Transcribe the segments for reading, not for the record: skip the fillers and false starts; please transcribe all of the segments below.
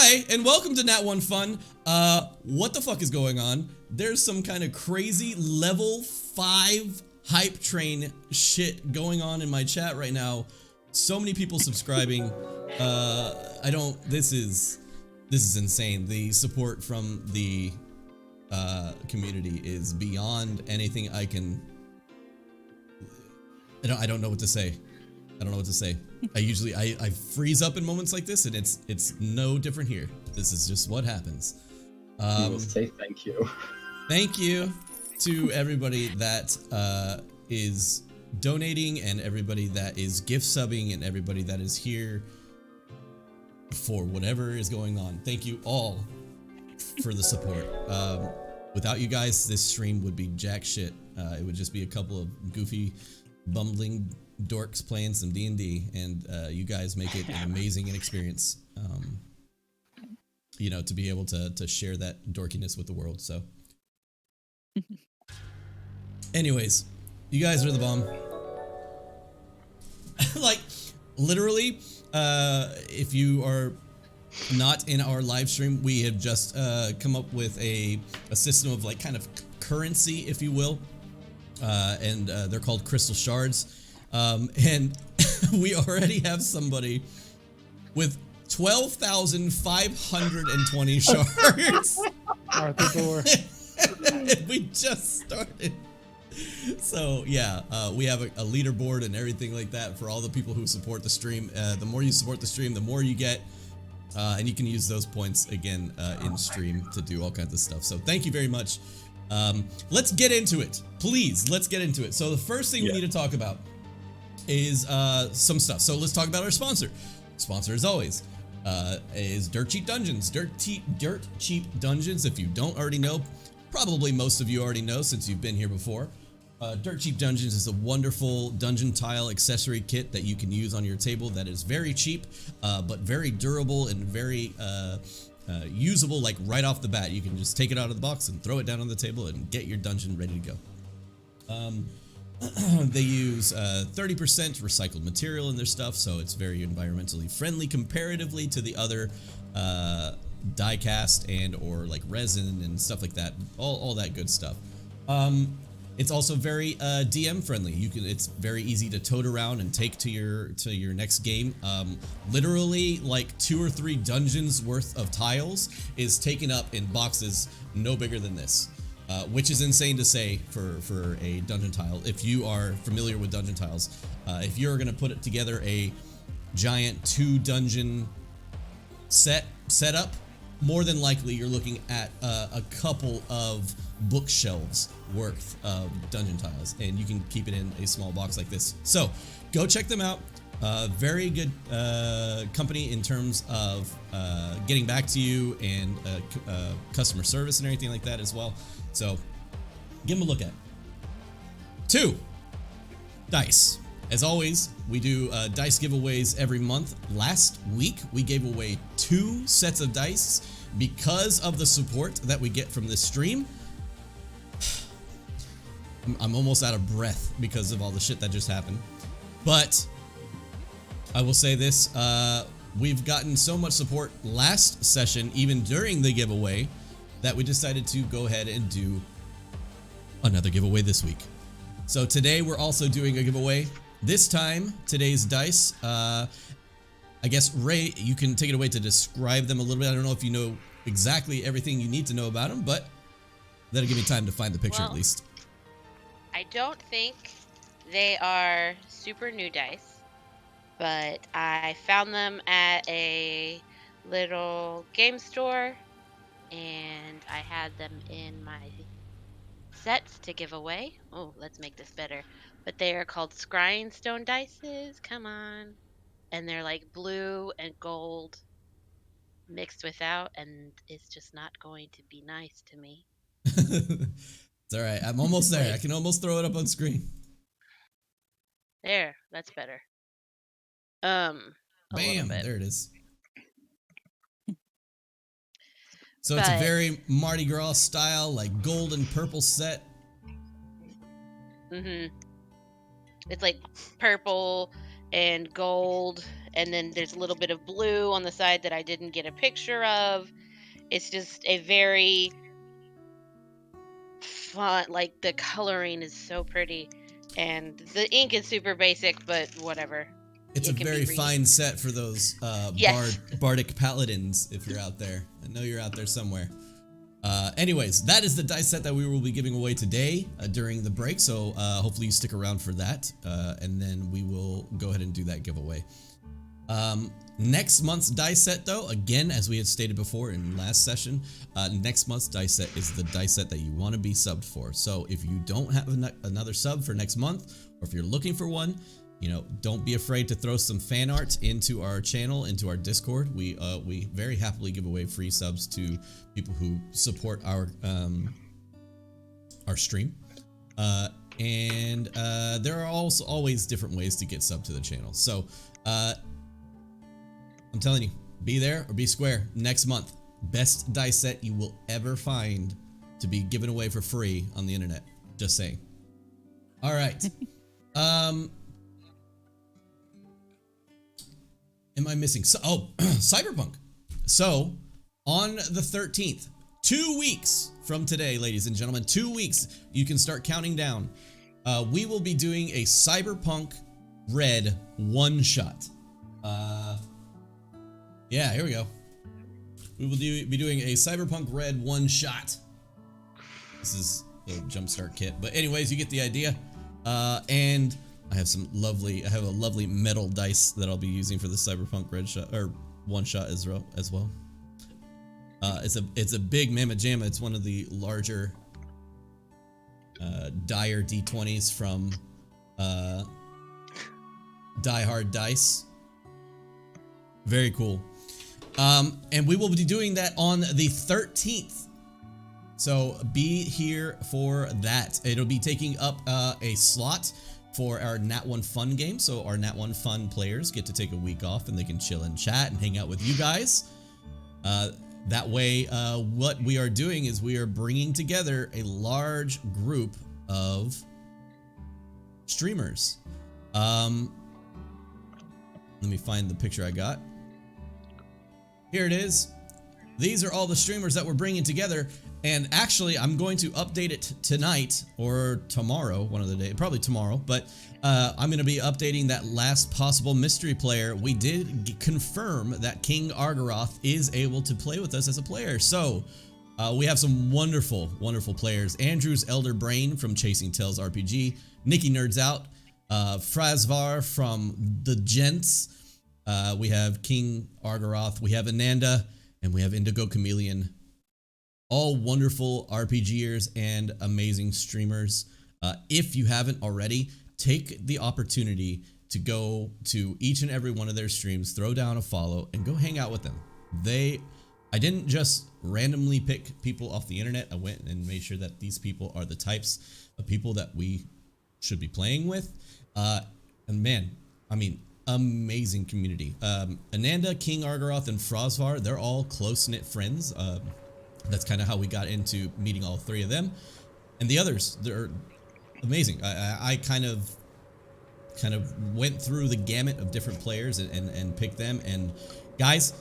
Hi, and welcome to Nat1Fun. What the fuck is going on? There's some kind of crazy level 5 hype train shit going on in my chat right now. So many people subscribing. This is insane. The support from the community is beyond anything I can. I don't know what to say. I don't know what to say. I freeze up in moments like this, and it's no different here. This is just what happens. I will say thank you. Thank you to everybody that is donating, and everybody that is gift subbing, and everybody that is here for whatever is going on. Thank you all for the support. Without you guys, this stream would be jack shit. It would just be a couple of goofy, bumbling dorks playing some D&D, and you guys make it an amazing experience. You know, to be able to share that dorkiness with the world. So, anyways, you guys are the bomb. Like, literally, if you are not in our live stream, we have just come up with a system of like kind of currency, if you will, and they're called crystal shards. And we already have somebody with 12,520 shards. We just started. So yeah, we have a leaderboard and everything like that for all the people who support the stream. The more you support the stream, the more you get. And you can use those points again in stream to do all kinds of stuff. So thank you very much. Let's get into it. Please, let's get into it. So the first thing we need to talk about is some stuff. So let's talk about our sponsor. Sponsor, as always, is Dirt Cheap Dungeons. Dirt Cheap Dungeons, if you don't already know, probably most of you already know since you've been here before. Dirt Cheap Dungeons is a wonderful dungeon tile accessory kit that you can use on your table that is very cheap, but very durable and very usable, like right off the bat. You can just take it out of the box and throw it down on the table and get your dungeon ready to go. They use 30% recycled material in their stuff, so it's very environmentally friendly comparatively to the other die cast and or like resin and stuff like that, all that good stuff. It's also very DM friendly. It's very easy to tote around and take to your next game. Literally like 2 or 3 dungeons worth of tiles is taken up in boxes no bigger than this. Which is insane to say for a dungeon tile. If you are familiar with dungeon tiles, if you're gonna put it together a giant 2 dungeon setup, more than likely you're looking at a couple of bookshelves worth of dungeon tiles, and you can keep it in a small box like this. So go check them out. Very good company in terms of getting back to you and customer service and everything like that as well. So give them a look at. 2, dice. As always, we do dice giveaways every month. Last week, we gave away 2 sets of dice because of the support that we get from this stream. I'm almost out of breath because of all the shit that just happened. But I will say this, we've gotten so much support last session, even during the giveaway, that we decided to go ahead and do another giveaway this week. So today we're also doing a giveaway. This time, today's dice, I guess Ray, you can take it away to describe them a little bit. I don't know if you know exactly everything you need to know about them, but that'll give me time to find the picture at least. I don't think they are super new dice, but I found them at a little game store, and I had them in my sets to give away. Oh, let's make this better. But they are called Scrying Stone Dices. Come on. And they're like blue and gold mixed without, and it's just not going to be nice to me. It's all right. I'm almost there. I can almost throw it up on screen. There. That's better. Bam. There it is. So it's a very Mardi Gras style, like gold and purple set. It's like purple and gold and then there's a little bit of blue on the side that I didn't get a picture of. It's just a very fun, like the coloring is so pretty, and the ink is super basic, but whatever. It's a very fine set for those Yes. bardic paladins, if you're out there. I know you're out there somewhere. Anyways, that is the dice set that we will be giving away today during the break, so hopefully you stick around for that, and then we will go ahead and do that giveaway. Next month's dice set, though, again, as we had stated before in last session, next month's dice set is the dice set that you want to be subbed for. So if you don't have another sub for next month, or if you're looking for one, you know, don't be afraid to throw some fan art into our channel, into our Discord. We very happily give away free subs to people who support our stream. And there are also always different ways to get sub to the channel. So I'm telling you, be there or be square next month. Best dice set you will ever find to be given away for free on the internet. Just saying. All right. Am I missing? Cyberpunk. So, on the 13th, 2 weeks from today, ladies and gentlemen, 2 weeks, you can start counting down. We will be doing a Cyberpunk Red one-shot. Yeah, here we go. We will be doing a Cyberpunk Red one-shot. This is a little jumpstart kit, but anyways, you get the idea. And I have a lovely metal dice that I'll be using for the Cyberpunk Red shot or one shot as well. It's a big mamma jamma. It's one of the larger dire D20s from Die Hard Dice. Very cool. And we will be doing that on the 13th. So be here for that. It'll be taking up a slot for our Nat1Fun game. So our Nat1Fun players get to take a week off and they can chill and chat and hang out with you guys. That way, what we are doing is we are bringing together a large group of streamers. Let me find the picture I got. Here it is. These are all the streamers that we're bringing together. And actually, I'm going to update it tonight or tomorrow, one of the days, probably tomorrow. But I'm going to be updating that last possible mystery player. We did confirm that King Argaroth is able to play with us as a player. So we have some wonderful, wonderful players. Andrew's Elder Brain from Chasing Tales RPG. Nikki Nerds Out. Frazvar from The Gents. We have King Argaroth. We have Ananda. And we have Indigo Chameleon. All wonderful RPGers and amazing streamers. If you haven't already, take the opportunity to go to each and every one of their streams, throw down a follow, and go hang out with them. I didn't just randomly pick people off the internet. I went and made sure that these people are the types of people that we should be playing with. And man, I mean, amazing community. Ananda, King Argaroth, and Frozvar, they're all close-knit friends. That's kind of how we got into meeting all three of them. And the others, they're amazing. I kind of went through the gamut of different players and picked them. And guys,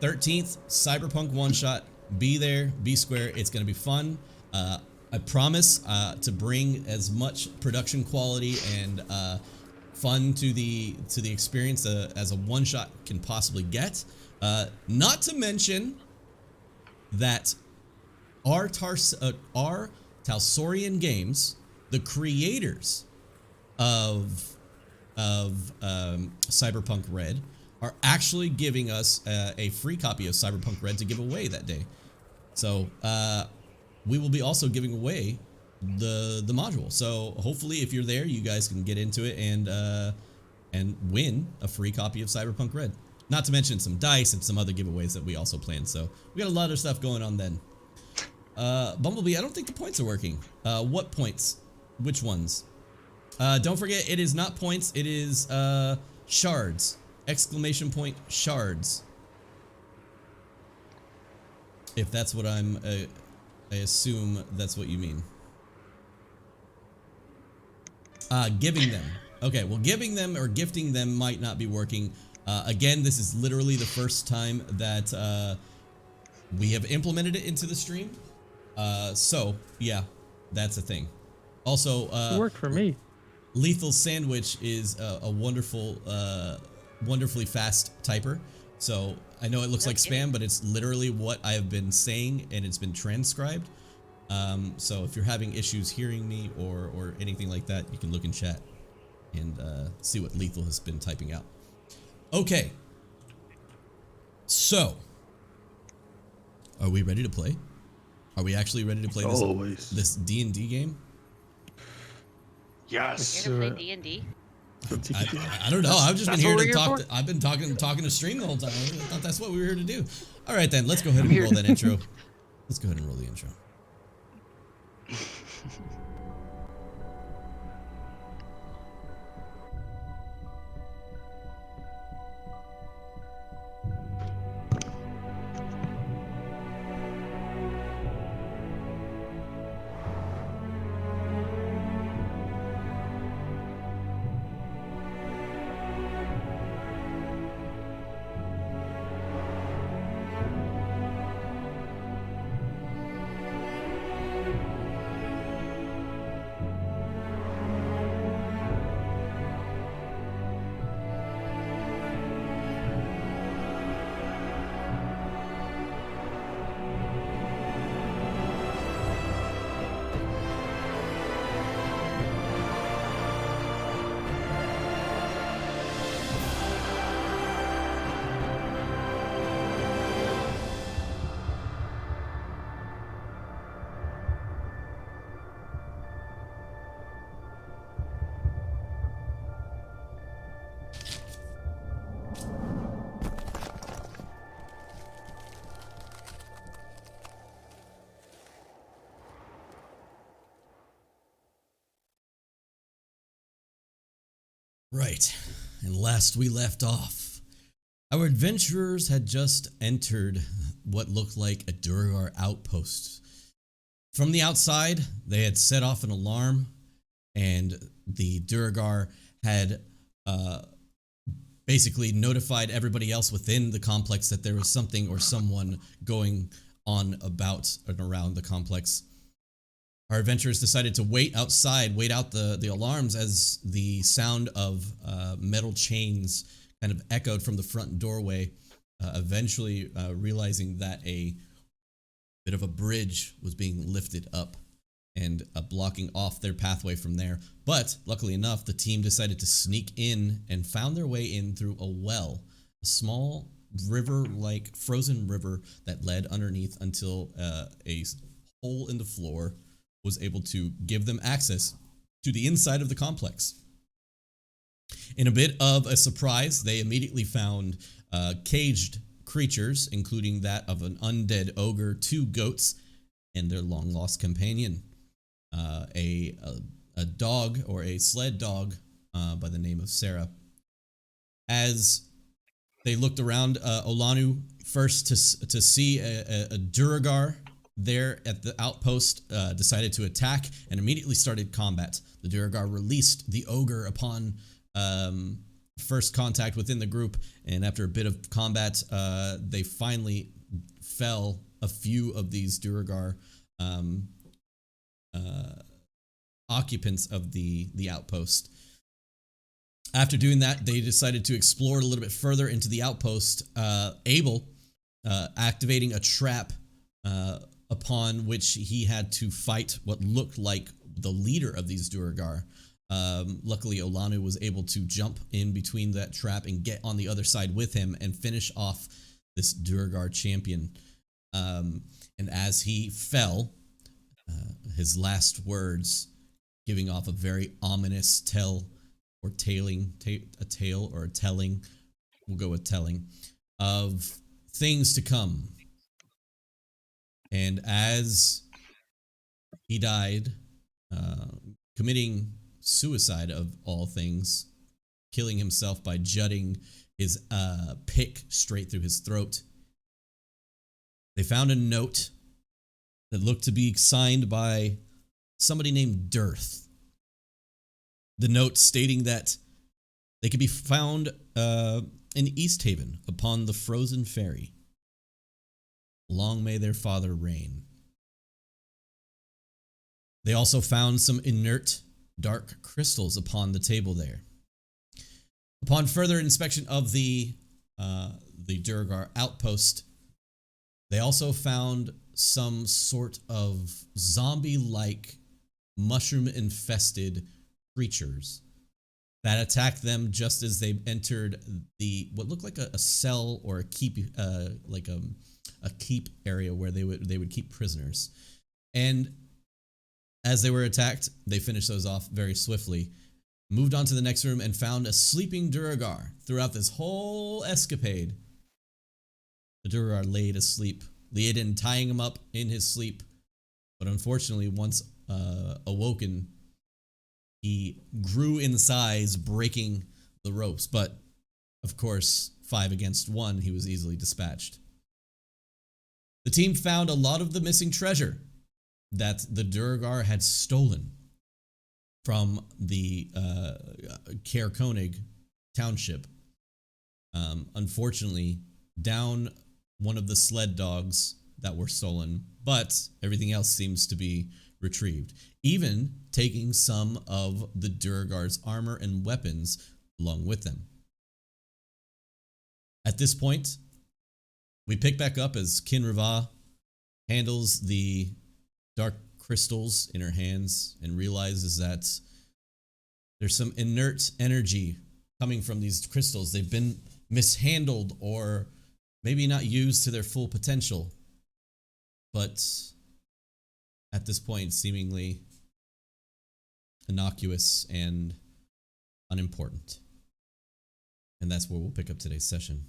13th, Cyberpunk one-shot. Be there, be square. It's going to be fun. I promise to bring as much production quality and fun to the experience as a one-shot can possibly get. Not to mention that our Talsorian Games, the creators of Cyberpunk Red, are actually giving us a free copy of Cyberpunk Red to give away that day. So we will be also giving away the module. So hopefully, if you're there, you guys can get into it and win a free copy of Cyberpunk Red. Not to mention some dice and some other giveaways that we also plan. So we got a lot of stuff going on then. Bumblebee, I don't think the points are working. What points? Which ones? Don't forget, it is not points. It is shards. Exclamation point shards. If that's what I assume that's what you mean. Giving them. Okay, well, giving them or gifting them might not be working. Again, this is literally the first time that we have implemented it into the stream. So yeah, that's a thing. Also, It worked for me. Lethal Sandwich is a wonderful, wonderfully fast typer. So I know it looks like spam, but it's literally what I have been saying, and it's been transcribed. So if you're having issues hearing me or anything like that, you can look in chat and see what Lethal has been typing out. Okay. So, are we ready to play? Are we actually ready to play this D&D game? Yes. You're gonna play D&D? I don't know. I've just been here to talk. I've been talking to stream the whole time. I thought that's what we were here to do. All right, then let's go ahead and roll that intro. Let's go ahead and roll the intro. Right, and last we left off, our adventurers had just entered what looked like a Duergar outpost. From the outside, they had set off an alarm, and the Duergar had basically notified everybody else within the complex that there was something or someone going on about and around the complex. Our adventurers decided to wait outside, wait out the alarms as the sound of metal chains kind of echoed from the front doorway, eventually realizing that a bit of a bridge was being lifted up and blocking off their pathway from there. But luckily enough, the team decided to sneak in and found their way in through a well, a small river-like frozen river that led underneath until a hole in the floor was able to give them access to the inside of the complex. In a bit of a surprise, they immediately found caged creatures, including that of an undead ogre, 2 goats, and their long-lost companion, a dog or a sled dog by the name of Sarah. As they looked around, Olanu first to see a Duergar there at the outpost decided to attack and immediately started combat. The Duergar released the ogre upon first contact within the group, and after a bit of combat, they finally fell a few of these Duergar occupants of the outpost. After doing that, they decided to explore a little bit further into the outpost, Abel activating a trap upon which he had to fight what looked like the leader of these Duergar. Luckily, Olanu was able to jump in between that trap and get on the other side with him and finish off this Duergar champion. And as he fell, his last words giving off a very ominous telling, we'll go with telling, of things to come. And as he died, committing suicide of all things, killing himself by jutting his pick straight through his throat, they found a note that looked to be signed by somebody named Dearth. The note stating that they could be found in East Haven, upon the frozen ferry. Long may their father reign. They also found some inert, dark crystals upon the table there. Upon further inspection of the Durgar outpost, they also found some sort of zombie-like, mushroom-infested creatures that attacked them just as they entered the what looked like a cell or a keep, like a keep area where they would keep prisoners. And as they were attacked, they finished those off very swiftly, moved on to the next room, and found a sleeping Duragar. Throughout this whole escapade, the Duragar laid asleep, Leodin tying him up in his sleep. But unfortunately, once awoken, he grew in size, breaking the ropes. But, of course, 5 against 1, he was easily dispatched. The team found a lot of the missing treasure that the Duragar had stolen from the Caer Konig township. Unfortunately, down one of the sled dogs that were stolen, but everything else seems to be retrieved, even taking some of the Duragar's armor and weapons along with them. At this point, we pick back up as Kinrava handles the dark crystals in her hands and realizes that there's some inert energy coming from these crystals. They've been mishandled or maybe not used to their full potential, but at this point seemingly innocuous and unimportant. And that's where we'll pick up today's session.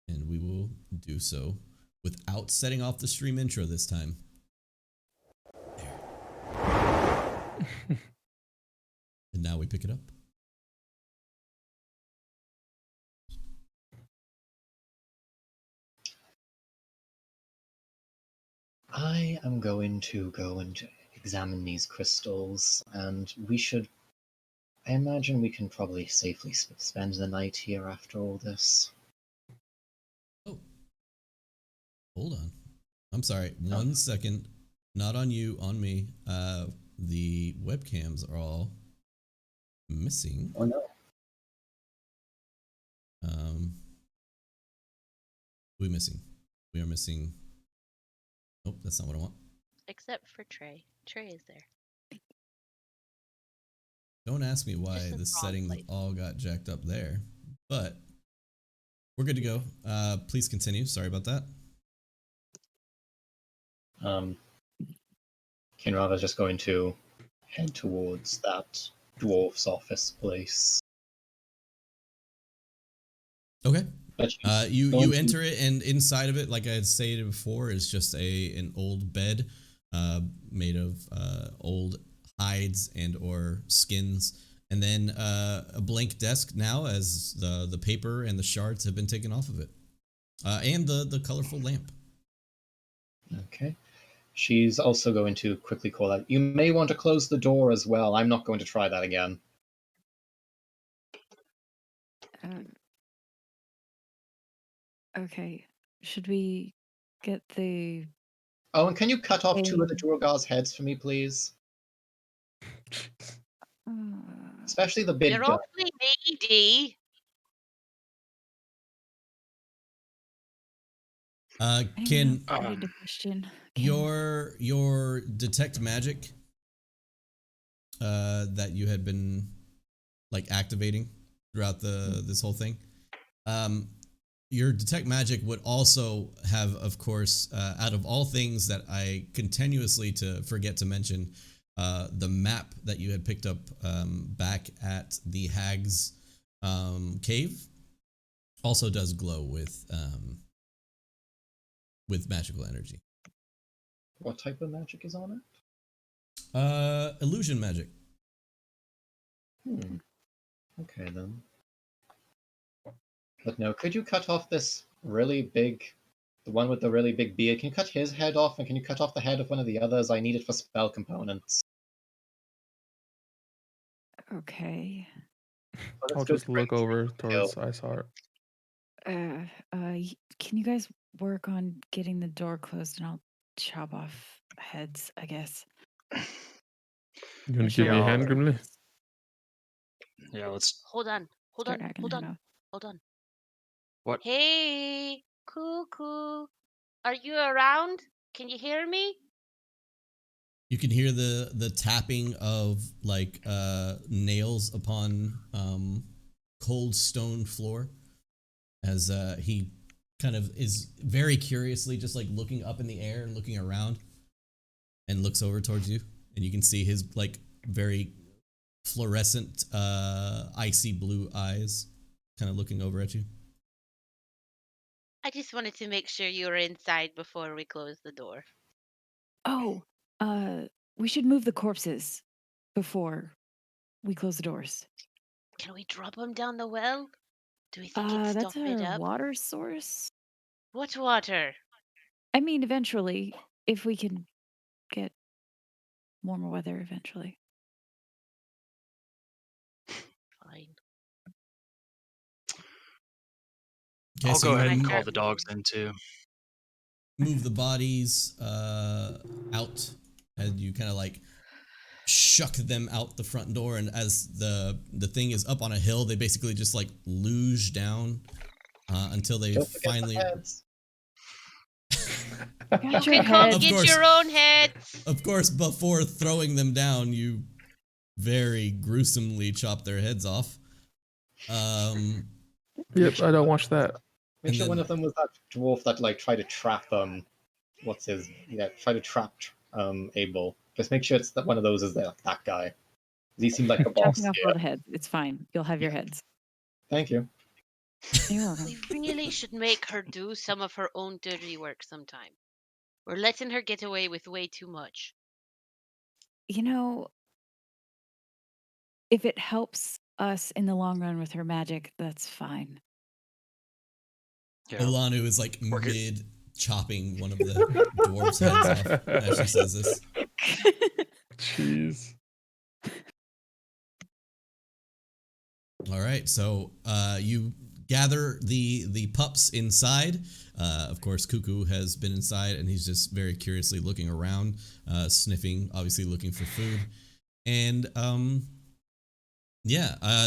And we will do so without setting off the stream intro this time. There. And now we pick it up. I am going to go and examine these crystals, and I imagine we can probably safely spend the night here after all this. Oh. Hold on. I'm sorry. 1 second. Not on you, on me. The webcams are all missing. Oh no. Who are we missing? We are missing. Nope, that's not what I want. Except for Trey. Trey is there. Don't ask me why the settings all got jacked up there, but we're good to go. Please continue. Sorry about that. Kinrava's just going to head towards that dwarf's office place. Okay. You enter it, and inside of it, like I had stated before, is just an old bed made of old hides and or skins, and then a blank desk now as the paper and the shards have been taken off of it, and the colorful lamp. Okay. She's also going to quickly call out, "You may want to close the door as well. I'm not going to try that again." Okay. Should we get the... Oh, and can you cut off 2 of the Durgar's heads for me, please? Especially the big You're guy. awfully needy. Can I need a question. your detect magic that you had been like activating throughout this whole thing, your detect magic would also have, of course, out of all things that I continuously forget to mention, the map that you had picked up back at the Hag's cave also does glow with magical energy. What type of magic is on it? Illusion magic. Okay then. But no, could you cut off this really big, the one with the really big beard? Can you cut his head off, and can you cut off the head of one of the others? I need it for spell components. Okay. let's I'll go just look straight over to the hill. towards Iceheart. Can you guys work on getting the door closed and I'll chop off heads, I guess. You gonna Or give should me a I hand, order Grimly? heads? Yeah, let's. Hold on. Hold Start on. hacking Hold that on. out. Hold on. What? Hey, Cuckoo. Are you around? Can you hear me? You can hear the tapping of like nails upon cold stone floor as he kind of is very curiously just like looking up in the air and looking around and looks over towards you, and you can see his like very fluorescent icy blue eyes kind of looking over at you. I just wanted to make sure you were inside before we close the door. Oh, we should move the corpses before we close the doors. Can we drop them down the well? Do we think it'd That's stop it a up? water source. What water? I mean, eventually, if we can get warmer weather eventually. Fine. Okay, I'll so go you ahead wanna and I call start- the dogs in too. move the bodies out, and you kind of like shuck them out the front door, and as the thing is up on a hill, they basically just like luge down until they Don't forget finally the heads. Got You your can come head. Of get course. your own heads. of course before throwing them down you very gruesomely chop their heads off. Yep, I don't watch that. Make And sure then- one of them was that dwarf that like tried to trap try to trap Abel. Just make sure it's that one of those is that guy. He seemed like the boss. Chopping off Yeah. all the heads. It's fine. You'll have your heads. Thank you. You're welcome. We really should make her do some of her own dirty work sometime. We're letting her get away with way too much. You know, if it helps us in the long run with her magic, that's fine. Yeah. Olanu is like Work it. mid chopping one of the dwarves' heads off as she says this. Jeez. All right, so you gather the pups inside. Of course, Cuckoo has been inside, and he's just very curiously looking around, sniffing, obviously looking for food. And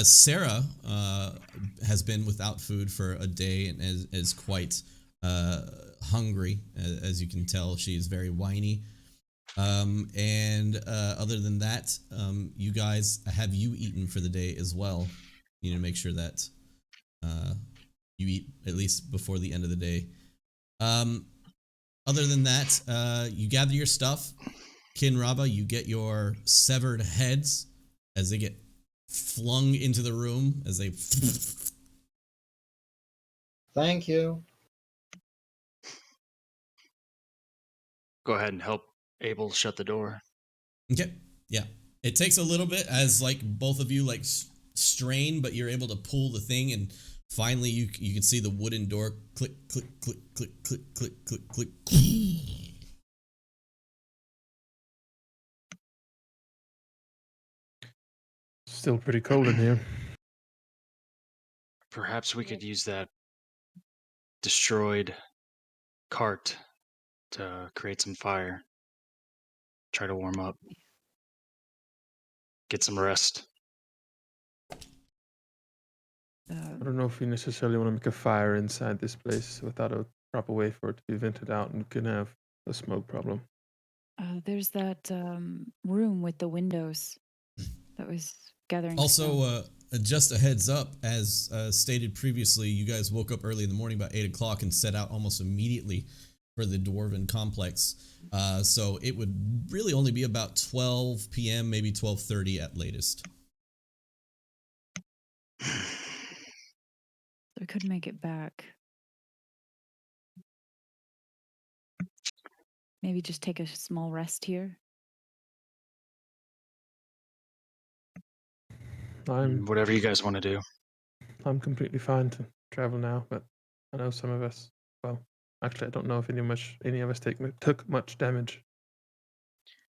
Sarah has been without food for a day and is quite hungry. As you can tell, she's very whiny. And other than that, you guys, have you eaten for the day as well? You need to make sure that you eat at least before the end of the day. Other than that, you gather your stuff. Kinraba, you get your severed heads as they get flung into the room as they. Thank you. Go ahead and help Abel shut the door. Okay, yeah. It takes a little bit as like both of you like strain, but you're able to pull the thing, and finally you can see the wooden door click, click, click, click, click, click, click, click. Still pretty cold in here. Perhaps we Yeah. could use that destroyed cart to create some fire. Try to warm up. Get some rest. I don't know if we necessarily want to make a fire inside this place without a proper way for it to be vented out, and we can have a smoke problem. There's that room with the windows that was gathering. Also, smoke. just a heads up, as stated previously, you guys woke up early in the morning, about 8 o'clock, and set out almost immediately for the Dwarven complex. So it would really only be about 12 p.m., maybe 12:30 at latest. We could make it back. Maybe just take a small rest here. Whatever you guys want to do. I'm completely fine to travel now, but I know some of us. Well, actually, I don't know if any of us took much damage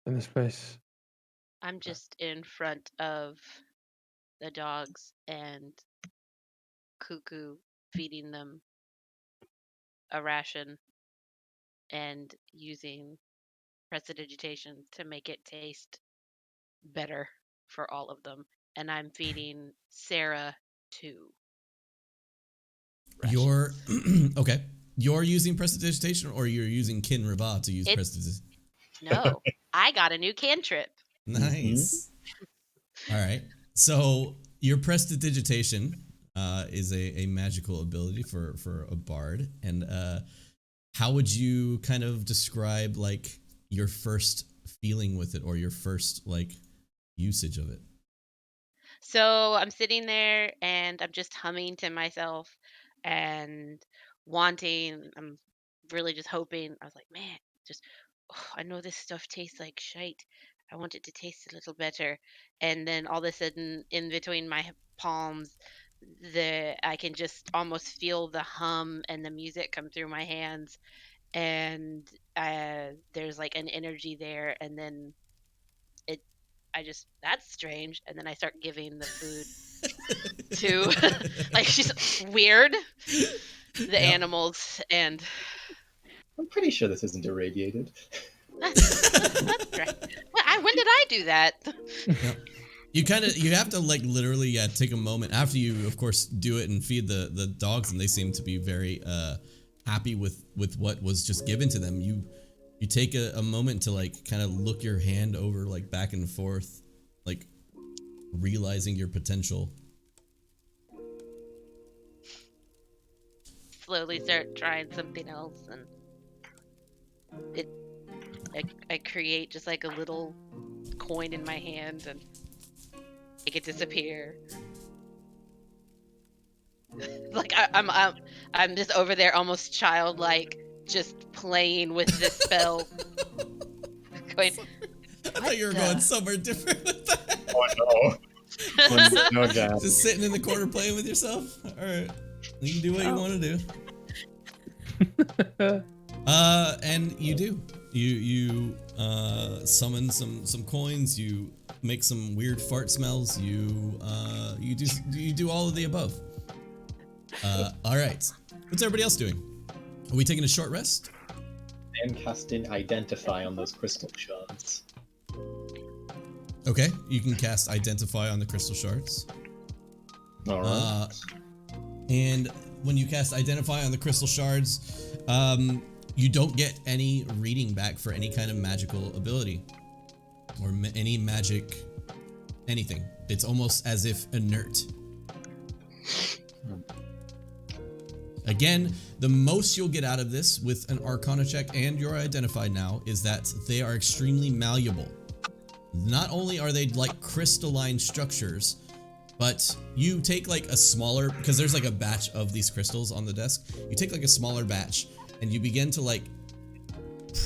in this place. I'm just in front of the dogs and Cuckoo, feeding them a ration and using prestidigitation to make it taste better for all of them. And I'm feeding Sarah 2 You're rations. okay. You're using prestidigitation, or you're using Kin Rava to use It prestidigitation? no, I got a new cantrip. Nice. All right. So your prestidigitation is a magical ability for a bard, and how would you kind of describe like your first feeling with it, or your first like usage of it? So I'm sitting there and I'm just humming to myself and I'm really just hoping. I was like, man, just, I know this stuff tastes like shite. I want it to taste a little better. And then all of a sudden, in between my palms, I can just almost feel the hum and the music come through my hands. And there's like an energy there. And then it, that's strange. And then I start giving the food to like she's weird, the Yep. animals, and I'm pretty sure this isn't irradiated. that's right. When did I do that? Yep. You have to like literally take a moment after you of course do it and feed the dogs, and they seem to be very happy with what was just given to them. You take a moment to like kind of look your hand over like back and forth, like realizing your potential. Slowly start trying something else, and I create just like a little coin in my hand and make it disappear. Like I'm just over there almost childlike, just playing with this spell. Going, I thought you were going somewhere different with that. Oh no. No, Dad. Just sitting in the corner playing with yourself. All right, you can do what you want to do. And you do. You summon some coins. You make some weird fart smells. You do all of the above. All right. What's everybody else doing? Are we taking a short rest? I am casting Identify on those crystal shards. Okay, you can cast Identify on the crystal shards. Alright. And when you cast Identify on the crystal shards, you don't get any reading back for any kind of magical ability or any magic anything. It's almost as if inert. Again, the most you'll get out of this with an Arcana check and your Identify now is that they are extremely malleable. Not only are they like crystalline structures, but you take like a smaller, because there's like a batch of these crystals on the desk, you take like a smaller batch and you begin to like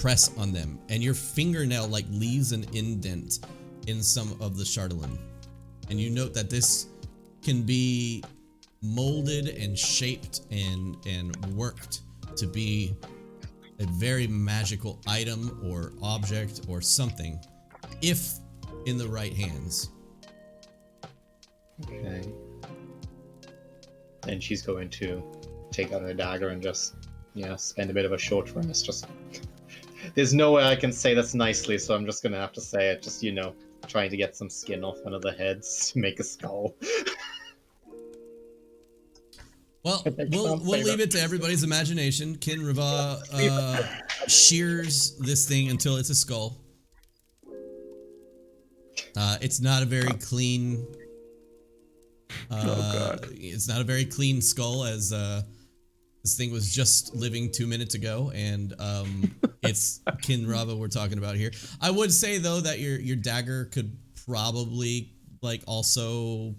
press on them, and your fingernail like leaves an indent in some of the chardolin. And you note that this can be molded and shaped and worked to be a very magical item or object or something, if in the right hands. Okay. And she's going to take out her dagger and just, spend a bit of a short rest. Just, there's no way I can say this nicely, so I'm just gonna have to say it. Just, trying to get some skin off one of the heads to make a skull. Well, we'll leave it to everybody's imagination. Kin Rava shears this thing until it's a skull. It's not a very clean. It's not a very clean skull, as this thing was just living 2 minutes ago, and it's Kin Rava we're talking about here. I would say though that your dagger could probably like also,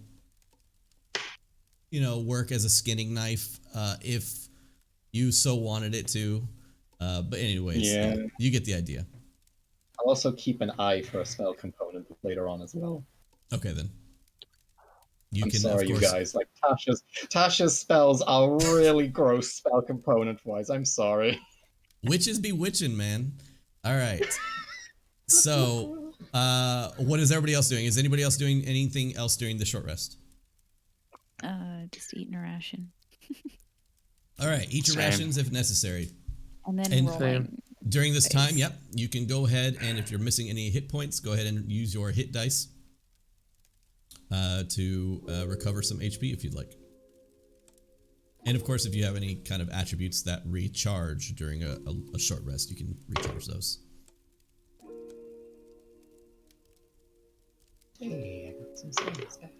work as a skinning knife if you so wanted it to. But anyways, you get the idea. I'll also keep an eye for a spell component later on as well. Okay then. I'm sorry, you guys. Like Tasha's spells are really gross spell component wise. I'm sorry. Witches be witching, man. All right. So, what is everybody else doing? Is anybody else doing anything else during the short rest? Just eating a ration. All right, eat your Same. rations if necessary. And then And rolling. During this time, dice. yep, you can go ahead and if you're missing any hit points, go ahead and use your hit dice to recover some HP if you'd like. And of course, if you have any kind of attributes that recharge during a short rest, you can recharge those. Hey, I got some things back.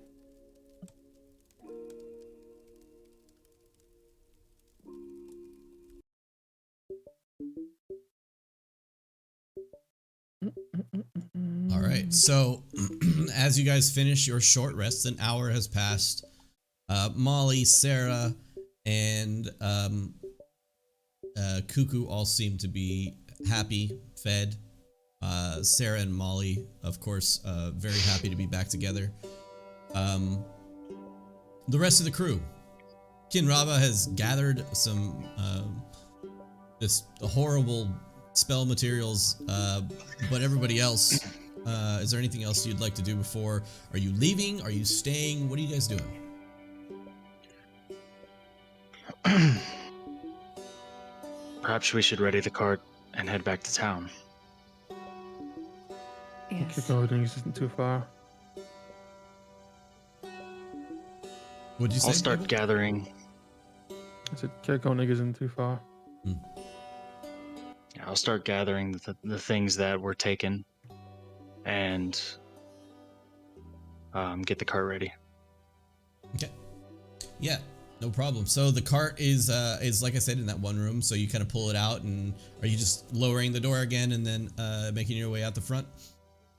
All right, so as you guys finish your short rest, an hour has passed. Molly, Sarah, and Cuckoo all seem to be happy, fed. Sarah and Molly, of course, very happy to be back together. The rest of the crew. Kinraba has gathered some this horrible spell materials, but everybody else, is there anything else you'd like to do before? Are you leaving? Are you staying? What are you guys doing? Perhaps we should ready the cart and head back to town. Yes. Kikoning isn't too far. What'd you say? I'll start Abel? gathering. I said Kikoning isn't too far. Yeah, I'll start gathering the things that were taken, and get the cart ready. Okay. Yeah, no problem. So the cart is like I said in that one room. So you kind of pull it out, and are you just lowering the door again and then making your way out the front?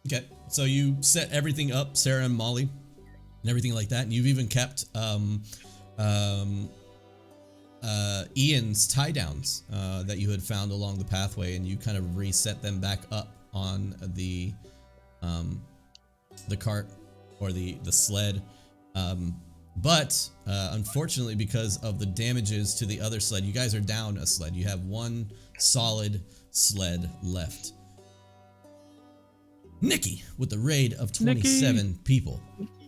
Okay. So you set everything up, Sarah and Molly, and everything like that, and you've even kept Ian's tie downs that you had found along the pathway, and you kind of reset them back up on the cart or the sled. But unfortunately, because of the damages to the other sled, you guys are down a sled. You have one solid sled left. Nikki with the raid of 27 people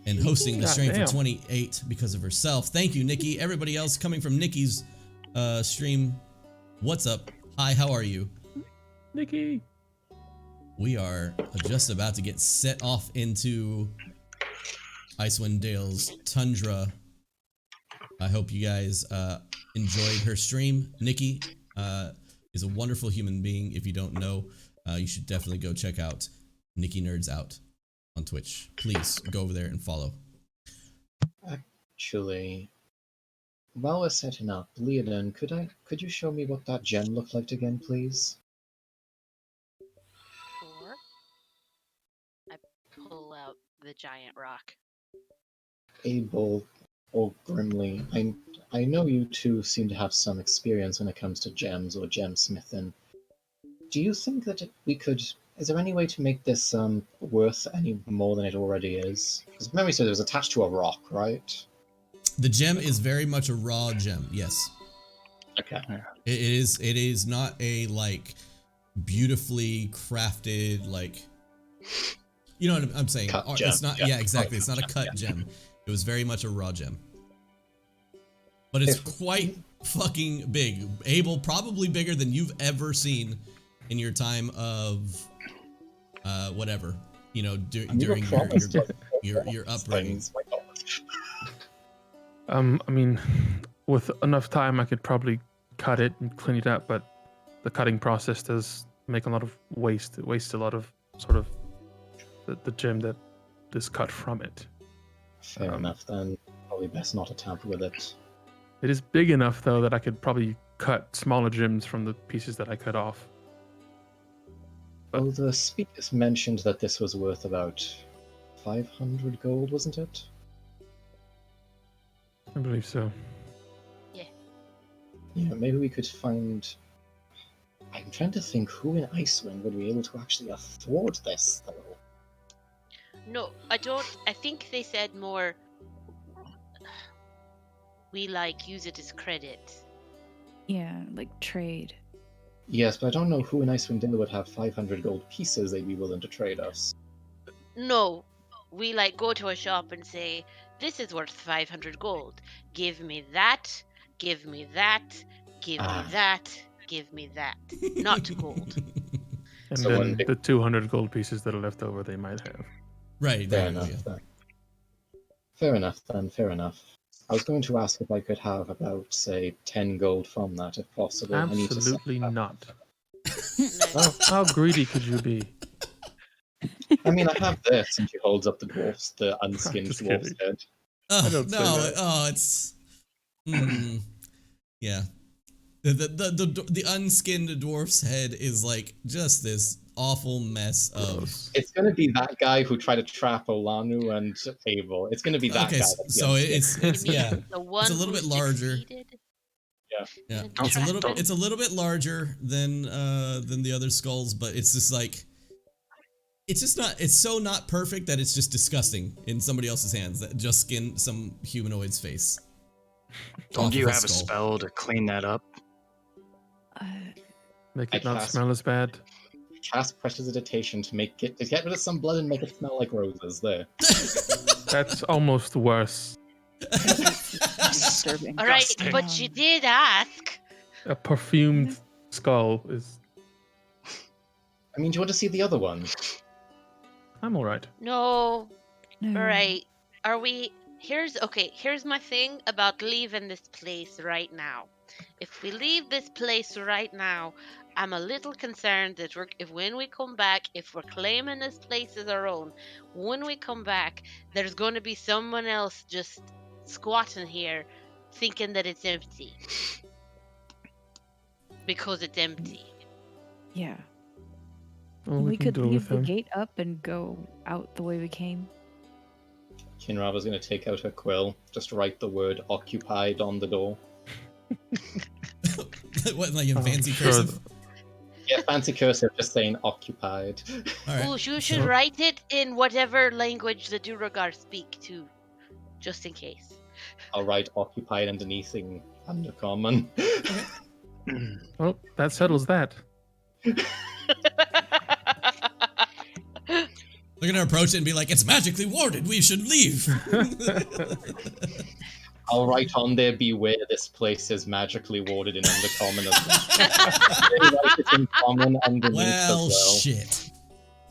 and hosting the stream for 28 because of herself. Thank you, Nikki. Everybody else coming from Nikki's stream, what's up? Hi, how are you? Nikki! We are just about to get set off into Icewind Dale's tundra. I hope you guys enjoyed her stream. Nikki is a wonderful human being. If you don't know, you should definitely go check out Nikki Nerds Out on Twitch. Please go over there and follow. Actually, while we're setting up, Leonin, could you show me what that gem looked like again, please? Or I pull out the giant rock. Abel or Grimly, I know you two seem to have some experience when it comes to gems or gemsmithing. Do you think that is there any way to make this worth any more than it already is? Because memory says it was attached to a rock, right? The gem is very much a raw gem, yes. Okay. It is not a like beautifully crafted like, you know what I'm saying? Cut It's gem, not, yeah. yeah, exactly. Oh, It's not a gem, cut yeah. gem. It was very much a raw gem. But it's quite fucking big. Abel, probably bigger than you've ever seen in your time of whatever, you know, during your upbringing. I mean, with enough time, I could probably cut it and clean it up, but the cutting process does make a lot of waste. It wastes a lot of sort of the gem that is cut from it. Fair enough, then. Probably best not to tamper with it. It is big enough, though, that I could probably cut smaller gems from the pieces that I cut off. Well, the speakers mentioned that this was worth about 500 gold, wasn't it? I believe so. Yeah, maybe we could find... I'm trying to think who in Icewind would be able to actually afford this, though. No, I don't. I think they said more. We like use it as credit. Yeah, like trade. Yes, but I don't know who in Icewind Dale would have 500 gold pieces they'd be willing to trade us. No, we like go to a shop and say, "This is worth 500 gold. Give me that. Give me that. Give me Ah. that. Give me that." Not gold. And So then when the 200 gold pieces that are left over, they might have. Right, Fair there you go. enough. Yeah. Then. Fair enough. Then. Fair enough. I was going to ask if I could have about, say, 10 gold from that, if possible. I need to Absolutely sell that. not. No. How greedy could you be? I mean, I have this, and she holds up the unskinned Just dwarf's kidding. head. Oh, don't say no. that. Oh, it's. Yeah. The unskinned dwarf's head is like just this awful mess of. Gross. It's going to be that guy who tried to trap Olanu and Abel. It's going to be that Okay, guy. That's the so unskinned. it's You mean yeah, the one a little who bit larger. succeeded Yeah, in it's a little trapping? it's a little bit larger than the other skulls, but it's just like it's just not it's so not perfect that it's just disgusting in somebody else's hands that just skin some humanoid's face. Don't off you of have a skull. spell to clean that up? Make I it not cast- smell as bad. Cast prestidigitation to get rid of some blood and make it smell like roses. There. That's almost worse. Disturbing. All right, Disgusting. but you did ask. A perfumed skull is. I mean, do you want to see the other one? I'm alright. No. No. All right. Are we? Here's my thing about leaving this place right now. If we leave this place right now, I'm a little concerned that if when we come back, if we're claiming this place as our own, when we come back, there's going to be someone else just squatting here, thinking that it's empty because it's empty. Yeah. Well, we can could deal leave with the him. gate up and go out the way we came. Kinrava's going to take out her quill, just write the word occupied on the door. What, like in Oh, fancy sure. cursive? Yeah, fancy cursive, just saying occupied. All right. Oh, you should So- write it in whatever language the Duragar speak too, just in case. I'll write occupied underneath in Undercommon. Well, that settles that. They're gonna approach it and be like, "It's magically warded. We should leave." I'll write on there, beware, this place is magically warded in Undercommon as well. Then write it in common underneath Well, as well. shit.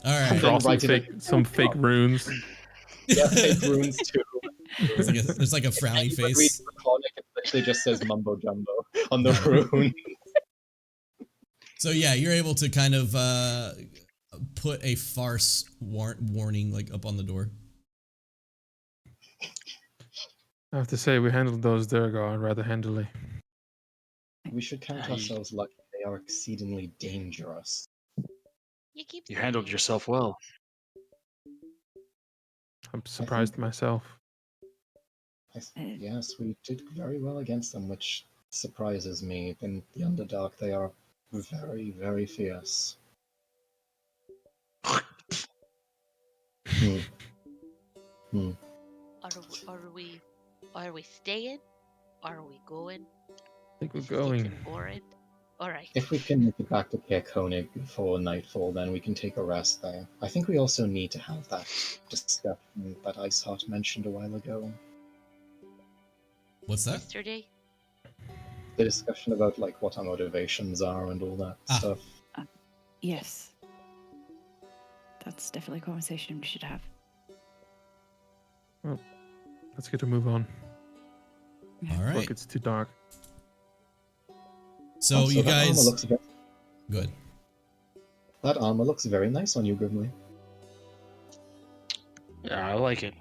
All right. Then Draw some write it fake, in- some fake runes. Yeah, fake runes too. There's like a frowny Anyone reads face. the Chronic, it literally just says mumbo jumbo on the rune. So yeah, you're able to kind of put a farce warning like up on the door. I have to say, we handled those Durgar rather handily. We should count ourselves lucky. They are exceedingly dangerous. You keep You handled saying it. yourself well. I'm surprised myself. Yes, we did very well against them, which surprises me. In the Underdark, they are very, very fierce. Hmm. Hmm. Are we staying? Are we going? I think we're Is it going. getting boring? All right. If we can make it back to Caer Konig before nightfall, then we can take a rest there. I think we also need to have that discussion that Iceheart mentioned a while ago. What's that? Yesterday. The discussion about like what our motivations are and all that Ah. stuff. Yes. That's definitely a conversation we should have. Let's get to move on. All right. Look, it's too dark. So Also, you that armor guys, looks ve- good. that armor looks very nice on you, Grimly. Yeah, I like it.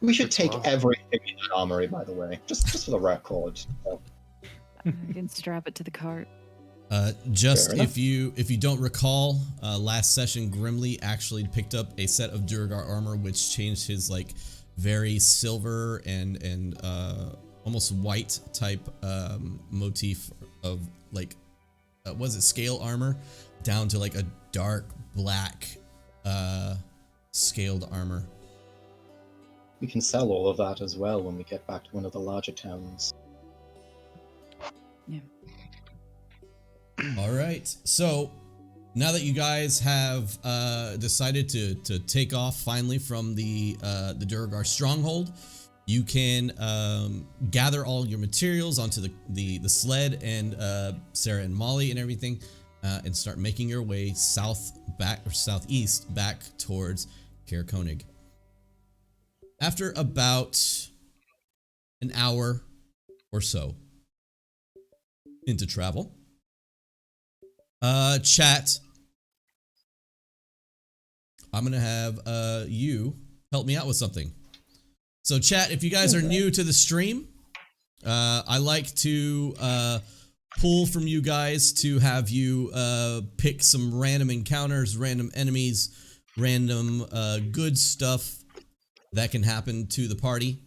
We should Fits take well. everything in that armory, by the way, just for the record. I can strap it to the cart. Just Fair enough. if you don't recall, last session Grimly actually picked up a set of Duragar armor, which changed his like very silver and almost white type motif of like was it scale armor down to like a dark black scaled armor. We can sell all of that as well when we get back to one of the larger towns. All right, so now that you guys have decided to take off finally from the Duragar stronghold, you can gather all your materials onto the sled and Sarah and Molly and everything, and start making your way southeast back towards Caer Konig. After about an hour or so into travel, chat, I'm gonna have you help me out with something. So chat, if you guys are new to the stream, I like to pull from you guys to have you pick some random encounters, random enemies, random good stuff that can happen to the party.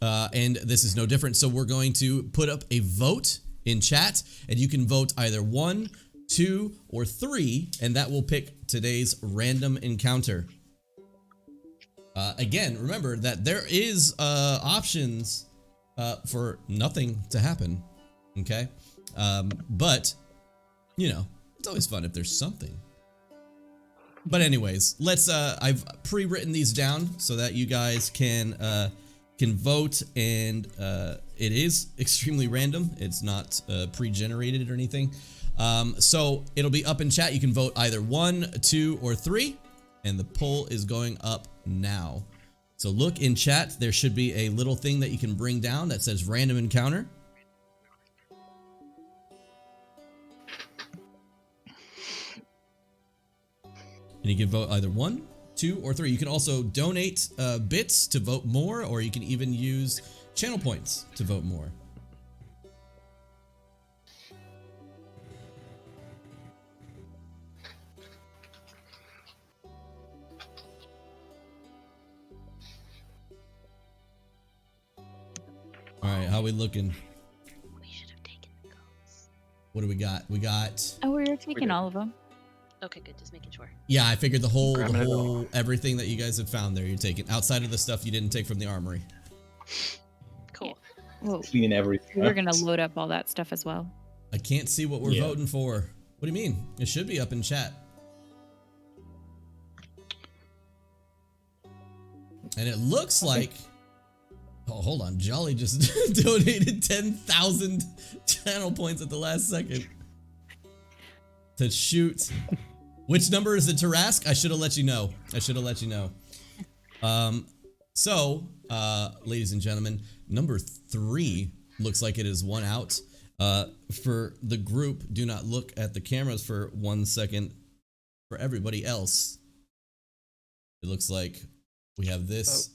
And this is no different. So we're going to put up a vote in chat, and you can vote either 1, 2, or 3, and that will pick today's random encounter. Again, remember that there is options for nothing to happen, okay? But, you know, it's always fun if there's something. But anyways, let's, I've pre-written these down so that you guys can vote, and it is extremely random. It's not pre-generated or anything. So it'll be up in chat. You can vote either 1, 2, or 3, and the poll is going up now. So look in chat. There should be a little thing that you can bring down that says random encounter. And you can vote either 1, 2, or 3. You can also donate bits to vote more, or you can even use channel points to vote more. All right, how we looking? We should have taken the goats. What do we got? We got. Oh, we were taking all of them. Okay, good. Just making sure. Yeah, I figured the whole Grabbing it all. everything that you guys have found there, you're taking outside of the stuff you didn't take from the armory. Cool. Whoa. Clean everything. We were gonna up. load up all that stuff as well. I can't see what we're Yeah. voting for. What do you mean? It should be up in chat. And it looks like. Oh, hold on. Jolly just donated 10,000 channel points at the last second to shoot. Which number is it, Tarask? I should have let you know. I should have let you know. So, ladies and gentlemen, number 3 looks like it is 1 out. For the group, do not look at the cameras for 1 second. For everybody else, it looks like we have this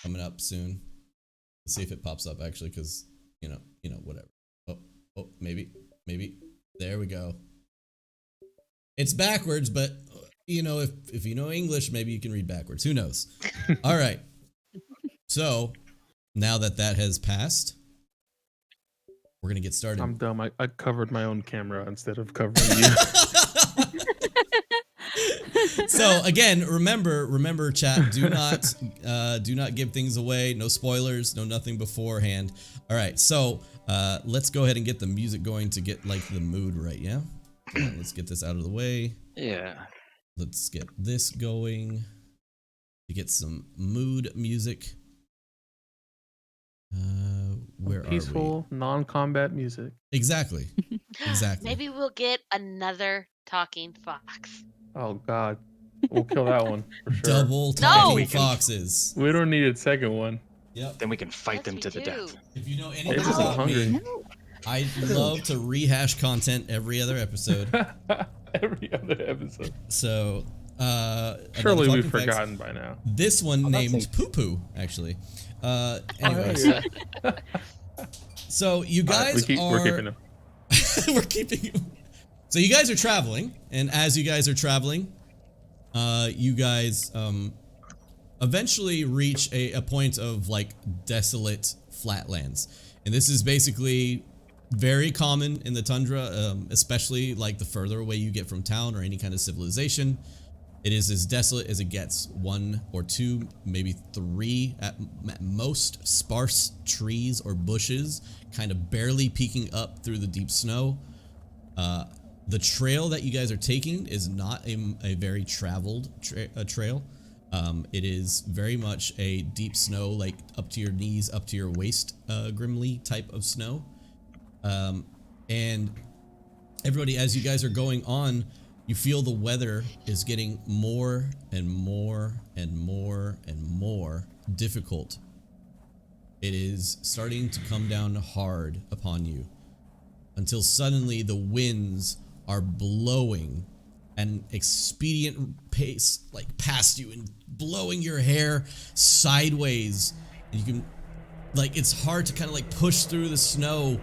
coming up soon. Let's see if it pops up actually, because you know, whatever. Oh, maybe. There we go. It's backwards, but you know, if you know English, maybe you can read backwards. Who knows? All right. So now that has passed, we're gonna get started. I'm dumb. I covered my own camera instead of covering you. So again, remember, chat. Do not give things away. No spoilers. No nothing beforehand. All right. So let's go ahead and get the music going to get like the mood right. Yeah. Let's get this out of the way. Yeah. Let's get this going to get some mood music. Where Peaceful, non-combat music. are we? Exactly. Maybe we'll get another talking fox. Oh God, we'll kill that one for sure. Double talking foxes. We don't need a second one. Yep. Then we can fight Yes, them we to the do. death. If you know Hey, anything this is about hungry. me, I love to rehash content every other episode. Every other episode. So, Surely another we've talking facts. forgotten by now. This one I'm not named saying- Poo Poo, actually. Anyways, Yeah. so you guys We're keeping them. we're keeping him. So you guys are traveling, and as you guys are traveling, you guys eventually reach a point of like desolate flatlands, and this is basically very common in the tundra, especially like the further away you get from town or any kind of civilization. It is as desolate as it gets. 1 or 2, maybe 3 at most sparse trees or bushes kind of barely peeking up through the deep snow. The trail that you guys are taking is not a very traveled trail. It is very much a deep snow, like up to your knees, up to your waist, Grimly type of snow. And everybody, as you guys are going on, you feel the weather is getting more and more and more and more difficult. It is starting to come down hard upon you until suddenly the winds are blowing at an expedient pace, like past you and blowing your hair sideways. And you can, like, it's hard to kind of like push through the snow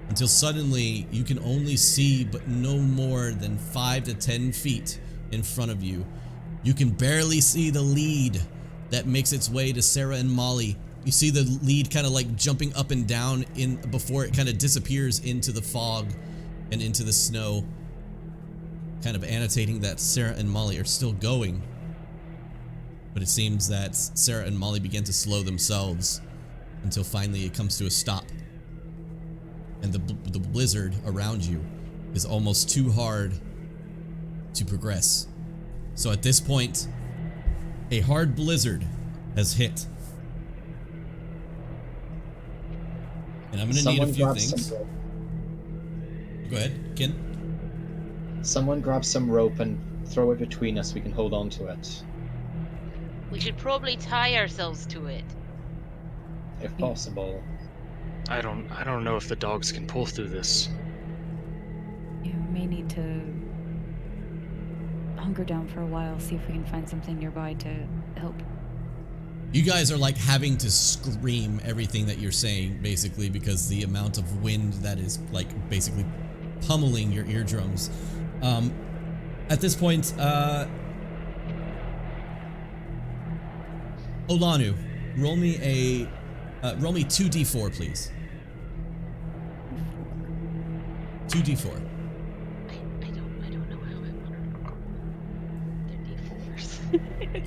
until suddenly you can only see but no more than 5 to 10 feet in front of you. You can barely see the lead that makes its way to Sarah and Molly. You see the lead kind of like jumping up and down in before it kind of disappears into the fog and into the snow, kind of annotating that Sarah and Molly are still going. But it seems that Sarah and Molly begin to slow themselves until finally it comes to a stop. And the blizzard around you is almost too hard to progress. So at this point, a hard blizzard has hit. And I'm gonna need a few things. Go ahead, Ken. Someone grab some rope and throw it between us. We can hold on to it, We should probably tie ourselves to it. if possible. I don't know if the dogs can pull through this. Yeah, we may need to hunker down for a while, see if we can find something nearby to help. You guys are like having to scream everything that you're saying, basically, because the amount of wind that is like basically pummeling your eardrums. At this point, Olanu, roll me 2d4, please. 2d4. I don't know how I want to. They're D4s.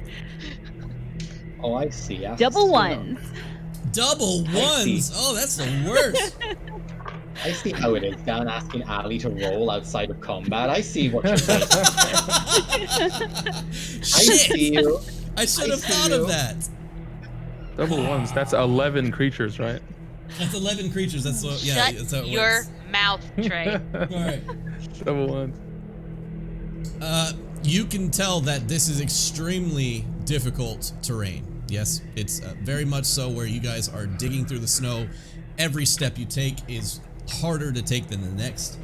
Oh, I see. Double ones. Double ones! Oh, that's the worst. I see how it is. Dan asking Ali to roll outside of combat. I see what you're saying. I see you. I should have I see thought you. of that. Double ones. That's 11 creatures, right? That's 11 creatures. That's what. Yeah, Shut that's how it your works. mouth, Trey. All right. Double ones. You can tell that this is extremely difficult terrain. Yes, it's very much so where you guys are digging through the snow. Every step you take is harder to take than the next.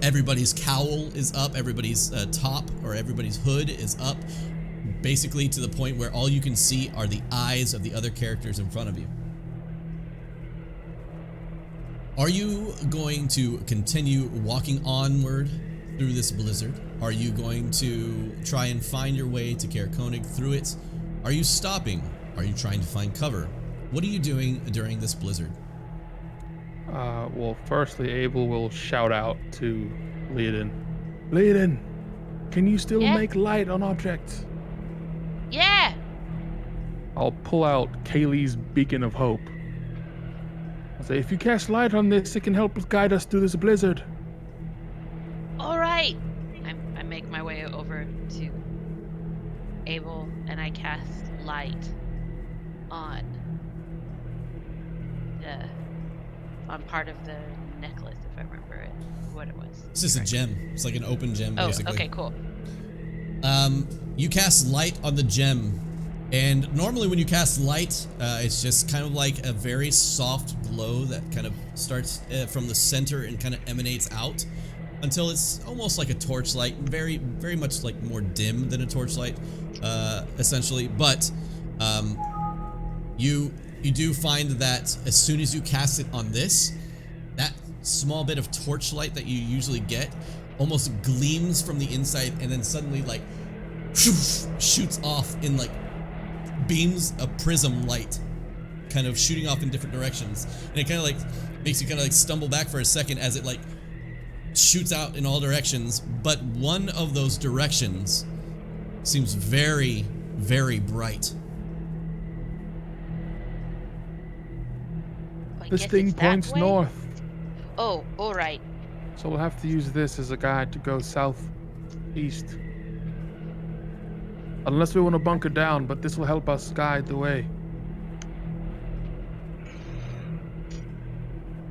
Everybody's cowl is up, everybody's top or everybody's hood is up, basically to the point where all you can see are the eyes of the other characters in front of you. Are you going to continue walking onward through this blizzard? Are you going to try and find your way to Kaer Konig through it? Are you stopping? Are you trying to find cover? What are you doing during this blizzard? Well, firstly, Abel will shout out to Leoden. Leoden, can you still Yeah? make light on objects? Yeah. I'll pull out Kaylee's beacon of hope. I'll say, if you cast light on this, it can help guide us through this blizzard. All right. I make my way over to Abel and I cast light on part of the necklace, if I remember it, what it was. It's just a gem. It's like an open gem, Oh, basically. okay, cool. You cast light on the gem, and normally when you cast light, it's just kind of like a very soft glow that kind of starts from the center and kind of emanates out until it's almost like a torchlight, very, very much like more dim than a torchlight, essentially. But you do find that as soon as you cast it on this, that small bit of torchlight that you usually get almost gleams from the inside and then suddenly like shoots off in like beams of prism light, kind of shooting off in different directions. And it kind of like makes you kind of like stumble back for a second as it like shoots out in all directions. But one of those directions seems very, very bright. I This guess thing it's that points way? north. Oh, all right. So we'll have to use this as a guide to go southeast. Unless we want to bunker down, but this will help us guide the way.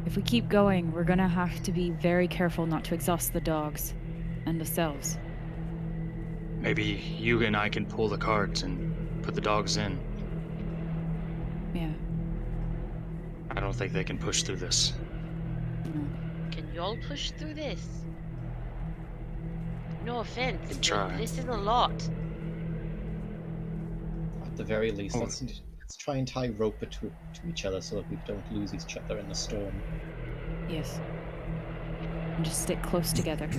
If we keep going, we're gonna have to be very careful not to exhaust the dogs and ourselves. Maybe you and I can pull the cart and put the dogs in. Yeah. I don't think they can push through this. No. Can y'all push through this? No offense, Can but try. this is a lot. At the very least, Oh. let's try and tie rope to each other so that we don't lose each other in the storm. Yes. And just stick close together.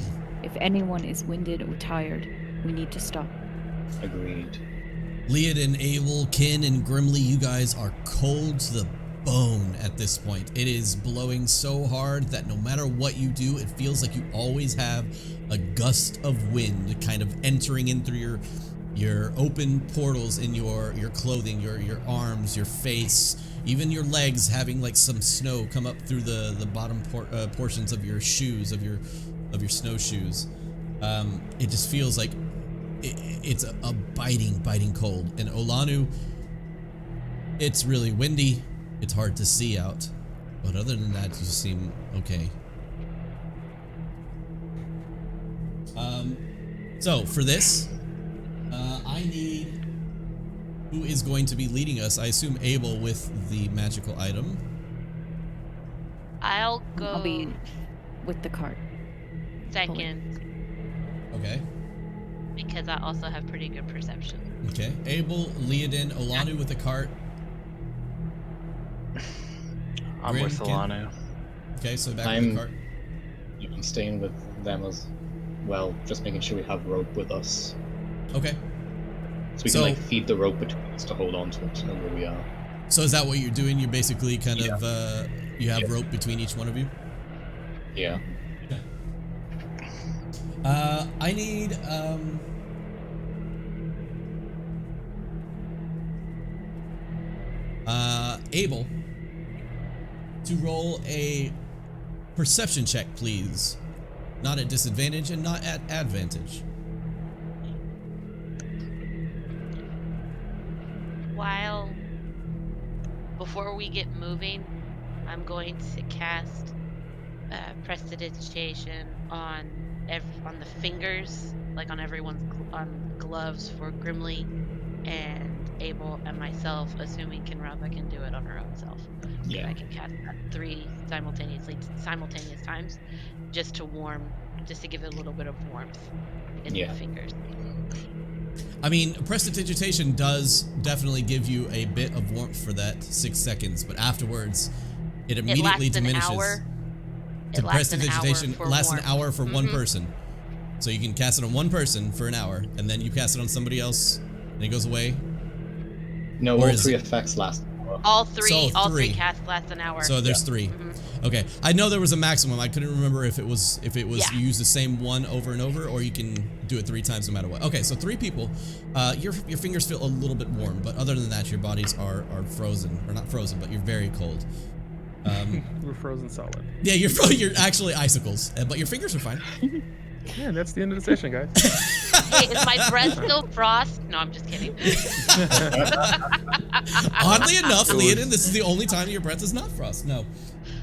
If anyone is winded or tired, we need to stop. Agreed. Leodin, Abel, Kin, and Grimly, you guys are cold to the bone at this point. It is blowing so hard that no matter what you do, it feels like you always have a gust of wind kind of entering in through your open portals in your clothing, your arms, your face, even your legs, having like some snow come up through the bottom portions of your shoes, of your snowshoes. It just feels like it's a biting cold. And Olanu, it's really windy. It's hard to see out, but other than that, you seem okay. So for this, I need who is going to be leading us. I assume Abel with the magical item. I'll go I'll be with the cart. second Okay. because I also have pretty good perception. Okay. Abel, Leodin, Olanu with the cart. I'm Grim, with Kin? Alanu. Okay, so back with I'm- the cart. I'm staying with them as well, just making sure we have rope with us. Okay. So we So- can like feed the rope between us to hold on to it to know where we are. So is that what you're doing? You're basically kind Yeah. of you have Yeah. rope between each one of you. Yeah. I need Abel to roll a perception check, please. Not at disadvantage and not at advantage. Before we get moving, I'm going to cast prestidigitation on the fingers, like on everyone's on gloves for Grimly and Abel and myself, assuming Kinraza can do it on her own self. Yeah. I can cast that 3 simultaneous times, just to give it a little bit of warmth in Yeah. the fingers. I mean, prestidigitation does definitely give you a bit of warmth for that 6 seconds, but afterwards, it immediately it lasts diminishes. An hour. To It lasts an hour prestidigitation for lasts warmth. an hour for one Mhm. person. So you can cast it on one person for an hour, and then you cast it on somebody else, and it goes away. No, Or all is 3 it- effects last an hour. All three So three. casts last an hour. So there's Yeah. 3. Mhm. Okay, I know there was a maximum. I couldn't remember if it was Yeah. you use the same one over and over, or you can do it 3 times no matter what. Okay, so 3 people. Your fingers feel a little bit warm, but other than that, your bodies are frozen, or not frozen, but you're very cold. We're frozen solid. Yeah, you're actually icicles, but your fingers are fine. Yeah, that's the end of the session, guys. Hey, is my breath still frost? No, I'm just kidding. Oddly enough, It was- Leodin, this is the only time your breath is not frost. No. It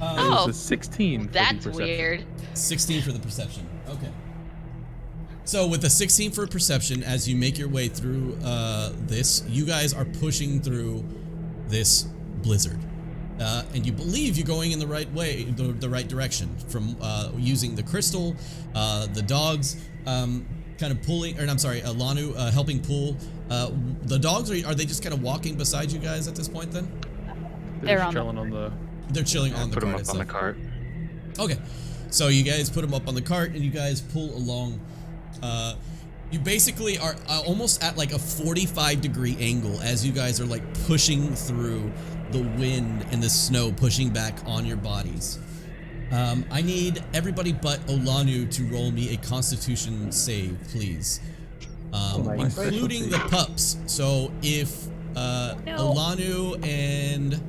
Oh, was a 16 for the That's perception. weird. 16 for the perception. Okay. So with the 16 for perception, as you make your way through this, you guys are pushing through this blizzard. And you believe you're going in the right way, the right direction, from using the crystal, the dogs kind of pulling, or I'm sorry, Lanu helping pull. The dogs, are they just kind of walking beside you guys at this point then? They're just on the- chilling on the. They're chilling on the Put them cart up on the itself. cart. Okay, so you guys put them up on the cart and you guys pull along. You basically are almost at like a 45-degree angle as you guys are like pushing through the wind and the snow, pushing back on your bodies. I need everybody but Olanu to roll me a Constitution save, please. my Including the specialty. pups. So if Olanu and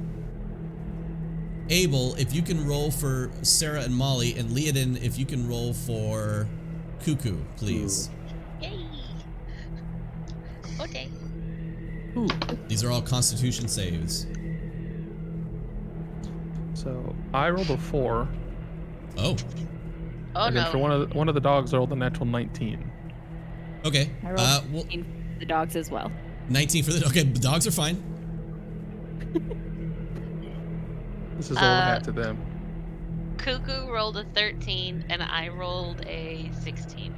Abel, if you can roll for Sarah and Molly, and Leodin, if you can roll for Cuckoo, please. Yay! Okay. Ooh. These are all Constitution saves. So I rolled a 4. Oh, Oh and then for no. one of the dogs, I rolled a natural 19. okay. I rolled Well, 15 for the dogs as well. 19 for the. Okay, the dogs are fine. This is old hat to them. Cuckoo rolled a 13 and I rolled a 16.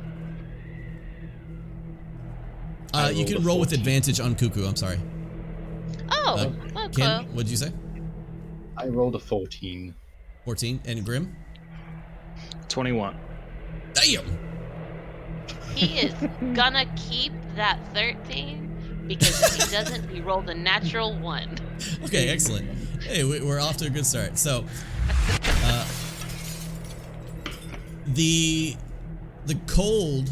You can roll with advantage on Cuckoo. I'm sorry. Oh, well, Ken, cool. what'd you say? I rolled a 14. 14. And Grim? 21. Damn! He is gonna keep that 13 because if he doesn't, he rolled a natural 1. Okay, excellent. Hey, we're off to a good start. So, the cold,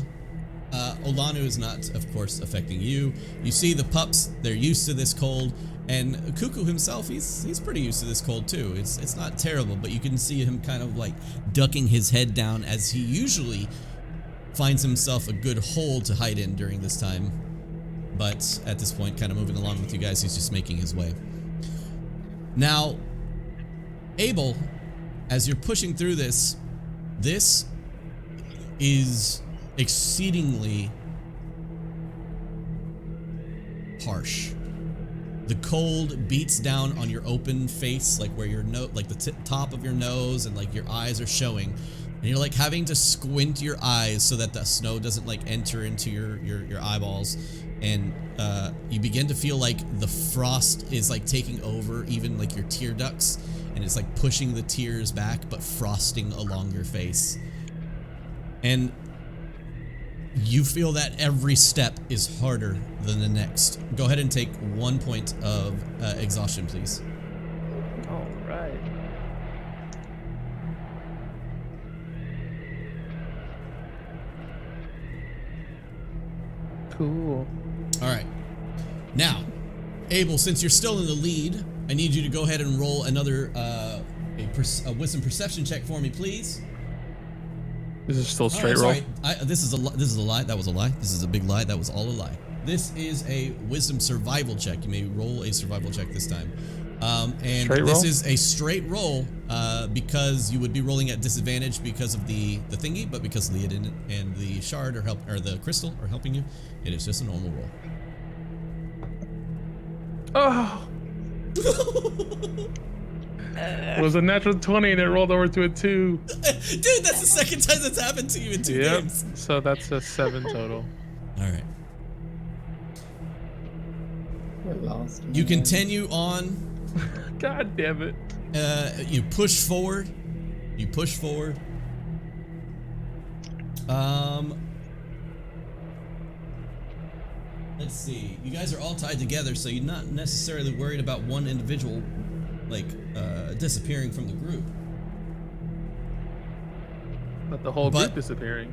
Olanu is not, of course, affecting you. You see the pups; they're used to this cold, and Cuckoo himself, he's pretty used to this cold too. It's not terrible, but you can see him kind of like ducking his head down as he usually finds himself a good hole to hide in during this time. But at this point, kind of moving along with you guys, he's just making his way. Now, Abel, as you're pushing through this is exceedingly harsh. The cold beats down on your open face, like where your like the top of your nose and like your eyes are showing, and you're like having to squint your eyes so that the snow doesn't like enter into your eyeballs, and you begin to feel like the frost is like taking over even like your tear ducts, and it's like pushing the tears back but frosting along your face. And you feel that every step is harder than the next. Go ahead and take 1 point of exhaustion, please. All right. Cool. All right. Now, Abel, since you're still in the lead, I need you to go ahead and roll another a wisdom perception check for me, please. This is still Oh, straight I'm roll. sorry. This is a lie. That was a lie. This is a big lie. That was all a lie. This is a wisdom survival check. You may roll a survival check this time. And Straight this roll? is a straight roll because you would be rolling at disadvantage because of the thingy, but because Leodin and the shard or the crystal are helping you, it is just a normal roll. Oh! It was a natural 20 and it rolled over to a 2. Dude, that's the second time that's happened to you in 2 Yep. games. So that's a 7 total. All right. We're lost. You man. continue on. God damn it. You push forward. You push forward. Let's see. You guys are all tied together, so you're not necessarily worried about one individual, like, disappearing from the group. But the whole But- group disappearing.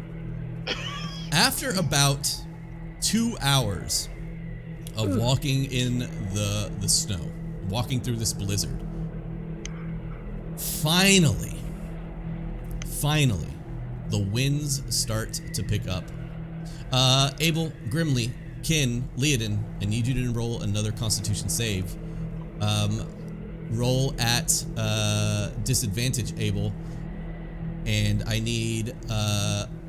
After about 2 hours of walking in the snow, walking through this blizzard, finally, the winds start to pick up. Abel, Grimly, Kin, Leodin, I need you to roll another Constitution save. Roll at disadvantage, Abel, and I need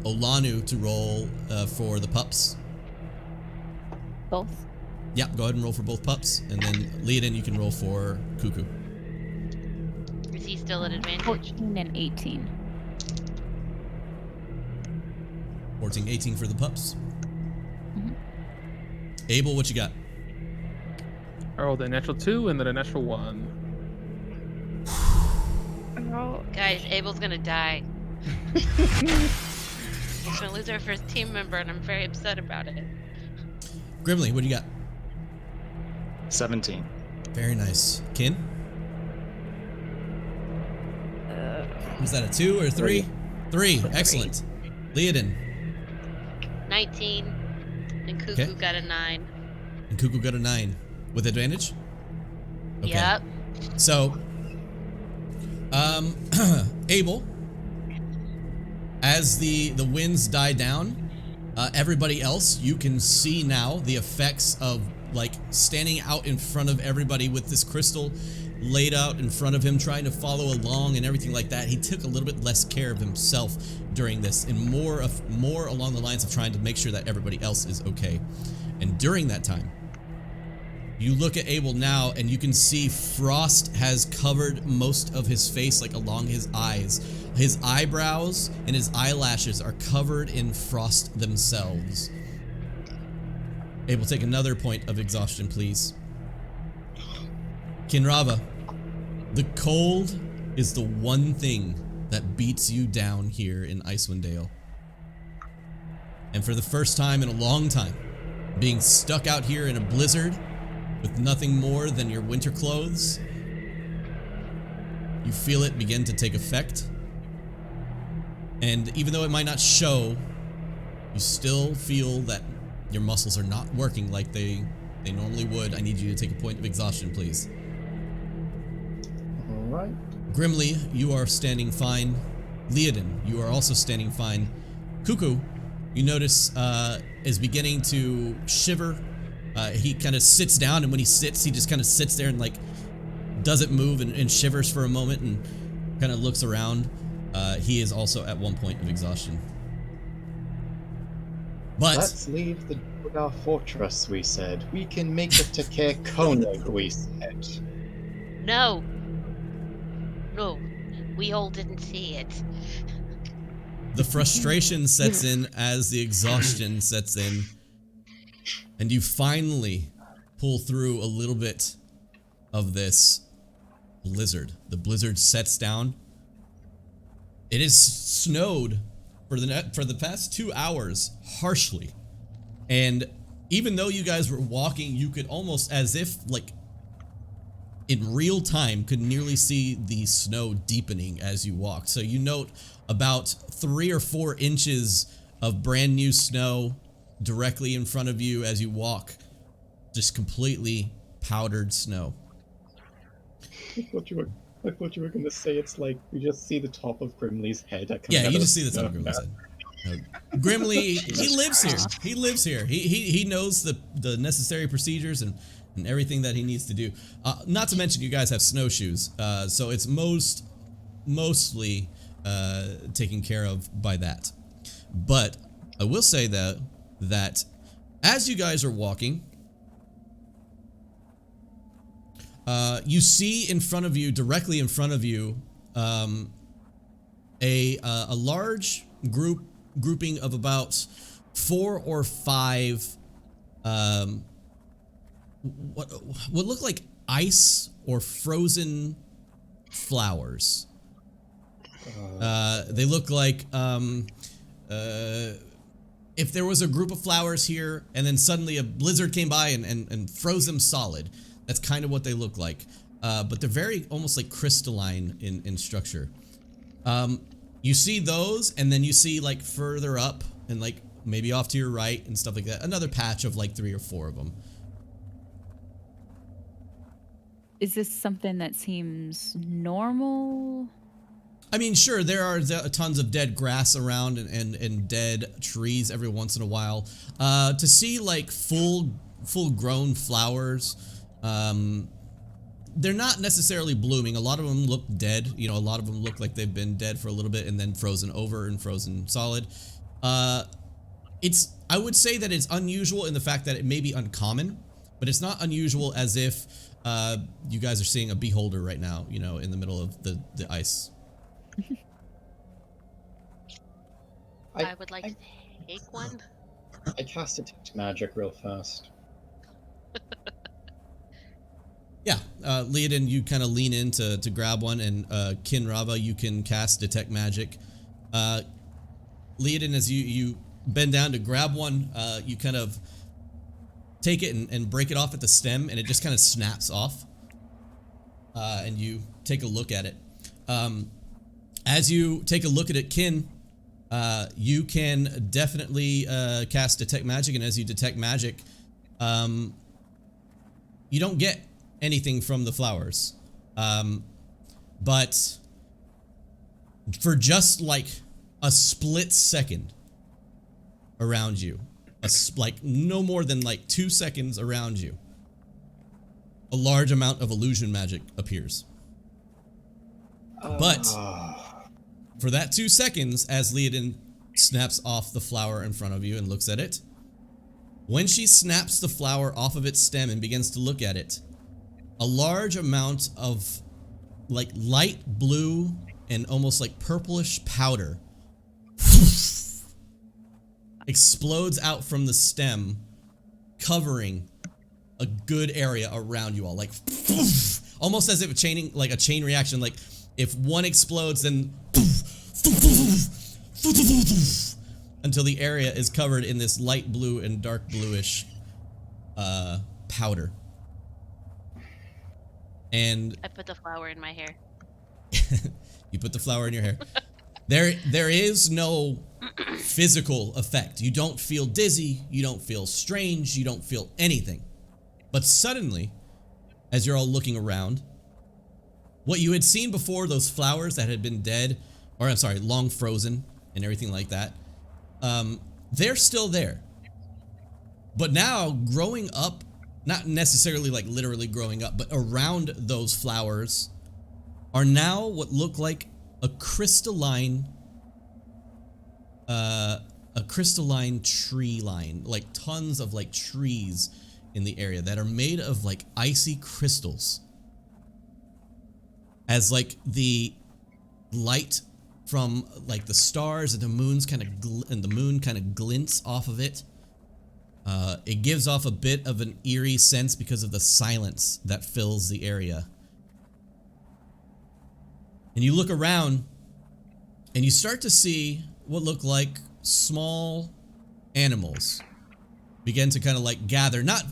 Olanu to roll for the pups. Both. Yeah, go ahead and roll for both pups, and then Leodin, you can roll for Cuckoo. Is he still at advantage? 14 and 18. 14, 18 for the pups. Mhm. Abel, what you got? I rolled a natural 2 and then a natural 1. Oh, Guys, Abel's gonna die. He's gonna lose our first team member, and I'm very upset about it. Grimly, what do you got? 17. Very nice. Kin? Was that a 2 or a 3? 3. Excellent. Leodin 19, and Cuckoo Okay. got a 9. and Cuckoo got a 9 with advantage. Okay. Yep. So, Abel, as the winds die down, everybody else, you can see now the effects of like standing out in front of everybody with this crystal laid out in front of him, trying to follow along and everything like that. He took a little bit less care of himself during this, and more along the lines of trying to make sure that everybody else is okay. And during that time, you look at Abel now, and you can see frost has covered most of his face, like along his eyes. His eyebrows and his eyelashes are covered in frost themselves. Abel, take another point of exhaustion, please. Kinrava, the cold is the one thing that beats you down here in Icewind Dale. And for the first time in a long time, being stuck out here in a blizzard with nothing more than your winter clothes, you feel it begin to take effect. And even though it might not show, you still feel that your muscles are not working like they normally would. I need you to take a point of exhaustion, please. Alright. Grimly, you are standing fine. Leodin, you are also standing fine. Cuckoo, you notice, is beginning to shiver. He kind of sits down, and when he sits, he just kind of sits there and like doesn't move and shivers for a moment and kind of looks around. He is also at 1 point of exhaustion. But Let's leave the Durgar fortress, we said. We can make it to Caer Konig, we said. No. No. We all didn't see it. the frustration sets in as the exhaustion sets in, and you finally pull through a little bit of this blizzard. The blizzard sets down. It has snowed for the past 2 hours harshly, and even though you guys were walking, you could almost, as if like in real time, could nearly see the snow deepening as you walked. So you note about 3 or 4 inches of brand new snow directly in front of you as you walk. Just completely powdered snow. I thought you were going to say it's like we just see the top of Grimly's head. Yeah, you just see the top of Grimly's head. Grimly, he lives here. He lives here. He knows the necessary procedures and everything that he needs to do. Not to mention, you guys have snowshoes, so it's mostly taken care of by that. But I will say that as you guys are walking, you see in front of you, directly in front of you, a large grouping of about 4 or 5 what look like ice or frozen flowers. They look like if there was a group of flowers here and then suddenly a blizzard came by and froze them solid. That's kind of what they look like. But they're very almost like crystalline in structure. You see those, and then you see like further up and like maybe off to your right and stuff like that, another patch of like 3 or 4 of them. Is this something that seems normal? I mean, sure, there are tons of dead grass around and dead trees every once in a while. To see like full grown flowers, they're not necessarily blooming. A lot of them look dead. You know, a lot of them look like they've been dead for a little bit and then frozen over and frozen solid. I would say that it's unusual in the fact that it may be uncommon, but it's not unusual as if you guys are seeing a beholder right now, you know, in the middle of the ice. I would like to take one. I cast Detect Magic real fast. Yeah, Leodin, you kind of lean in to grab one, and Kinrava, you can cast Detect Magic. Leodin, as you bend down to grab one, you kind of take it and break it off at the stem, and it just kind of snaps off. And you take a look at it. As you take a look at it, Kin, you can definitely cast Detect Magic, and as you detect magic, you don't get anything from the flowers, but for just like a split second around you, like no more than like 2 seconds around you, a large amount of illusion magic appears. But for that 2 seconds, as Leodin snaps off the flower in front of you and looks at it, when she snaps the flower off of its stem and begins to look at it, a large amount of like light blue and almost like purplish powder explodes out from the stem, covering a good area around you all, like almost as if chaining, like a chain reaction, like if one explodes, then until the area is covered in this light blue and dark bluish powder. And I put the flower in my hair. you put the flower in your hair. There is no physical effect. You don't feel dizzy, you don't feel strange, you don't feel anything. But suddenly, as you're all looking around, what you had seen before, those flowers that had been dead, or I'm sorry, long frozen and everything like that, they're still there. But now, growing up, not necessarily like literally growing up, but around those flowers are now what look like a crystalline tree line, like tons of like trees in the area that are made of like icy crystals. As like the light from like the stars and the moon's kind of and the moon kind of glints off of it. It gives off a bit of an eerie sense because of the silence that fills the area. And you look around and you start to see what look like small animals begin to kind of like gather, not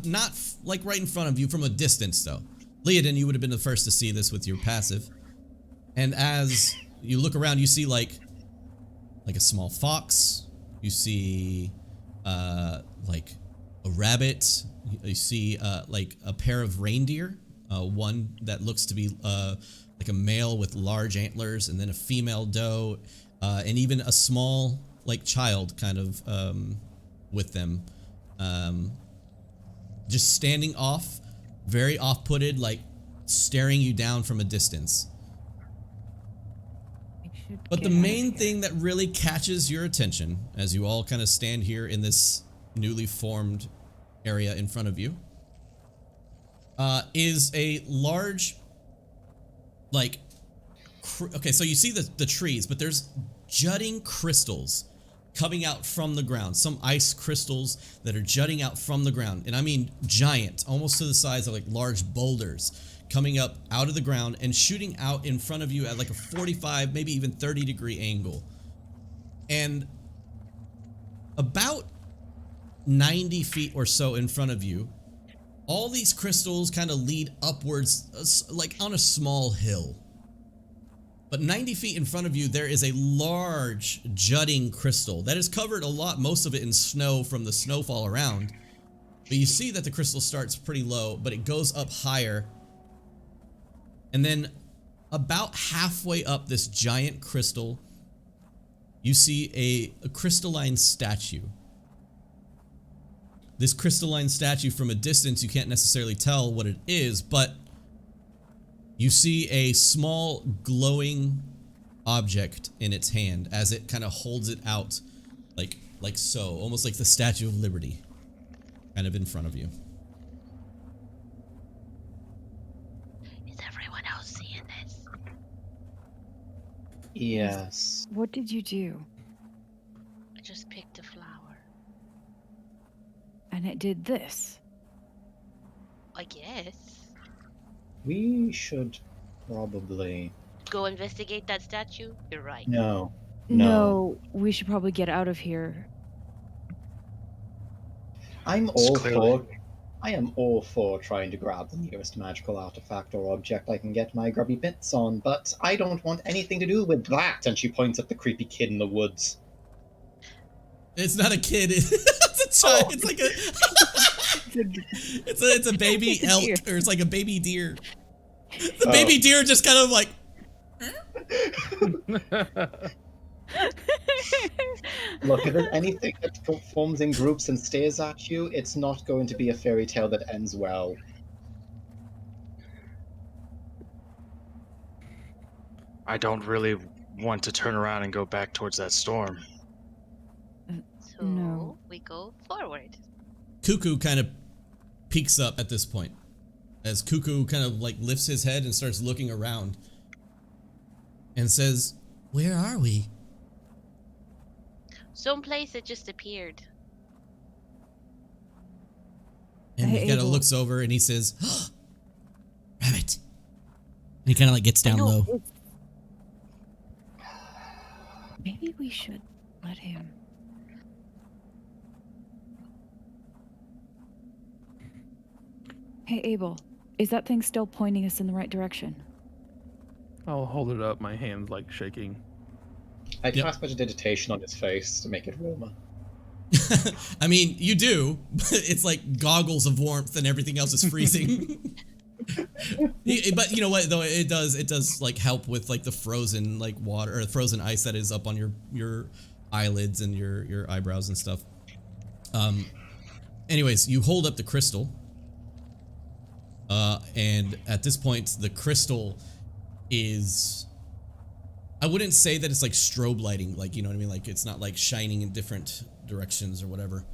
like right in front of you, from a distance though. Leodin, you would have been the first to see this with your passive. And as you look around, you see like a small fox, you see like a rabbit, you see like a pair of reindeer, one that looks to be like a male with large antlers, and then a female doe, and even a small like child kind of with them, just standing off, very off-putted, like staring you down from a distance. But the main thing that really catches your attention as you all kind of stand here in this newly formed area in front of you is a large, like, okay, so you see the trees, but there's jutting crystals coming out from the ground, some ice crystals that are jutting out from the ground, and I mean giant, almost to the size of like large boulders, coming up out of the ground and shooting out in front of you at like a 45, maybe even 30-degree angle. And about 90 feet or so in front of you, all these crystals kind of lead upwards, like on a small hill. But 90 feet in front of you, there is a large jutting crystal that is covered most of it in snow from the snowfall around. But you see that the crystal starts pretty low, but it goes up higher. And then about halfway up this giant crystal, you see a crystalline statue. This crystalline statue, from a distance, you can't necessarily tell what it is, but you see a small glowing object in its hand as it kind of holds it out like so, almost like the Statue of Liberty, kind of in front of you. Is everyone else seeing this? Yes. What did you do? I just picked a flower. And it did this. I guess. We should probably... Go investigate that statue? You're right. No. No, we should probably get out of here. I am all for trying to grab the nearest magical artifact or object I can get my grubby bits on, but I don't want anything to do with that. And she points at the creepy kid in the woods. It's not a kid. It's a child. Oh. It's like it's a baby elk, or it's like a baby deer. The baby deer just kind of like Look, if there's anything that forms in groups and stares at you, it's not going to be a fairy tale that ends well. I don't really want to turn around and go back towards that storm. So No. we go forward. Cuckoo kind of peeks up at this point as Cuckoo kind of like lifts his head and starts looking around and says, "Where are we?" Someplace that just appeared. And Hey, he kind of Abel. looks over and he says, "Rabbit." And he kind of like gets down low. Maybe we should let him. Hey, Abel, is that thing still pointing us in the right direction? I'll hold it up, my hands like shaking. I Yep. cast prestidigitation on his face to make it warmer. I mean, you do, but it's like goggles of warmth and everything else is freezing. But you know what though, it does like help with like the frozen like water or frozen ice that is up on your eyelids and your eyebrows and stuff. Anyways, you hold up the crystal. And at this point the crystal is, I wouldn't say that it's like strobe lighting, like, you know what I mean, like it's not like shining in different directions or whatever,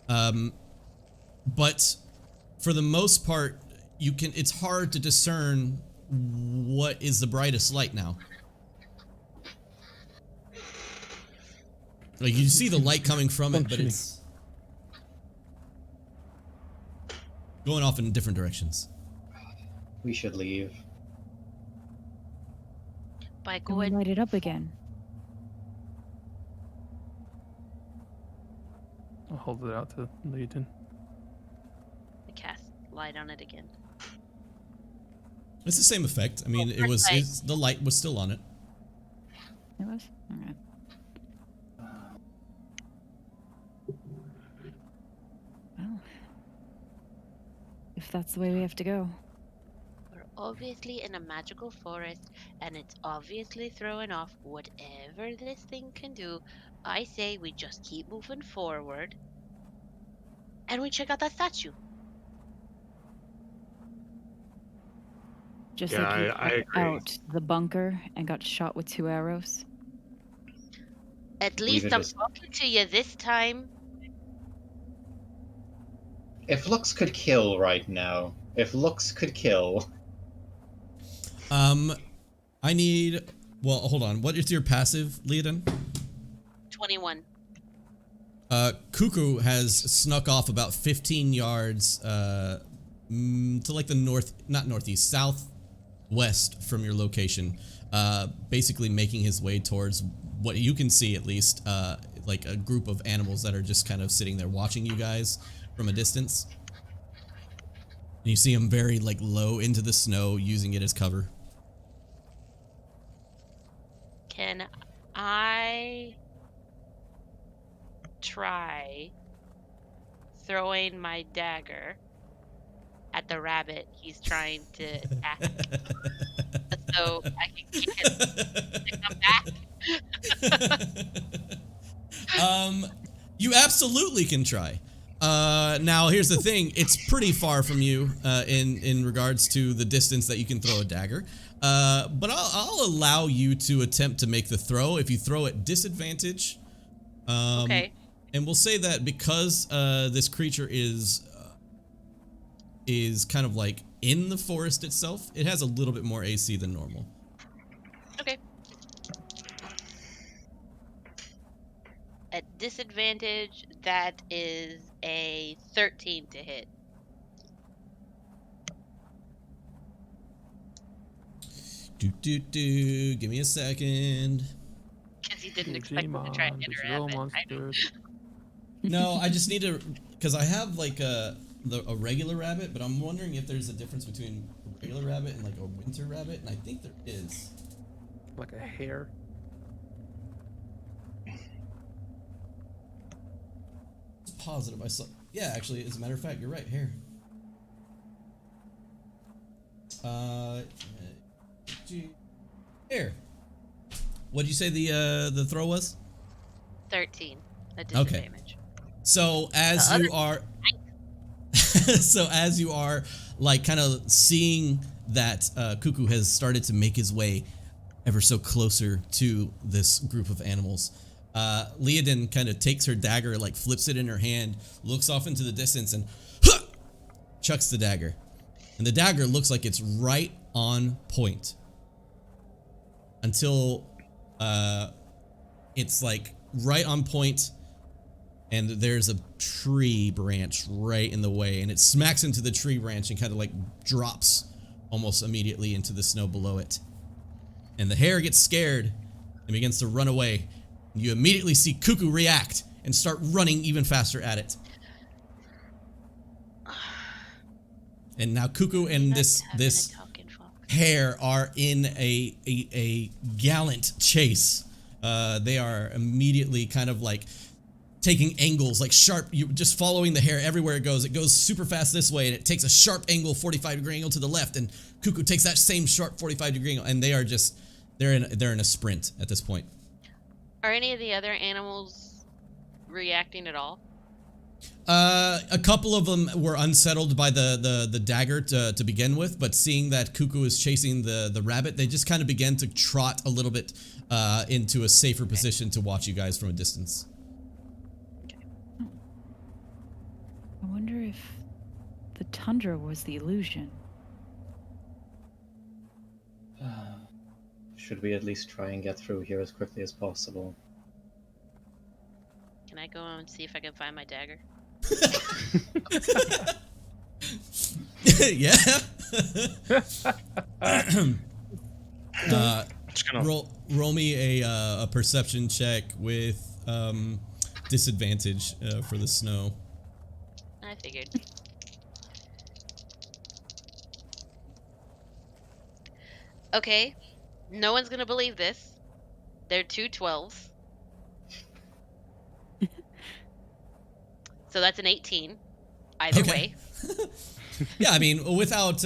but for the most part it's hard to discern what is the brightest light now. Like you see the light coming from it, but it's going off in different directions. We should leave. By Can we going light it up again? I'll hold it out to Leighton. to cast light on it again. It's the same effect. I mean, the light was still on it. It was? Alright. Well, if that's the way we have to go. We're obviously in a magical forest, and it's obviously throwing off whatever this thing can do. I say we just keep moving forward, and we check out that statue. Just Yeah, like you I took agree. out the bunker and got shot with 2 arrows. At We least could I'm just- talking to you this time. If looks could kill right now, if looks could kill, I need, well, hold on. What is your passive, Leodin? 21. Cuckoo has snuck off about 15 yards to like the northeast, southwest from your location, basically making his way towards what you can see, at least, like a group of animals that are just kind of sitting there watching you guys from a distance. And you see him very like low into the snow, using it as cover. Can I try throwing my dagger at the rabbit he's trying to attack, so I can get it to come back? You absolutely can try. Now here's the thing, it's pretty far from you, in regards to the distance that you can throw a dagger. But I'll allow you to attempt to make the throw if you throw at disadvantage. Okay. And we'll say that because, this creature is kind of like in the forest itself, it has a little bit more AC than normal. Okay. At disadvantage, that is a 13 to hit. Give me a second. Because he didn't expect me to try and hit her Digital rabbit. I know. monsters. No, I just need to, because I have like a regular rabbit, but I'm wondering if there's a difference between a regular rabbit and like a winter rabbit, and I think there is. Like a hare. It's positive I saw. Yeah, actually, as a matter of fact, you're right. Here. Here. What'd you say the throw was? 13. A Okay. disadvantage. So as The you are, so as you are like kind of seeing that Cuckoo has started to make his way ever so closer to this group of animals, Leodin kind of takes her dagger, like flips it in her hand, looks off into the distance, and chucks the dagger. And the dagger looks like it's right on point until it's like right on point, and there's a tree branch right in the way, and it smacks into the tree branch and kind of like drops almost immediately into the snow below it. And the hare gets scared and begins to run away. And you immediately see Cuckoo react and start running even faster at it. And now Cuckoo and this hare are in a gallant chase. They are immediately kind of like taking angles, like sharp, you just following the hare everywhere it goes. It goes super fast this way, and it takes a sharp angle, 45-degree angle to the left, and Cuckoo takes that same sharp 45-degree angle, and they are just, they're in a sprint at this point. Are any of the other animals reacting at all? A couple of them were unsettled by the dagger to begin with, but seeing that Cuckoo is chasing the rabbit, they just kind of began to trot a little bit into a safer position to watch you guys from a distance. I wonder if the tundra was the illusion. Should we at least try and get through here as quickly as possible? Can I go and see if I can find my dagger? Yeah. Roll me a perception check with disadvantage for the snow. I figured. Okay, no one's gonna believe this. They're 2 12s. So that's an 18. Either way. Yeah, I mean, without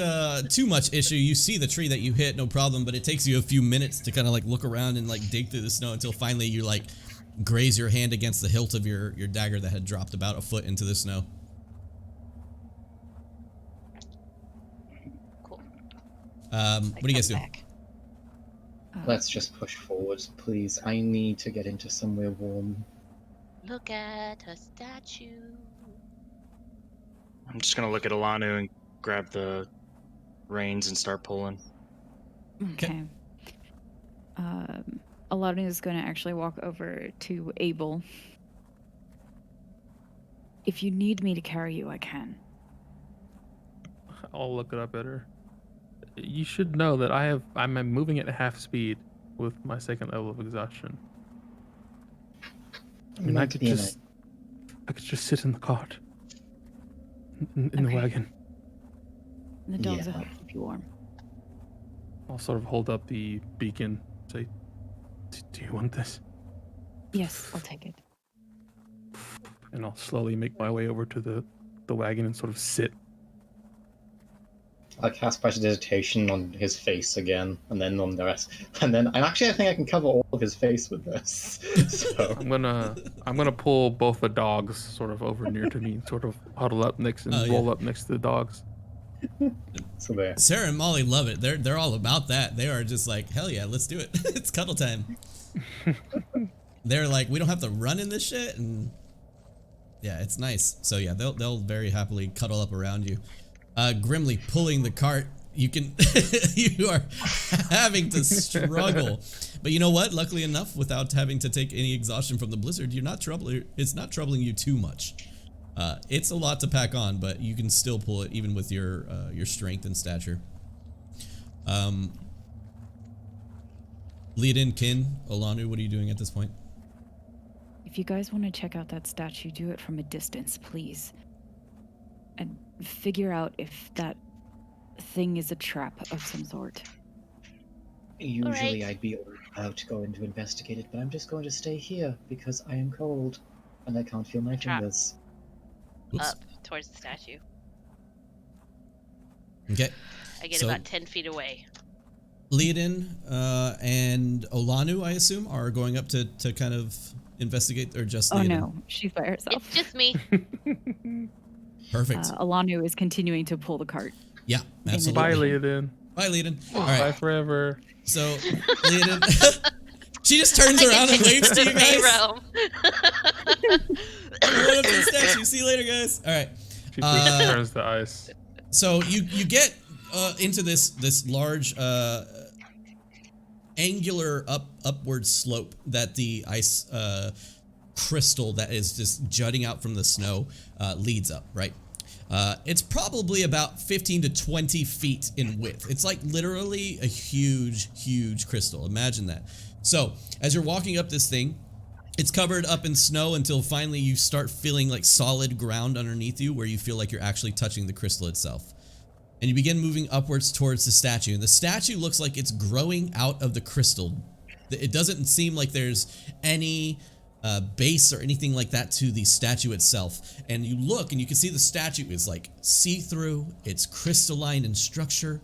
too much issue, you see the tree that you hit, no problem, but it takes you a few minutes to kind of like look around and like dig through the snow until finally you like graze your hand against the hilt of your dagger that had dropped about a foot into the snow. Cool. What do you guys do? Let's just push forward, please. I need to get into somewhere warm. Look at a statue. I'm just gonna look at Alanu and grab the reins and start pulling. Okay. Aladdin is going to actually walk over to Abel. If you need me to carry you, I can. I'll look it up at her. You should know that I'm moving at half speed with my second level of exhaustion. I mean, I could just sit in the cart, in the wagon. And the dogs will help keep you warm. I'll sort of hold up the beacon, say, "Do you want this?" Yes, I'll take it. And I'll slowly make my way over to the wagon and sort of sit. I'll cast prestidigitation on his face again, and then on the rest. And then, I think I can cover all of his face with this. So I'm gonna pull both the dogs sort of over near to me, and sort of huddle up next and roll up next to the dogs. So there. Sarah and Molly love it. They're all about that. They are just like, hell yeah, let's do it. It's cuddle time. They're like, we don't have to run in this shit, and yeah, it's nice. So yeah, they'll very happily cuddle up around you. Grimly pulling the cart, you can you are having to struggle, but you know what? Luckily enough, without having to take any exhaustion from the blizzard, it's not troubling you too much. It's a lot to pack on, but you can still pull it even with your strength and stature. Lead in, Kin, Alanu, what are you doing at this point? If you guys want to check out that statue, do it from a distance, please. And figure out if that thing is a trap of some sort. Usually I'd be about to go in to investigate it, but I'm just going to stay here because I am cold and I can't feel my fingers. Oops. Up towards the statue. 'Kay. Okay. I get So- about 10 feet away. Leodin and Olanu, I assume, are going up to kind of investigate, or just Oh Leodin? no, she's by herself. It's just me. Perfect. Alanu is continuing to pull the cart. Yeah, the absolutely. Bye, direction. Leodin. Bye, Leodin. All Bye right. forever. So, Leodin, she just turns around and waves to you guys. Realm. Everyone up to the statue. See you later, guys. All right. She just turns the ice. So you get into this large angular upward slope that the ice crystal that is just jutting out from the snow leads up, right? It's probably about 15 to 20 feet in width. It's like literally a huge crystal. Imagine that. So as you're walking up this thing, it's covered up in snow until finally you start feeling like solid ground underneath you, where you feel like you're actually touching the crystal itself. And you begin moving upwards towards the statue, and the statue looks like it's growing out of the crystal. It doesn't seem like there's any base or anything like that to the statue itself. And you look and you can see the statue is like see-through, it's crystalline in structure,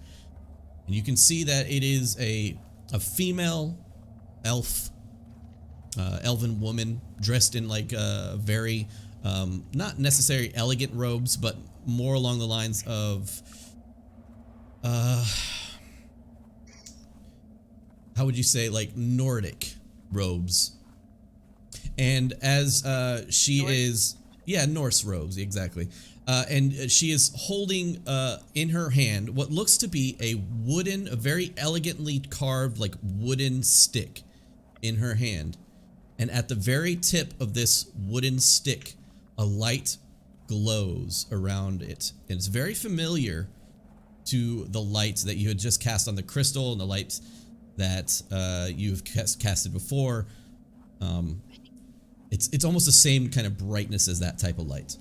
and you can see that it is a female elf, elven woman dressed in like very not necessarily elegant robes, but more along the lines of how would you say, like Nordic robes. And as she Norse? is, yeah, Norse robes, exactly. And she is holding in her hand what looks to be a very elegantly carved, like wooden stick in her hand. And at the very tip of this wooden stick, a light glows around it. And it's very familiar to the light that you had just cast on the crystal and the light that you've casted before. It's almost the same kind of brightness as that type of light.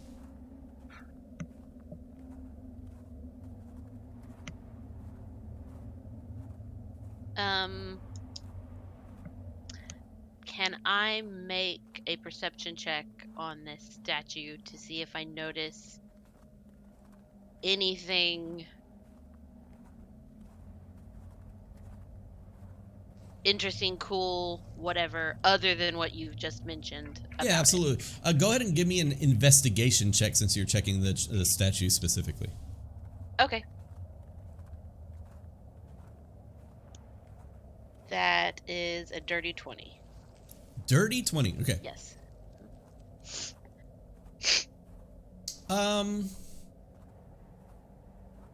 Can I make a perception check on this statue to see if I notice anything interesting, cool, whatever, other than what you've just mentioned? Yeah, about it? absolutely. Go ahead and give me an investigation check since you're checking the statue specifically. Okay. That is a dirty 20. Dirty 20. Okay. Yes.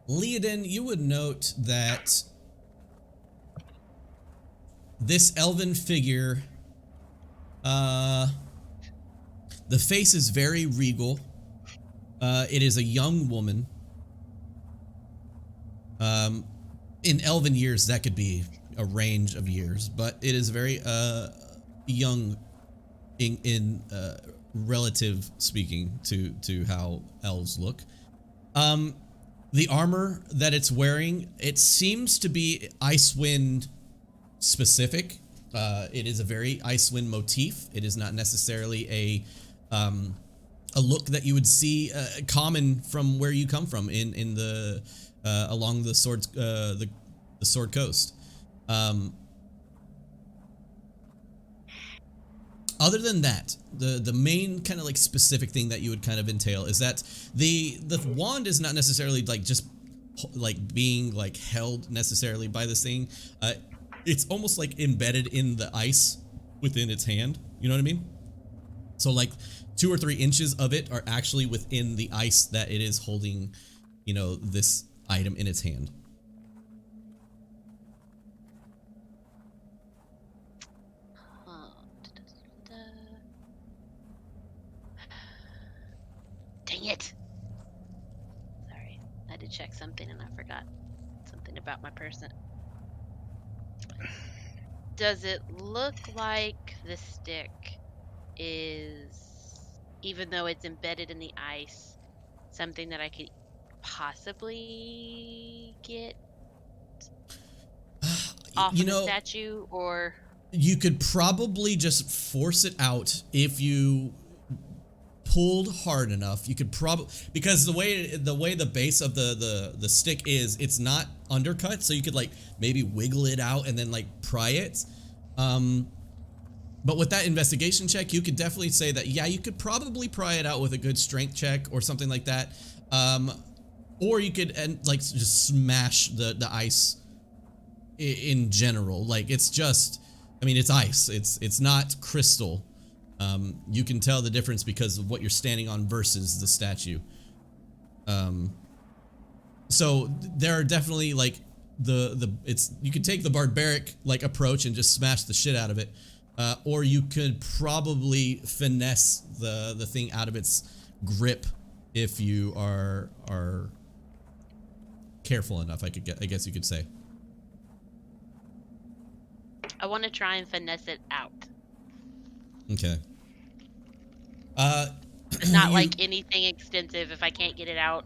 Leodin, you would note that this elven figure, the face is very regal. It is a young woman. In elven years, that could be a range of years, but it is very young in relative speaking to how elves look. The armor that it's wearing, it seems to be Icewind specific. It is a very Icewind motif. It is not necessarily a look that you would see common from where you come from in the along the Sword Coast. Other than that, the main kind of like specific thing that you would kind of entail is that the wand is not necessarily like just like being like held necessarily by this thing. It's almost like embedded in the ice within its hand. You know what I mean? So like 2 or 3 inches of it are actually within the ice that it is holding, you know, this item in its hand. Dang it. Sorry. I had to check something and I forgot something about my person. Does it look like the stick is, even though it's embedded in the ice, something that I could possibly get off of the statue, or you could probably just force it out if you pulled hard enough, you could probably, because the way the base of the stick is, it's not undercut, so you could like maybe wiggle it out and then like pry it. But with that investigation check, you could definitely say that, yeah, you could probably pry it out with a good strength check or something like that. Or you could like just smash the ice in general. Like, it's just, I mean, it's ice. It's not crystal. You can tell the difference because of what you're standing on versus the statue. So there are definitely like you could take the barbaric like approach and just smash the shit out of it. Or you could probably finesse the thing out of its grip if you are careful enough. I guess you could say. I want to try and finesse it out. Okay. Not like anything extensive. If I can't get it out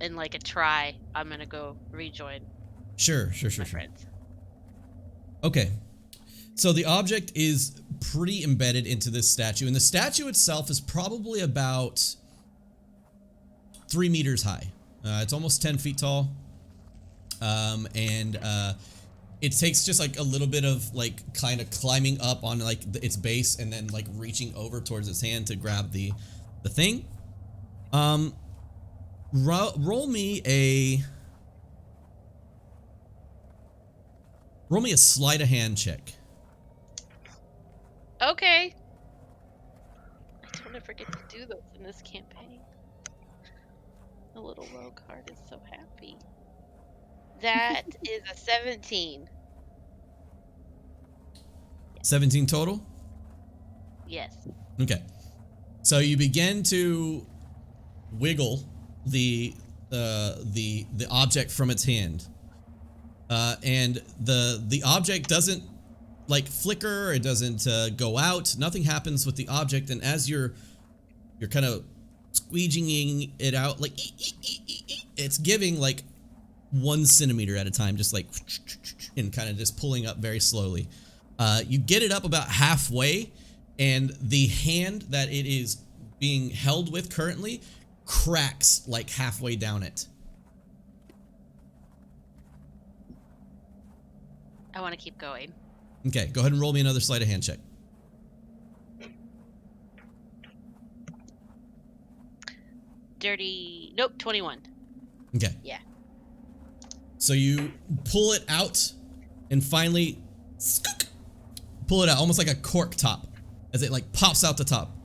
in like a try, I'm gonna go rejoin. Sure. My friends. Okay. So the object is pretty embedded into this statue, and the statue itself is probably about 3 meters high. It's almost 10 feet tall. It takes just like a little bit of like kind of climbing up on like its base and then like reaching over towards its hand to grab the thing. Roll me a sleight of hand check. Okay. I don't ever get to do those in this campaign. The little rogue heart is so happy. That is a 17. 17 total? Yes. Okay. So you begin to wiggle the object from its hand. And the object doesn't like flicker, it doesn't go out, nothing happens with the object, and as you're kind of squeegeeing it out, like it's giving like 1 centimeter at a time, just like, and kind of just pulling up very slowly. You get it up about halfway, and the hand that it is being held with currently cracks like halfway down it. I want to keep going. Okay, go ahead and roll me another sleight of hand check. Nope, 21. Okay. Yeah. So you pull it out and finally pull it out almost like a cork top as it like pops out the top.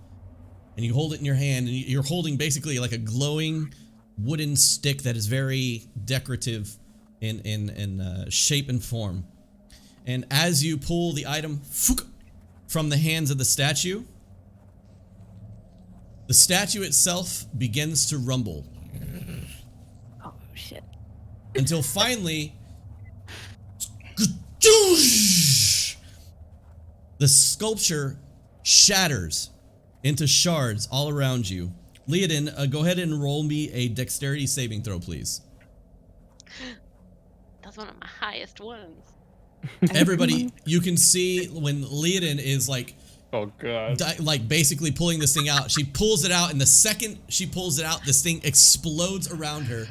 And you hold it in your hand, and you're holding basically like a glowing wooden stick that is very decorative in shape and form. And as you pull the item from the hands of the statue itself begins to rumble. Oh, shit. Until finally, the sculpture shatters into shards all around you. Leodin, go ahead and roll me a dexterity saving throw, please. That's one of my highest ones. Everybody, you can see when Leodin is like, Oh god. like basically pulling this thing out. She pulls it out, and the second she pulls it out, this thing explodes around her.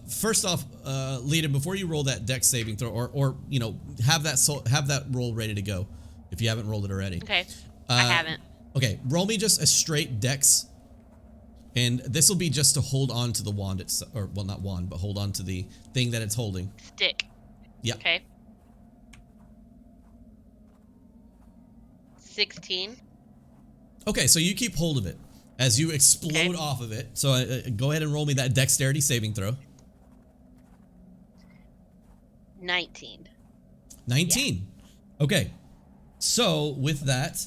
First off, Leodin, before you roll that dex saving throw, or you know, have that roll ready to go, if you haven't rolled it already. Okay. I haven't. Okay, roll me just a straight dex, and this will be just to hold on to the wand itself, or well, not wand, but hold on to the thing that it's holding. Stick. Yeah. Okay. 16. Okay, so you keep hold of it as you explode off of it. So go ahead and roll me that dexterity saving throw. 19. 19. Yeah. Okay. So with that,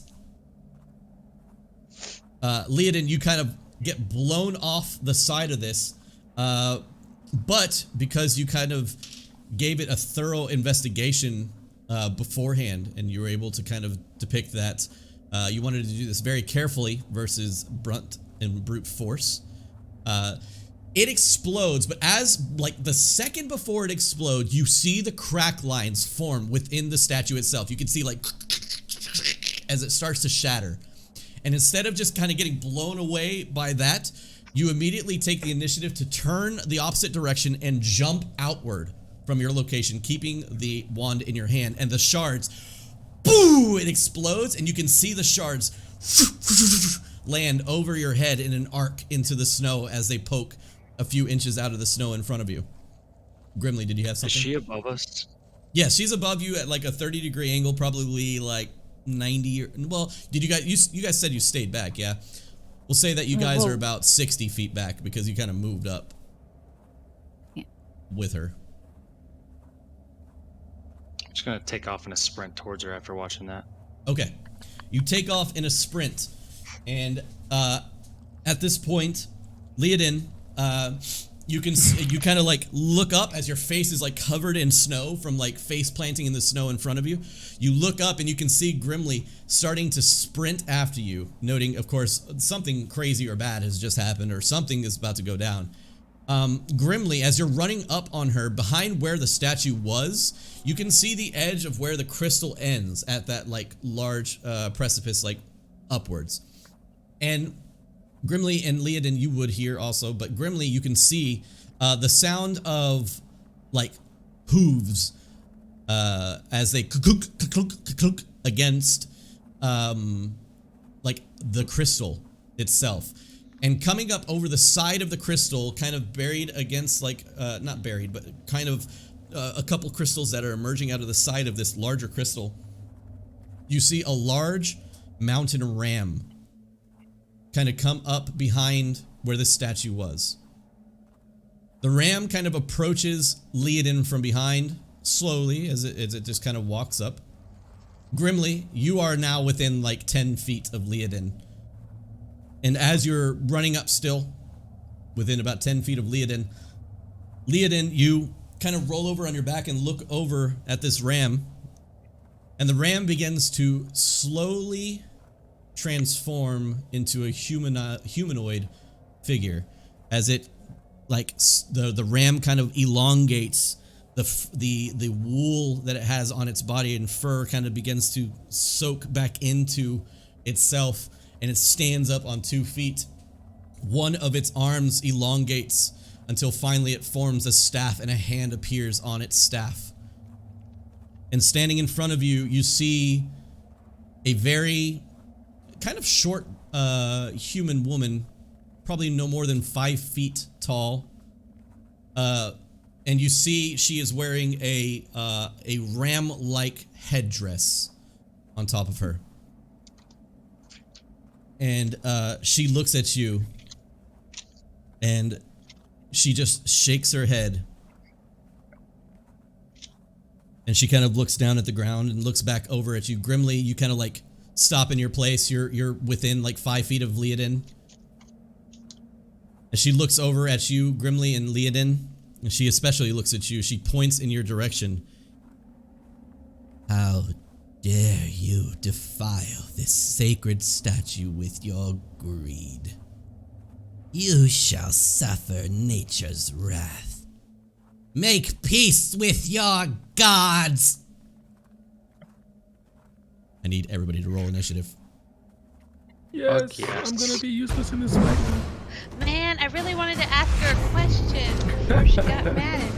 Leodin, you kind of get blown off the side of this, but because you kind of gave it a thorough investigation beforehand, and you were able to kind of depict that you wanted to do this very carefully versus brunt and brute force. It explodes, but as like the second before it explodes, you see the crack lines form within the statue itself. You can see like as it starts to shatter. And instead of just kind of getting blown away by that, you immediately take the initiative to turn the opposite direction and jump outward from your location, keeping the wand in your hand. And the shards, boo! It explodes, and you can see the shards land over your head in an arc into the snow as they poke a few inches out of the snow in front of you. Grimly, did you have something? Is she above us? Yeah, she's above you at like a 30-degree angle, probably like 90 or, well, did you guys said you stayed back, yeah? We'll say that you guys are about 60 feet back because you kind of moved up with her. I'm just gonna take off in a sprint towards her after watching that. Okay. You take off in a sprint, and at this point, Leodin, you kind of like look up as your face is like covered in snow from like face planting in the snow in front of you. You look up and you can see Grimly starting to sprint after you, noting, of course, something crazy or bad has just happened or something is about to go down. Grimly, as you're running up on her, behind where the statue was, you can see the edge of where the crystal ends at that like large precipice, like upwards. And Grimly and Leodin, you would hear also, but Grimly, you can see the sound of like hooves as they clunk against like the crystal itself. And coming up over the side of the crystal, kind of buried against like, not buried, but kind of a couple crystals that are emerging out of the side of this larger crystal, you see a large mountain ram kind of come up behind where the statue was. The ram kind of approaches Leodin from behind, slowly, as it just kind of walks up. Grimly, you are now within like 10 feet of Leodin. And as you're running up still, within about 10 feet of Leodin, you kind of roll over on your back and look over at this ram. And the ram begins to slowly transform into a humanoid figure. As it, like, the ram kind of elongates, the wool that it has on its body and fur kind of begins to soak back into itself. And it stands up on 2 feet. One of its arms elongates until finally it forms a staff and a hand appears on its staff. And standing in front of you, you see a very kind of short human woman, probably no more than 5 feet tall. And you see she is wearing a ram-like headdress on top of her. And she looks at you and she just shakes her head, and she kind of looks down at the ground and looks back over at you. Grimly, you kind of like stop in your place. You're within like 5 feet of Leodin, and she looks over at you, Grimly and Leodin, and she especially looks at you. She points in your direction. How dare you defile this sacred statue with your greed? You shall suffer nature's wrath. Make peace with your gods! I need everybody to roll initiative. Yes, Fuck yes. I'm gonna be useless in this fight. Man, I really wanted to ask her a question before she got mad at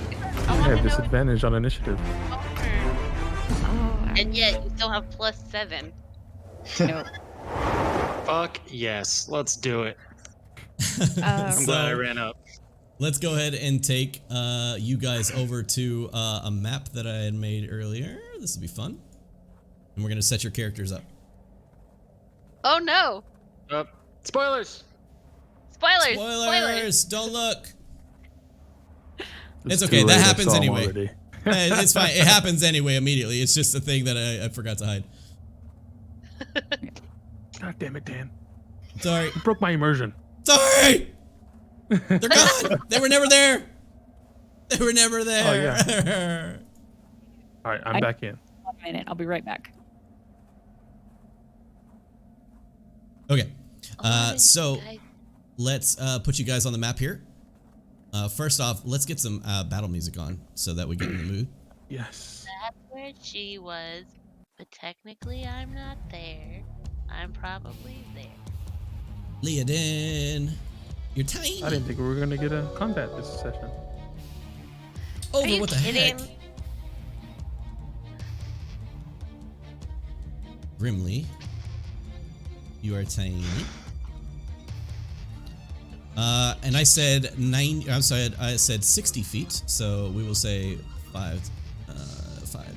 me. I I want have to know disadvantage on initiative. and yet you still have +7. No. Fuck yes, let's do it. Uh, I'm glad I ran up. Let's go ahead and take you guys over to a map that I had made earlier. This will be fun. And we're going to set your characters up. Oh no! Spoilers! Spoilers! Spoilers! Don't look! It's It's okay, too that late, I happens saw 'em anyway. already. It's fine. It happens anyway immediately. It's just a thing that I forgot to hide. God damn it, Dan. Sorry. You broke my immersion. Sorry! They're gone! They were never there! They were never there! All right, I'm back in. 1 minute. I'll be right back. Okay. Honest, So guys. let's put you guys on the map here. First off, let's get some battle music on so that we get in the mood. Yes. That's where she was, but technically I'm not there. I'm probably there. Leodin, you're tiny. I didn't think we were gonna get a combat this session. Over Are you what the kidding? heck? Grimly, you are tiny. And I said 60 feet. So we will say 5,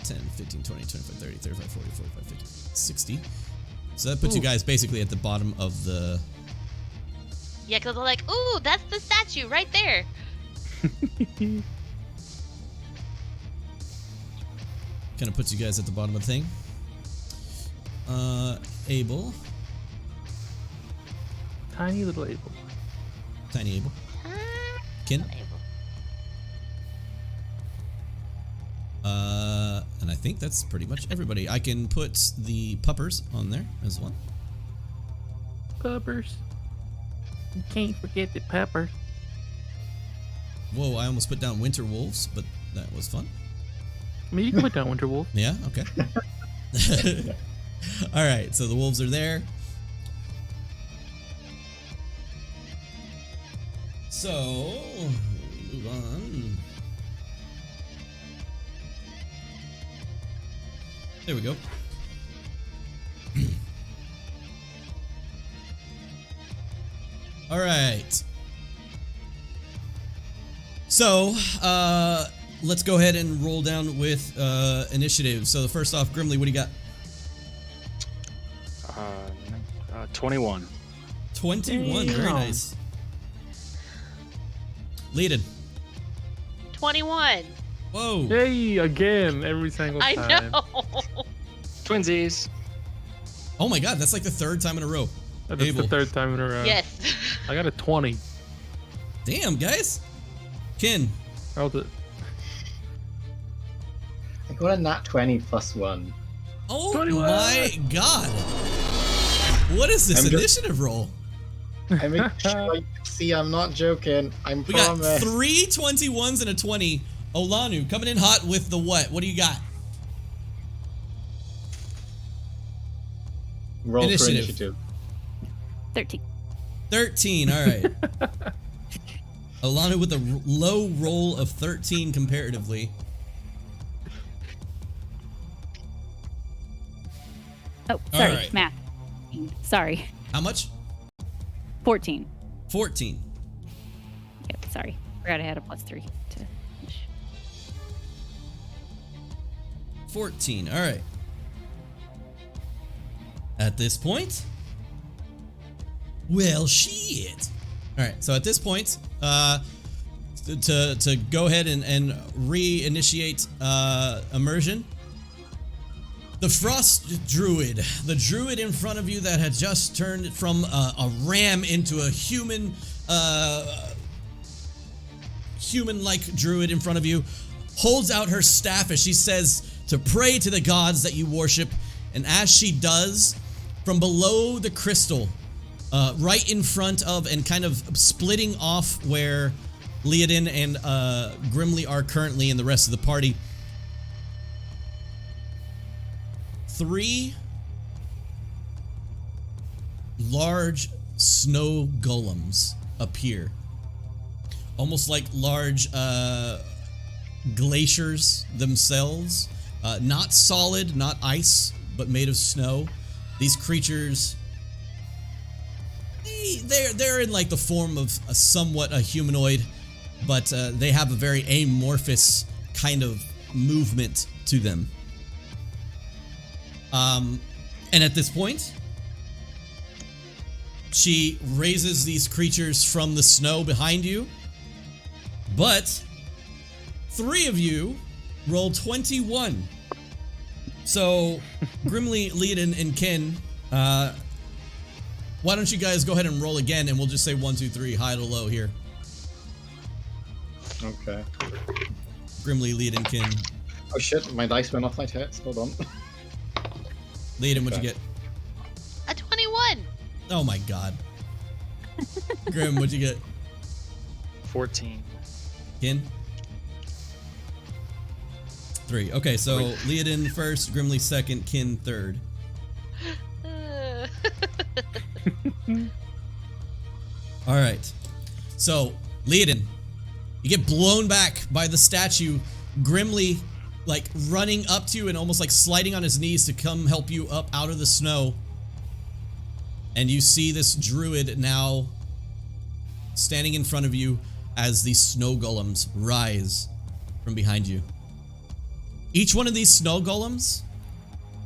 10, 15, 20, 25, 30, 35, 40, 45, 50, 60. So that puts you guys basically at the bottom of the. Yeah, because they're like, ooh, that's the statue right there. Kind of puts you guys at the bottom of the thing. Abel. Tiny little Abel. Tiny Abel. Kin. And I think that's pretty much everybody. I can put the puppers on there as well. Peppers. You can't forget the peppers. Whoa, I almost put down winter wolves, but that was fun. I mean, you can put down Winter Wolf. Yeah, okay. All right, so the wolves are there. So, move on. There we go. All right. So, let's go ahead and roll down with initiative. So, first off, Grimly, what do you got? 21. 21, very Damn. nice. Leaded. 21. Whoa. Hey, again, every single I time. know. Twinsies. Oh my god, that's like the third time in a row. That's Abel. the third time in a row. Yes. I got a 20. Damn, guys. Kin. How's it? I got a nat 20 plus 1. Oh 21. my god. What is this I'm just- initiative roll? I make sure you see I'm not joking. I'm We got promise. 3 21s and a 20. Olanu coming in hot with the what? What do you got? Roll for Initiative. initiative. 13. 13, all right. Olanu with a low roll of 13 comparatively. Oh, sorry. right. Math. Sorry. How much? 14. 14. Yep, sorry. Forgot I had a +3 to finish. 14, all right. At this point, well, shit. All right, so at this point, to go ahead and reinitiate immersion, the frost druid, the druid in front of you that had just turned from a ram into a human, human-like druid in front of you, holds out her staff as she says to pray to the gods that you worship, and as she does, from below the crystal, right in front of and kind of splitting off where Leodin and Grimly are currently and the rest of the party, 3 large snow golems appear. Almost like large glaciers themselves. Not solid, not ice, but made of snow. These creatures, they're in like the form of somewhat a humanoid, but they have a very amorphous kind of movement to them. And at this point, she raises these creatures from the snow behind you, but 3 of you roll 21. So, Grimly, Leodin, and Ken, why don't you guys go ahead and roll again, and we'll just say 1, 2, 3, high to low here. Okay. Grimly, Leodin, Ken. Oh shit, my dice went off my tits. Hold on. Leodin, what'd you get? A 21. Oh my god. Grim, what'd you get? 14. Ken? 3. Okay, so Leodin first, Grimly second, Kin third. All right. So, Leodin, you get blown back by the statue, grimly, like running up to you and almost like sliding on his knees to come help you up out of the snow. And you see this druid now standing in front of you as these snow golems rise from behind you. Each one of these snow golems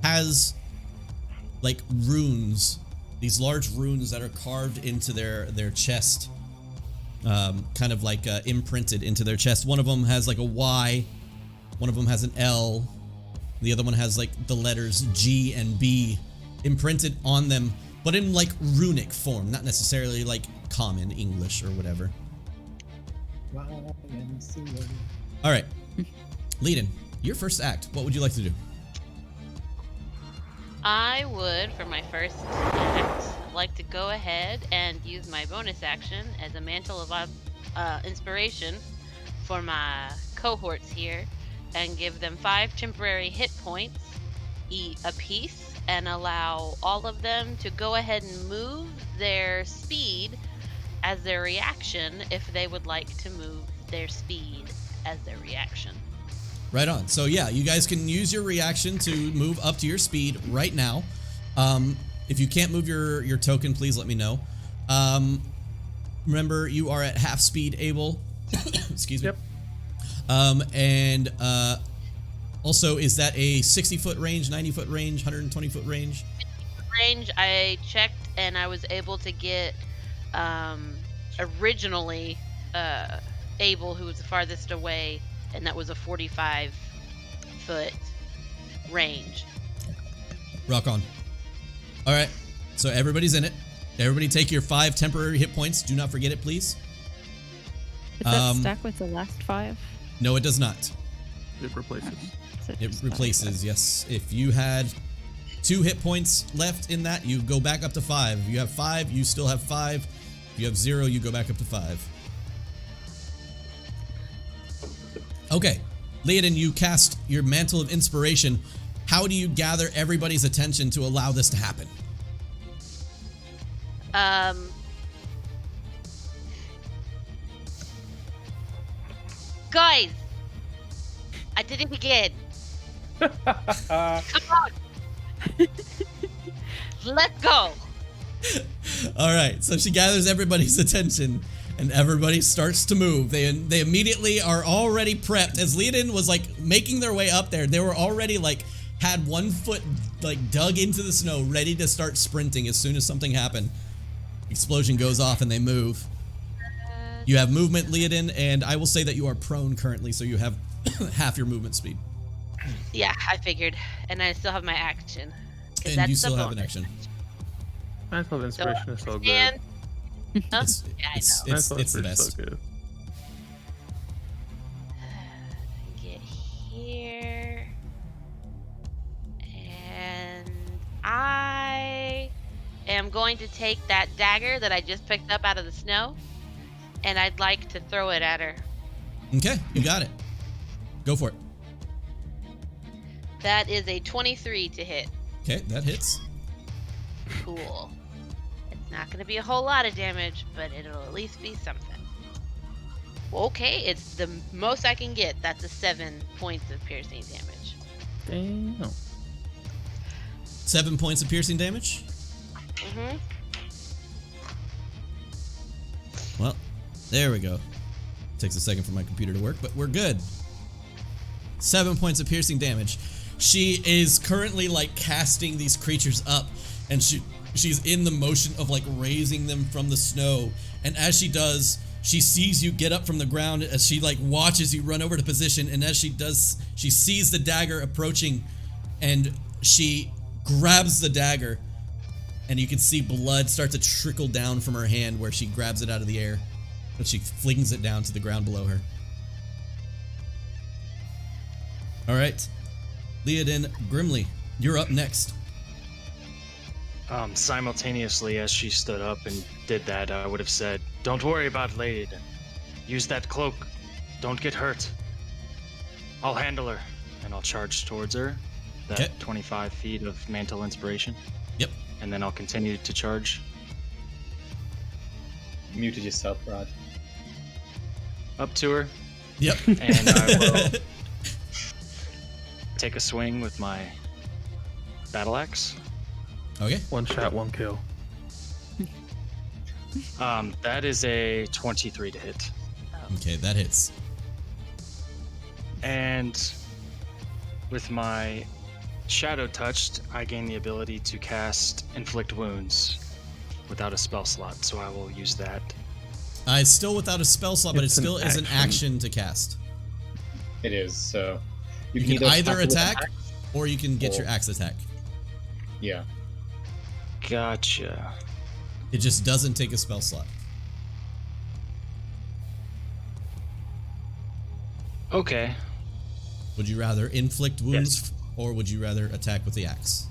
has like runes, these large runes that are carved into their chest, kind of like imprinted into their chest. One of them has like a Y, one of them has an L, the other one has like the letters G and B imprinted on them, but in like runic form, not necessarily like common English or whatever. All right, Leodin, your first act, what would you like to do? I would, for my first act, like to go ahead and use my bonus action as a mantle of inspiration for my cohorts here, and give them 5 temporary hit points apiece, and allow all of them to go ahead and move their speed as their reaction if they would like to move their speed as their reaction. Right on. So yeah, you guys can use your reaction to move up to your speed right now. If you can't move your token, please let me know. Remember, you are at half speed able. Excuse me. Yep. Also, is that a 60-foot range, 90-foot range, 120-foot range? Range, I checked and I was able to get originally Abel, who was the farthest away, and that was a 45-foot range. Rock on. All right, so everybody's in it. Everybody take your 5 temporary hit points. Do not forget it, please. Does that stack with the last 5? No, it does not. It replaces. Okay. So It just replaces, yes. If you had 2 hit points left in that, you go back up to 5. If you have 5, you still have 5. If you have 0, you go back up to 5. Okay, Leodin, you cast your Mantle of Inspiration. How do you gather everybody's attention to allow this to happen? Guys, I did it again. Come on. Let's go. All right, so she gathers everybody's attention and everybody starts to move. They immediately are already prepped. As Leodin was like making their way up there, they were already like had one foot like dug into the snow, ready to start sprinting as soon as something happened. Explosion goes off and they move. You have movement, Leodin, and I will say that you are prone currently, so you have half your movement speed. Yeah, I figured. And I still have my action. 'cause And that's you the still have an bonus. action. Mantle of Inspiration is so good. And huh? It's, Yeah, I it's, know. it's, Mantle of it's the Inspiration is best. so good. Get here. And I am going to take that dagger that I just picked up out of the snow, and I'd like to throw it at her. Okay, you got it. Go for it. That is a 23 to hit. Okay, that hits. Cool. It's not going to be a whole lot of damage, but it'll at least be something. Okay, it's the most I can get. That's a 7 points of piercing damage. Damn. 7 points of piercing damage. Mm-hmm. Well, there we go. Takes a second for my computer to work, but we're good. 7 points of piercing damage. She is currently like casting these creatures up, and she's in the motion of like raising them from the snow. And as she does, she sees you get up from the ground as she like watches you run over to position. And as she does, she sees the dagger approaching, and she grabs the dagger, and you can see blood start to trickle down from her hand where she grabs it out of the air, but she flings it down to the ground below her. All right, Leodin Grimly, you're up next. Simultaneously, as she stood up and did that, I would have said, "Don't worry about Leodin. Use that cloak. Don't get hurt. I'll handle her." And I'll charge towards her. That 'Kay. 25 feet of mantle inspiration. Yep. and then I'll continue to charge. Muted yourself, Brad. Up to her, Yep. and I will take a swing with my battle axe. Okay. One shot, one kill. That is a 23 to hit. Okay, that hits. And with my Shadow Touched, I gain the ability to cast Inflict Wounds without a spell slot, so I will use that. It's still without a spell slot, but it It's an still is an action. action to cast. It is, so... You can either with an attack, axe- or you can get or- your axe attack. Yeah. Gotcha. It just doesn't take a spell slot. Okay. Would you rather inflict wounds, or would you rather attack with the axe?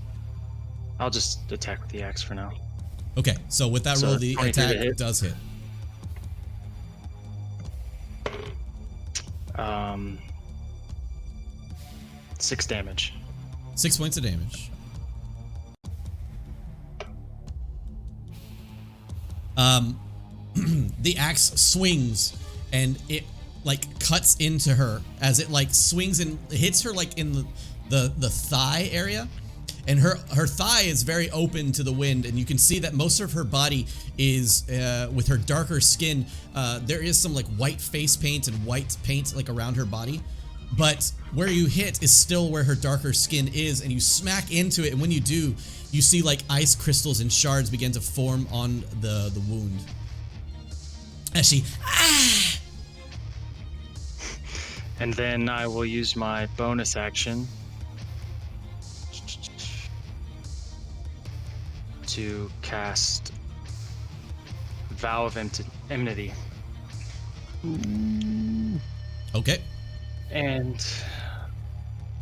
I'll just attack with the axe for now. Okay, so with that So roll, the 23 to attack hit. does hit. 6 damage. 6 points of damage. The axe swings and it like cuts into her as it like swings and hits her like in the thigh area, and her thigh is very open to the wind, and you can see that most of her body is with her darker skin. There is some like white face paint and white paint like around her body, but where you hit is still where her darker skin is, and you smack into it, and when you do, you see like ice crystals and shards begin to form on the wound. As she And then I will use my bonus action to cast Vow of Enmity. Okay. And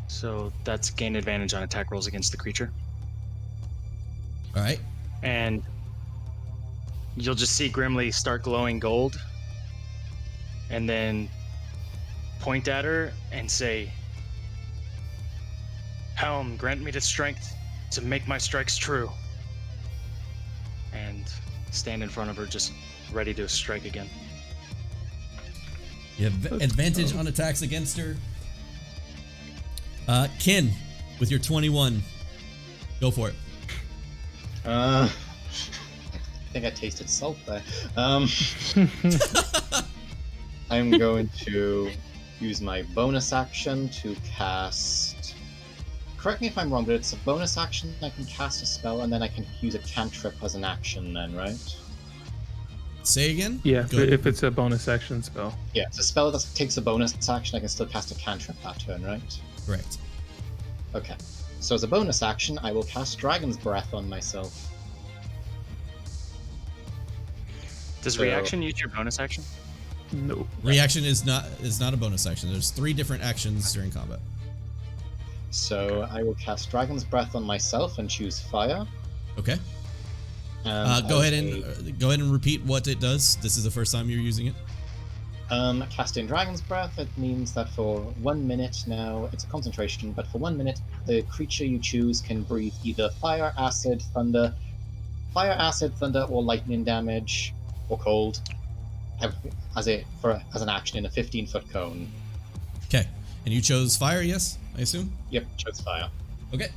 so that's gain advantage on attack rolls against the creature. All right. And you'll just see Grimly start glowing gold and then point at her and say, "Helm, grant me the strength to make my strikes true." And stand in front of her, just ready to strike again. You have advantage on attacks against her. Kin, with your 21, go for it. I think I tasted salt there. I'm going to use my bonus action to cast... Correct me if I'm wrong, but it's a bonus action. I can cast a spell, and then I can use a cantrip as an action then, right? Say again? Yeah, Go. if it's a bonus action spell. Yeah, it's a spell that takes a bonus action. I can still cast a cantrip that turn, right? Correct. Okay. So as a bonus action, I will cast Dragon's Breath on myself. Does So- reaction use your bonus action? No. Reaction is not a bonus action. There's 3 different actions during combat. So I will cast Dragon's Breath on myself and choose Fire. Okay. And Go as ahead and repeat what it does. This is the first time you're using it. casting Dragon's Breath, it means that for 1 minute now, it's a concentration, but for 1 minute, the creature you choose can breathe either fire, acid, thunder, or lightning damage, or cold, as an action in a 15-foot cone. Okay. And you chose fire, yes? I assume? Yep, chose fire. Okay.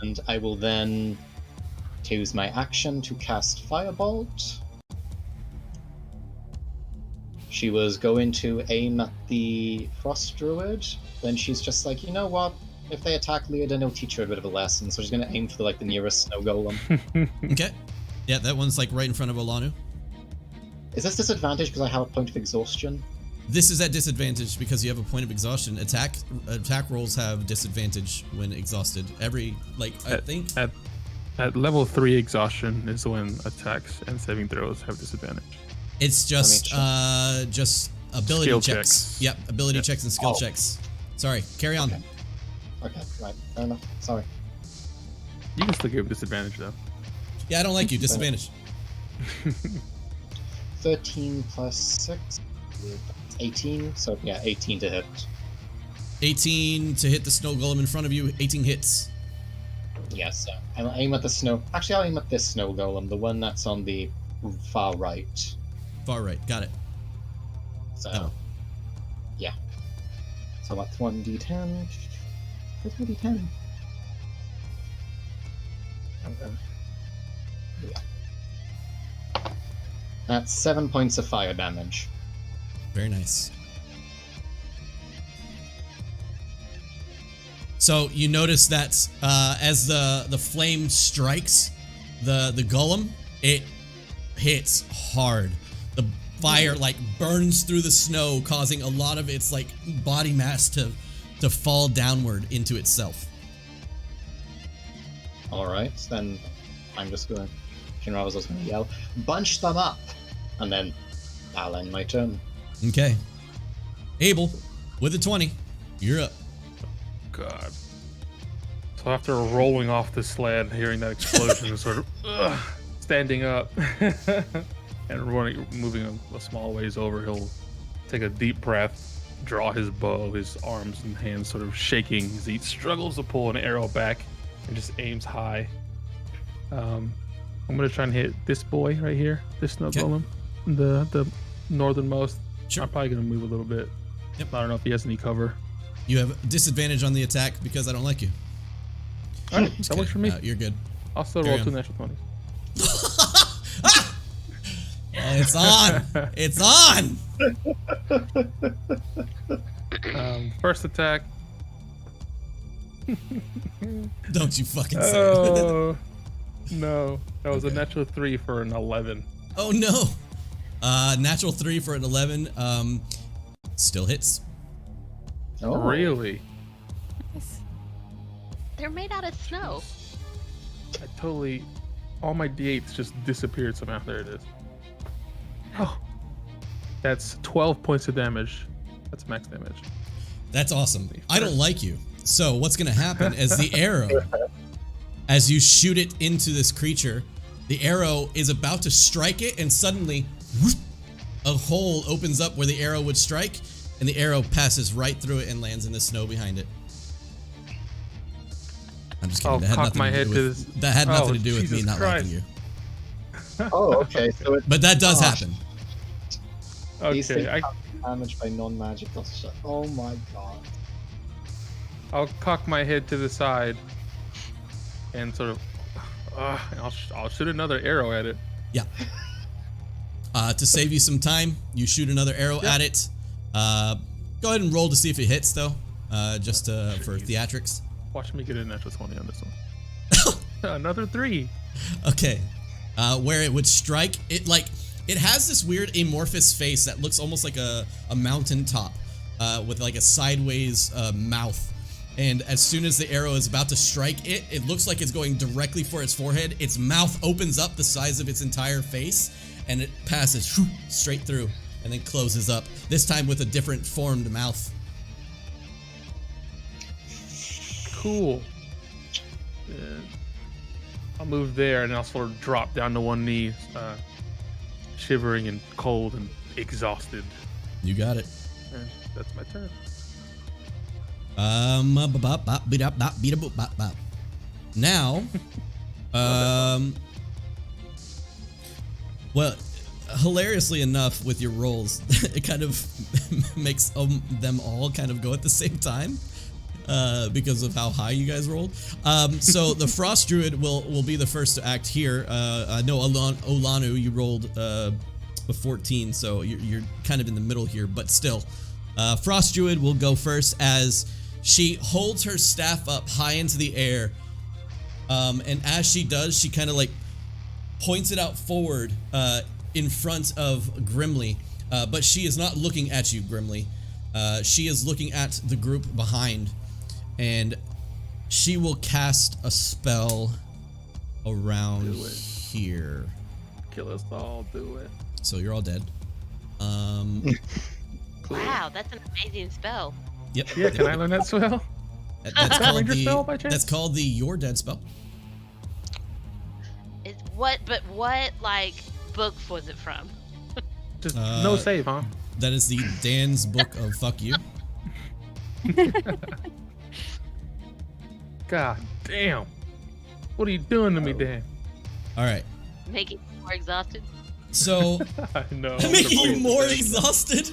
And I will then use my action to cast Firebolt. She was going to aim at the Frost Druid, then she's just like, you know what? If they attack Leoden, it'll teach her a bit of a lesson, so she's going to aim for the nearest snow golem. Okay. Yeah, that one's like right in front of Olanu. Is this disadvantage because I have a point of exhaustion? This is at disadvantage because you have a point of exhaustion. Attack rolls have disadvantage when exhausted. I think At level 3 exhaustion is when attacks and saving throws have disadvantage. it's just ability Skill checks. checks. Yep, ability Yep. checks and skill checks. Sorry, carry on. Okay, right, fair enough. Sorry. You can still give disadvantage though. Yeah, I don't like you. Disadvantage. 13 plus 6, 18, so yeah, 18 to hit. 18 to hit the snow golem in front of you. 18 hits. Yes, I'll aim at the snow. Actually, I'll aim at this snow golem, the one that's on the far right. Far right. Got it. So, Oh. yeah. So that's 1d10. Where's my d10? Okay. Yeah. That's 7 points of fire damage. Very nice. So you notice that as the flame strikes the golem, it hits hard. The fire like burns through the snow, causing a lot of its like body mass to fall downward into itself. Alright, then I'm just gonna... Shinra was just gonna yell, bunch them up! And then I'll end my turn. Okay. Abel, with a 20, you're up. God. So after rolling off the sled, hearing that explosion, and sort of standing up and moving a small ways over, he'll take a deep breath, draw his bow, his arms and hands sort of shaking as he struggles to pull an arrow back and just aims high. I'm gonna try and hit this boy right here, this snow golem, the northernmost. Sure. I'm probably gonna move a little bit. Yep. I don't know if he has any cover. You have disadvantage on the attack because I don't like you. All right, Just that works for kidding. me. No, you're good. I'll still Carry roll 2 on. natural 20s. It's on. It's on. First attack. Don't you fucking say it. Oh no, that was a natural 3 for an 11. Oh no. Natural 3 for an 11. Still hits. Oh. Really? Yes. They're made out of snow. I totally. All my d8s just disappeared somehow. There it is. Oh, that's 12 points of damage. That's max damage. That's awesome. I don't like you. So what's gonna happen is the arrow, as you shoot it into this creature, the arrow is about to strike it, and suddenly a hole opens up where the arrow would strike, and the arrow passes right through it and lands in the snow behind it. I'm just kidding. I'll That had cock nothing my to head do to with, this. that had nothing to do with me Jesus not Christ. liking you. Oh, okay, so it's... But that does Oh, happen. These things Okay, have damage by non-magical shit. Oh my god. I'll cock my head to the side and sort of. And I'll shoot another arrow at it. Yeah. To save you some time, you shoot another arrow at it. Go ahead and roll to see if it hits, though, just for theatrics. Watch me get a natural 20 on this one. Another 3. Okay. Where it would strike, it has this weird amorphous face that looks almost like a mountaintop with like a sideways mouth. And as soon as the arrow is about to strike it, it looks like it's going directly for its forehead. Its mouth opens up the size of its entire face, and it passes straight through and then closes up, this time with a different formed mouth. Cool. And I'll move there and I'll sort of drop down to one knee, shivering and cold and exhausted. You got it. And that's my turn. Now, well, hilariously enough, with your rolls, it kind of makes them all kind of go at the same time. Because of how high you guys rolled. So the Frost Druid will be the first to act here. I know Olanu, you rolled a 14, so you're kind of in the middle here, but still. Frost Druid will go first as she holds her staff up high into the air. And as she does, she kind of like points it out forward in front of Grimly. But she is not looking at you, Grimly. She is looking at the group behind. And she will cast a spell around here. Kill us all, do it. So you're all dead. Cool. Wow, that's an amazing spell. Yep. Yeah, can I learn that spell? That's called Ranger the, spell by chance? that's called the You're Dead spell. It's what like book was it from? Just no save, huh? That is the Dan's book of fuck you. God damn. What are you doing to me, Dan? All right. Making you more exhausted. So, I know. making you more exhausted.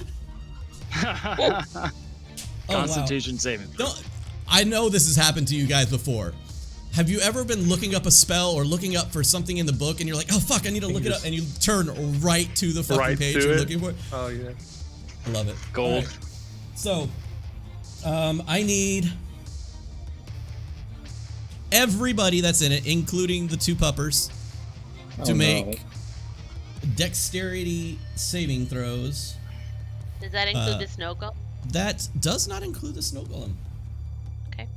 Oh, wow. Constitution saving. throw. I know this has happened to you guys before. Have you ever been looking up a spell or looking up for something in the book and you're like, oh fuck, I need to look it up, and you turn right to the fucking Right page to you're it? looking for it? Oh yeah. I love it. Gold. All right. So, I need everybody that's in it, including the two puppers, Oh, to no. make dexterity saving throws. Does that include the snow golem? That does not include the snow golem. Okay.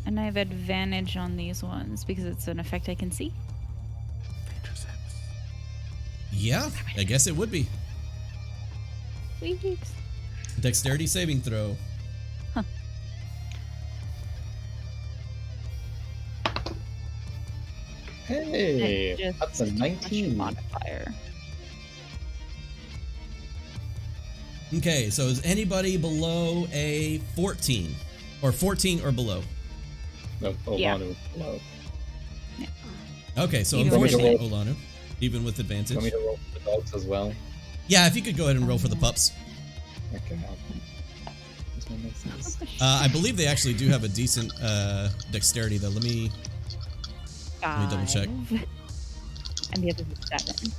And I have advantage on these ones because it's an effect I can see. Yeah, I guess it would be. Sweet. Dexterity saving throw. Hey, Just that's a much 19. modifier. Okay, so is anybody below a 14? Or 14 or below? No, Yeah. Olanu. Hello. Okay, so Even with unfortunately, Olanu, even with advantage. You want me to roll for the dogs as well? Yeah, if you could go ahead and roll for the pups. Okay. This one makes sense. I believe they actually do have a decent dexterity, though. Let me double check. 5. And the other is 7.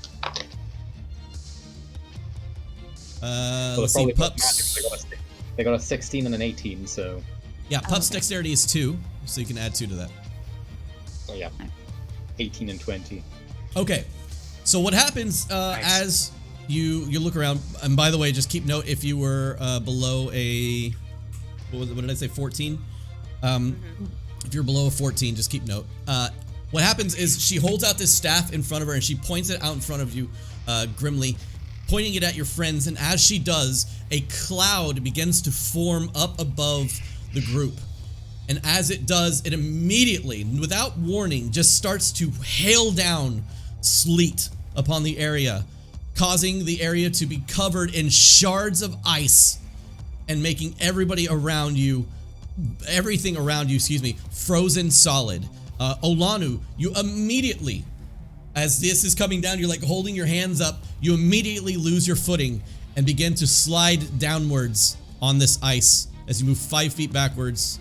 So Let's they're see, probably both pups. magic. They got a 16 and an 18, so Yeah, pups okay. dexterity is 2, so you can add 2 to that. yeah. 18 and 20. Okay, so what happens as you look around, and by the way, just keep note if you were below a, what did I say, 14? If you're below a 14, just keep note. What happens is she holds out this staff in front of her and she points it out in front of you grimly, pointing it at your friends, and as she does, a cloud begins to form up above the group. And as it does, it immediately, without warning, just starts to hail down sleet upon the area, causing the area to be covered in shards of ice and making everything around you, frozen solid. Olanu, you immediately, as this is coming down, you're like holding your hands up, you immediately lose your footing and begin to slide downwards on this ice as you move 5 feet backwards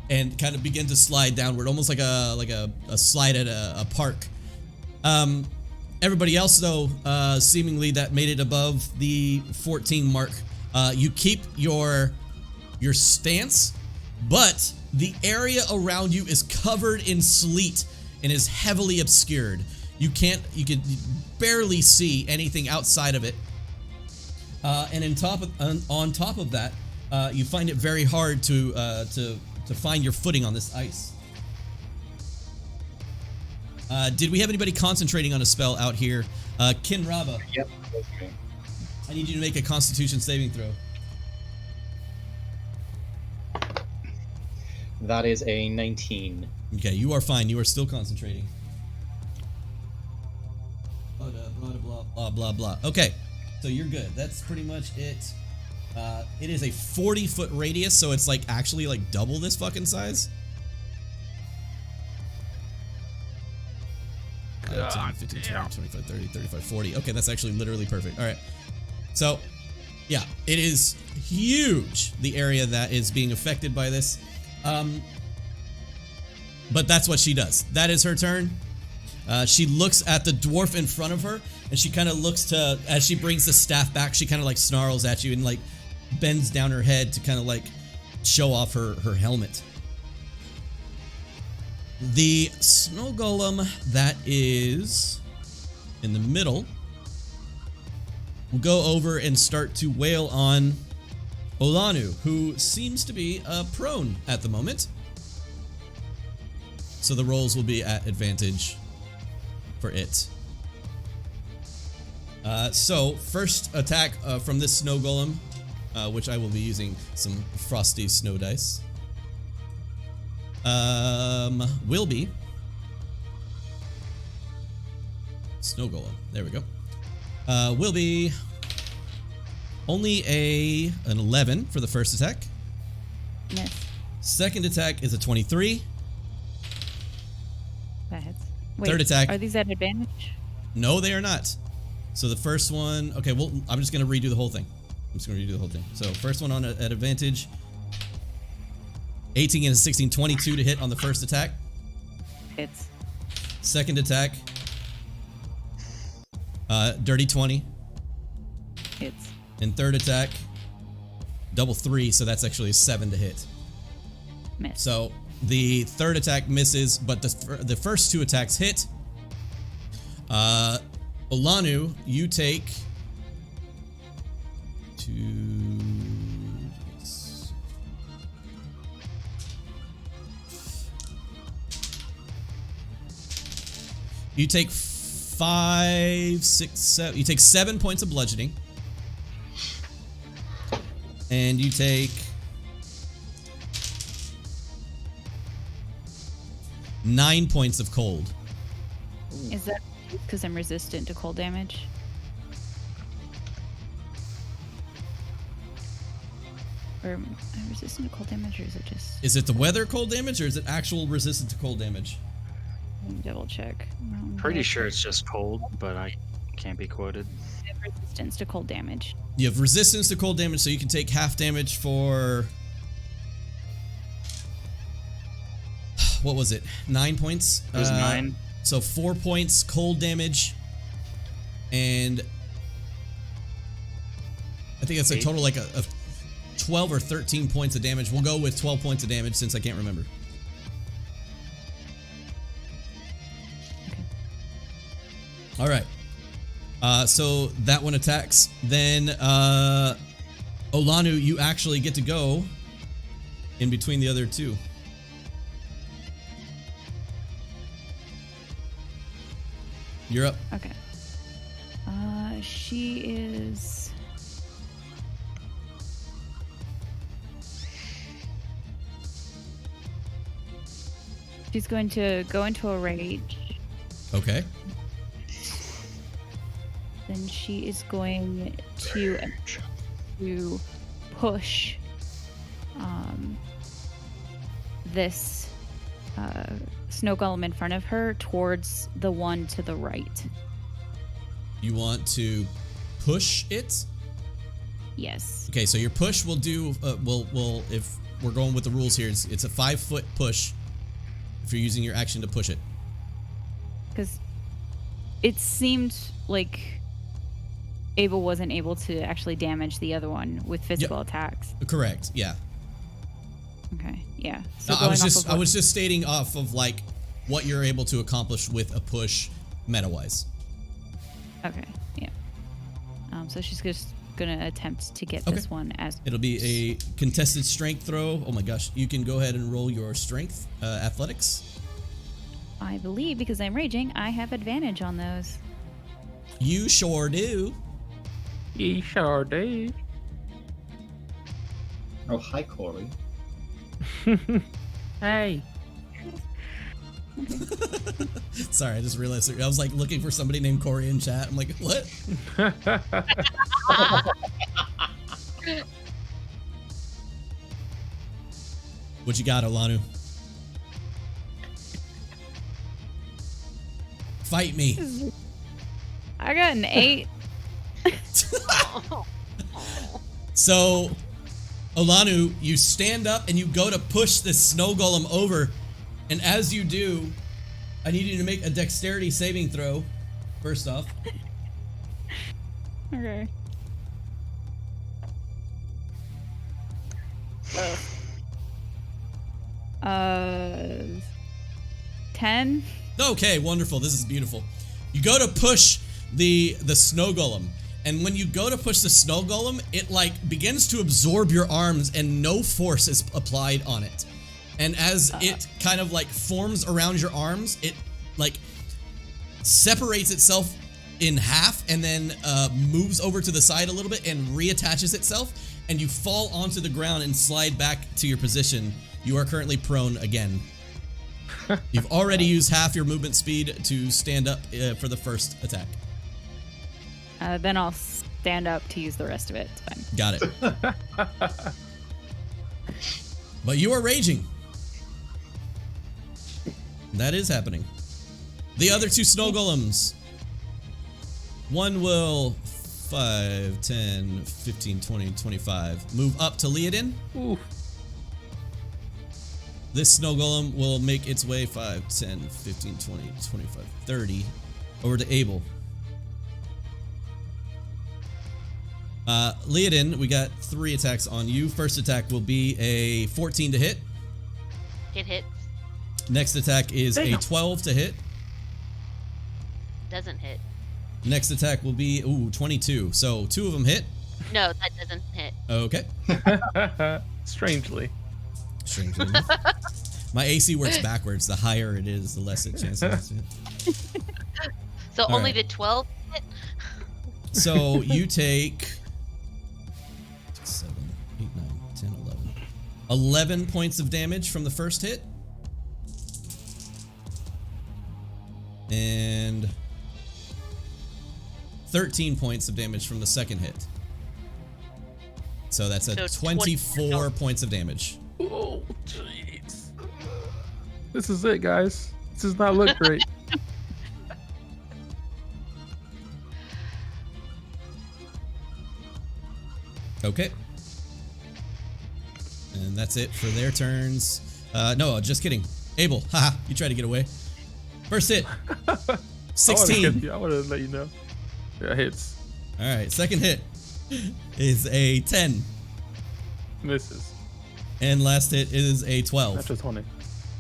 and kind of begin to slide downward, almost like a slide at a park. Everybody else, though, seemingly that made it above the 14 mark, you keep your stance, but the area around you is covered in sleet and is heavily obscured. You can barely see anything outside of it. And on top of that, you find it very hard to find your footing on this ice. Did we have anybody concentrating on a spell out here? Kinraba, Yep. That's me. I need you to make a Constitution saving throw. That is a 19. Okay, you are fine. You are still concentrating. Blah, blah, blah, blah, blah, blah. Okay, so you're good. That's pretty much it. It is a 40-foot radius, so it's like actually like double this fucking size. 5, 10, 15, 20, 25, 30, 35, 40. Okay, that's actually literally perfect. All right. So, yeah, it is huge, the area that is being affected by this. But that's what she does. That is her turn. She looks at the dwarf in front of her, and she kind of looks to, as she brings the staff back, she kind of like snarls at you and like bends down her head to kind of like show off her helmet. The snow golem that is in the middle will go over and start to wail on Olanu, who seems to be prone at the moment. So the rolls will be at advantage for it. So first attack from this snow golem, which I will be using some frosty snow dice. Will be snow golem. There we go. Will be only an 11 for the first attack. Miss. Second attack is a 23. That hits. Wait, Third attack. Are these at advantage? No, they are not. So the first one, okay, well, I'm just going to redo the whole thing. So first one on at advantage. 18 and a 16, 22 to hit on the first attack. Hits. Second attack. Dirty 20. Hits. And third attack. Double 3, so that's actually a 7 to hit. Miss. So the third attack misses, but the first 2 attacks hit. Olanu, you take 2. You take 5, 6, 7. You take 7 points of bludgeoning. And you take 9 points of cold. Is that because I'm resistant to cold damage? Or am I resistant to cold damage, or is it just... Is it the weather cold damage, or is it actual resistant to cold damage? Let me double check. Pretty sure it's just cold, but I can't be quoted. I have resistance to cold damage. You have resistance to cold damage, so you can take half damage for... What was it? 9 points? It was 9. So 4 points cold damage, and I think that's a 8. total like a 12 or 13 points of damage. We'll go with 12 points of damage since I can't remember. Okay. All right. So that one attacks. Then Olanu, you actually get to go in between the other 2. You're up. Okay. She is... She's going to go into a rage. Okay. Then she is going to push this snow golem in front of her towards the one to the right. You want to push it? Yes. Okay, so your push will do. Will if we're going with the rules here, it's a 5-foot push. If you're using your action to push it. Because it seemed like Abel wasn't able to actually damage the other one with physical attacks. Correct. Yeah. Okay. Yeah. So No, I was just stating off of like what you're able to accomplish with a push, meta-wise. Okay. Yeah. So she's just gonna attempt to get this one as. It'll be a contested strength throw. Oh my gosh! You can go ahead and roll your strength, athletics. I believe because I'm raging, I have advantage on those. You sure do. You sure do. Oh, hi, Corey. Hey. Sorry, I just realized I was like looking for somebody named Corey in chat. I'm like, what? What you got, Olanu? Fight me. I got an 8. So, Olanu, you stand up and you go to push this snow golem over, and as you do, I need you to make a dexterity saving throw. First off. Okay. 10. Okay, wonderful. This is beautiful. You go to push the snow golem, and when you go to push the snow golem, it like begins to absorb your arms, and no force is applied on it. And as it kind of like forms around your arms, it like separates itself in half and then moves over to the side a little bit and reattaches itself, and you fall onto the ground and slide back to your position. You are currently prone again. You've already used half your movement speed to stand up for the first attack. Then I'll stand up to use the rest of it. It's fine. Got it. But you are raging. That is happening. The other two snow golems. One will 5, 10, 15, 20, 25. Move up to Leodin. Ooh. This snow golem will make its way 5, 10, 15, 20, 25, 30 over to Abel. Leodin, we got 3 attacks on you. First attack will be a 14 to hit. It hits. Next attack is a Damn. 12 to hit. Doesn't hit. Next attack will be 22. So 2 of them hit. No, that doesn't hit. Okay. Strangely. Strangely enough. My AC works backwards. The higher it is, the less it chance it has to hit. So All only right. the 12 hit? So you take 7, 8, 9, 10, 11. 11 points of damage from the first hit. And 13 points of damage from the second hit. So that's a So 24 points of damage. Oh, jeez. This is it, guys. This does not look great. Okay. And that's it for their turns. No, just kidding. Abel, haha, you tried to get away. First hit. 16. I wanted to let you know. Yeah, hits. Alright, second hit is a 10. Misses. And last hit is a 12. Natural 20.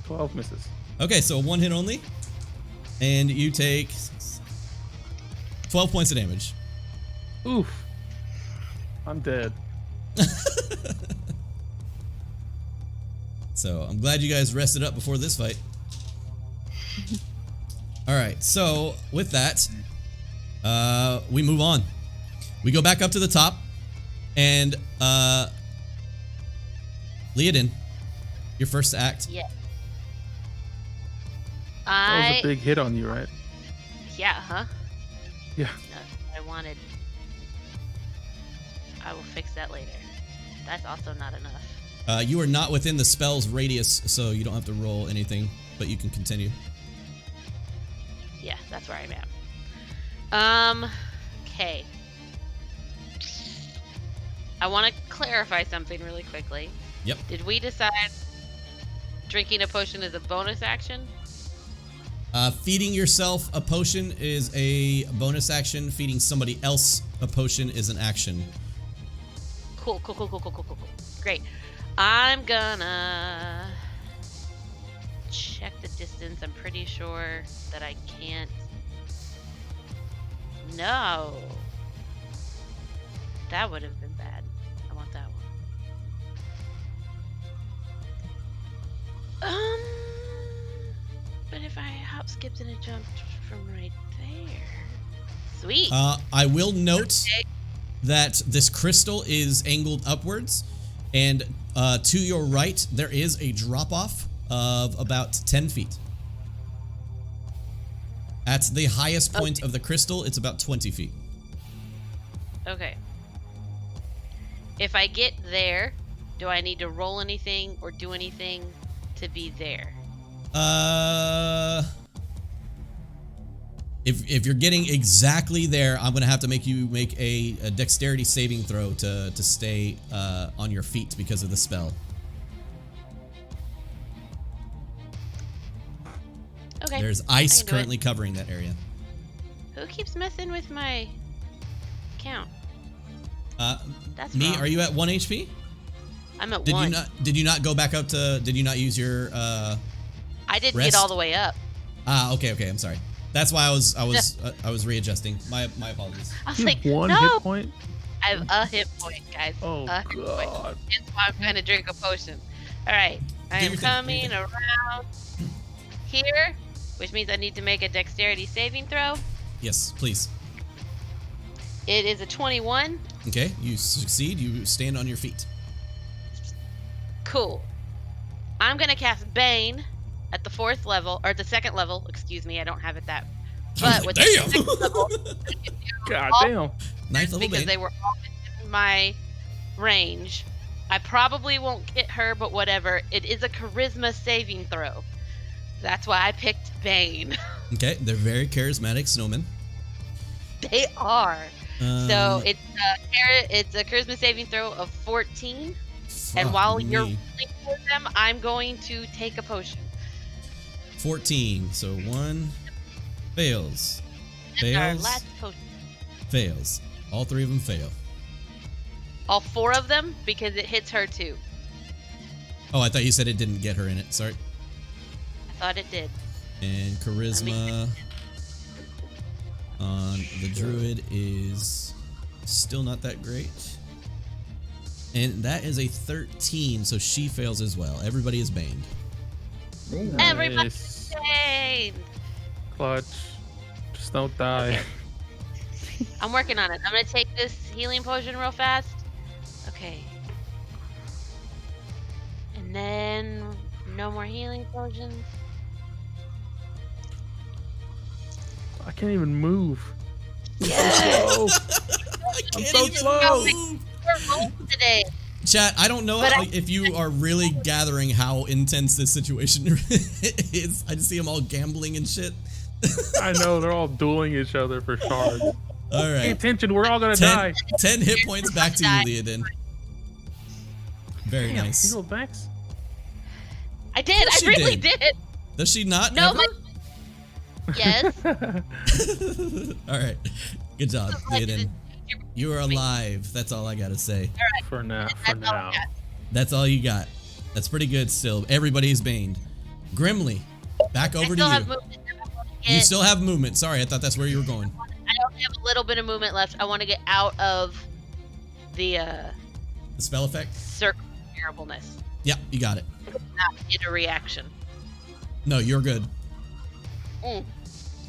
12 misses. Okay, so 1 hit only. And you take 12 points of damage. Oof. I'm dead. So I'm glad you guys rested up before this fight. Alright, so with that, we move on. We go back up to the top, and Leodin, your first act. Yeah. That was a big hit on you, right? Yeah, huh? Yeah. No, I wanted. I will fix that later. That's also not enough. You are not within the spell's radius, so you don't have to roll anything, but you can continue. Yeah, that's where I'm at. Okay. I want to clarify something really quickly. Yep. Did we decide drinking a potion is a bonus action? Feeding yourself a potion is a bonus action. Feeding somebody else a potion is an action. Cool. Great. I'm gonna check the distance. I'm pretty sure that I can't. No. That would have been bad. I want that one. But if I hop, skipped, and a jumped from right there. Sweet. I will note Okay. that this crystal is angled upwards, and to your right there is a drop-off of about 10 feet. At the highest point of the crystal, it's about 20 feet. Okay. If I get there, do I need to roll anything or do anything to be there? If you're getting exactly there, I'm gonna have to make you make a dexterity saving throw to stay on your feet because of the spell. Okay. There's ice do it. currently covering that area. Who keeps messing with my count? That's Me, wrong. are you at 1 HP? I'm at Did 1. you not? Did you not go back up to? Did you not use your? I didn't rest? get all the way up. Okay. I'm sorry. That's why I was readjusting. My apologies. I was You like, have one no. hit point? I have a hit point, guys. Oh, a hit point. God. That's why I'm going to drink a potion. All right. I Do am your thing, coming do your around here, which means I need to make a dexterity saving throw. Yes, please. It is a 21. Okay, you succeed. You stand on your feet. Cool. I'm going to cast Bane at the 4th level, or the 2nd level. Excuse me, I don't have it that. But with the Damn! 2nd level, God all- damn. Ninth level because Bane. they were all in my range. I probably won't get her, but whatever. It is a charisma saving throw. That's why I picked Bane. Okay, they're very charismatic snowmen. They are. So Um, it's a charisma saving throw of 14. And fuck while you're me. rolling for them, I'm going to take a potion. 14. So 1 fails. That's our Fails. last potion. Fails. All 3 of them fail. All 4 of them because it hits her too. Oh, I thought you said it didn't get her in it. Sorry. I thought it did. And charisma on the druid is still not that great. And that is a 13, so she fails as well. Everybody is baned. Everybody's saved. Clutch. Just don't die. I'm working on it. I'm gonna take this healing potion real fast. Okay. And then no more healing potions. I can't even move. Yes! I can't so even slow. move. We're rolling today. Chat, I don't know But if you are really gathering how intense this situation is. I just see them all gambling and shit. I know, they're all dueling each other for shards. All Pay right. attention, we're all gonna die. 10 hit points back to you, Leodin. Very Damn, nice. you rolled max? I did. She I really did. did. Does she not? No, ever? but yes. All right. Good job, Like, Leodin. You are alive. That's all I gotta say. For now. That's all I got. That's all you got. That's pretty good still. Everybody's baned. Grimly, back I over still to have you. movement. You still have movement. Sorry, I thought that's where you were going. I only have a little bit of movement left. I want to get out of the The spell effect? circle of terribleness. Yeah, you got it. Not get a reaction. No, you're good.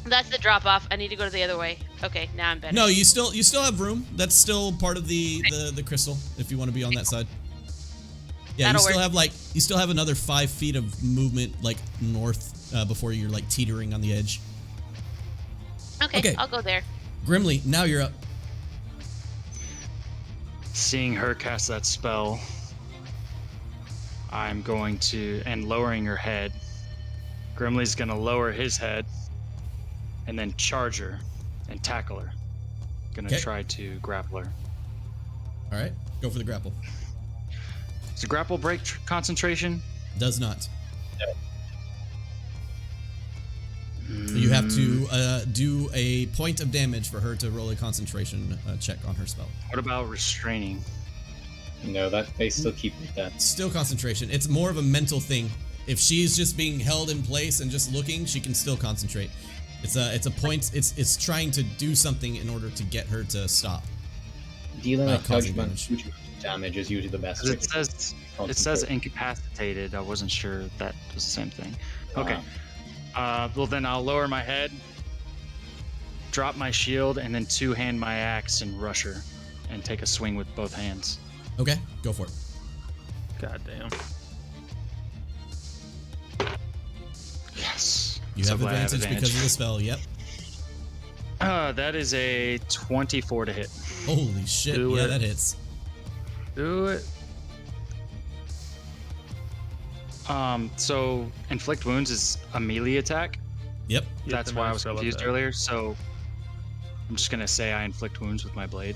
That's the drop off. I need to go to the other way. Okay, now I'm better. No, you still have room. That's still part of the crystal if you want to be on that side. Yeah, That'll you still have another 5 feet of movement like north before you're like teetering on the edge. Okay, I'll go there. Grimly, now you're up. Seeing her cast that spell, I'm going to, and lowering her head, Grimly's going to lower his head and then charge her and tackle her. Going to Okay. try to grapple her. All right, go for the grapple. Does a grapple break concentration? Does not. You have to do a point of damage for her to roll a concentration check on her spell. What about restraining? No, that they still keep that. Still concentration. It's more of a mental thing. If she's just being held in place and just looking, she can still concentrate. It's a point. It's trying to do something in order to get her to stop. Dealing By a causing judgment damage is usually the best. 'Cause way it to says concentrate. incapacitated. I wasn't sure if that was the same thing. Okay. Ah. Well, then I'll lower my head, drop my shield, and then two-hand my axe and rush her, and take a swing with both hands. Okay, go for it. God damn. Yes. You So have glad I advantage because of the spell. Yep. That is a 24 to hit. Holy shit! Do Yeah, it. that hits. Do it. So inflict wounds is a melee attack. Yep. That's the why I max was spell confused attack. earlier. So I'm just gonna say I inflict wounds with my blade,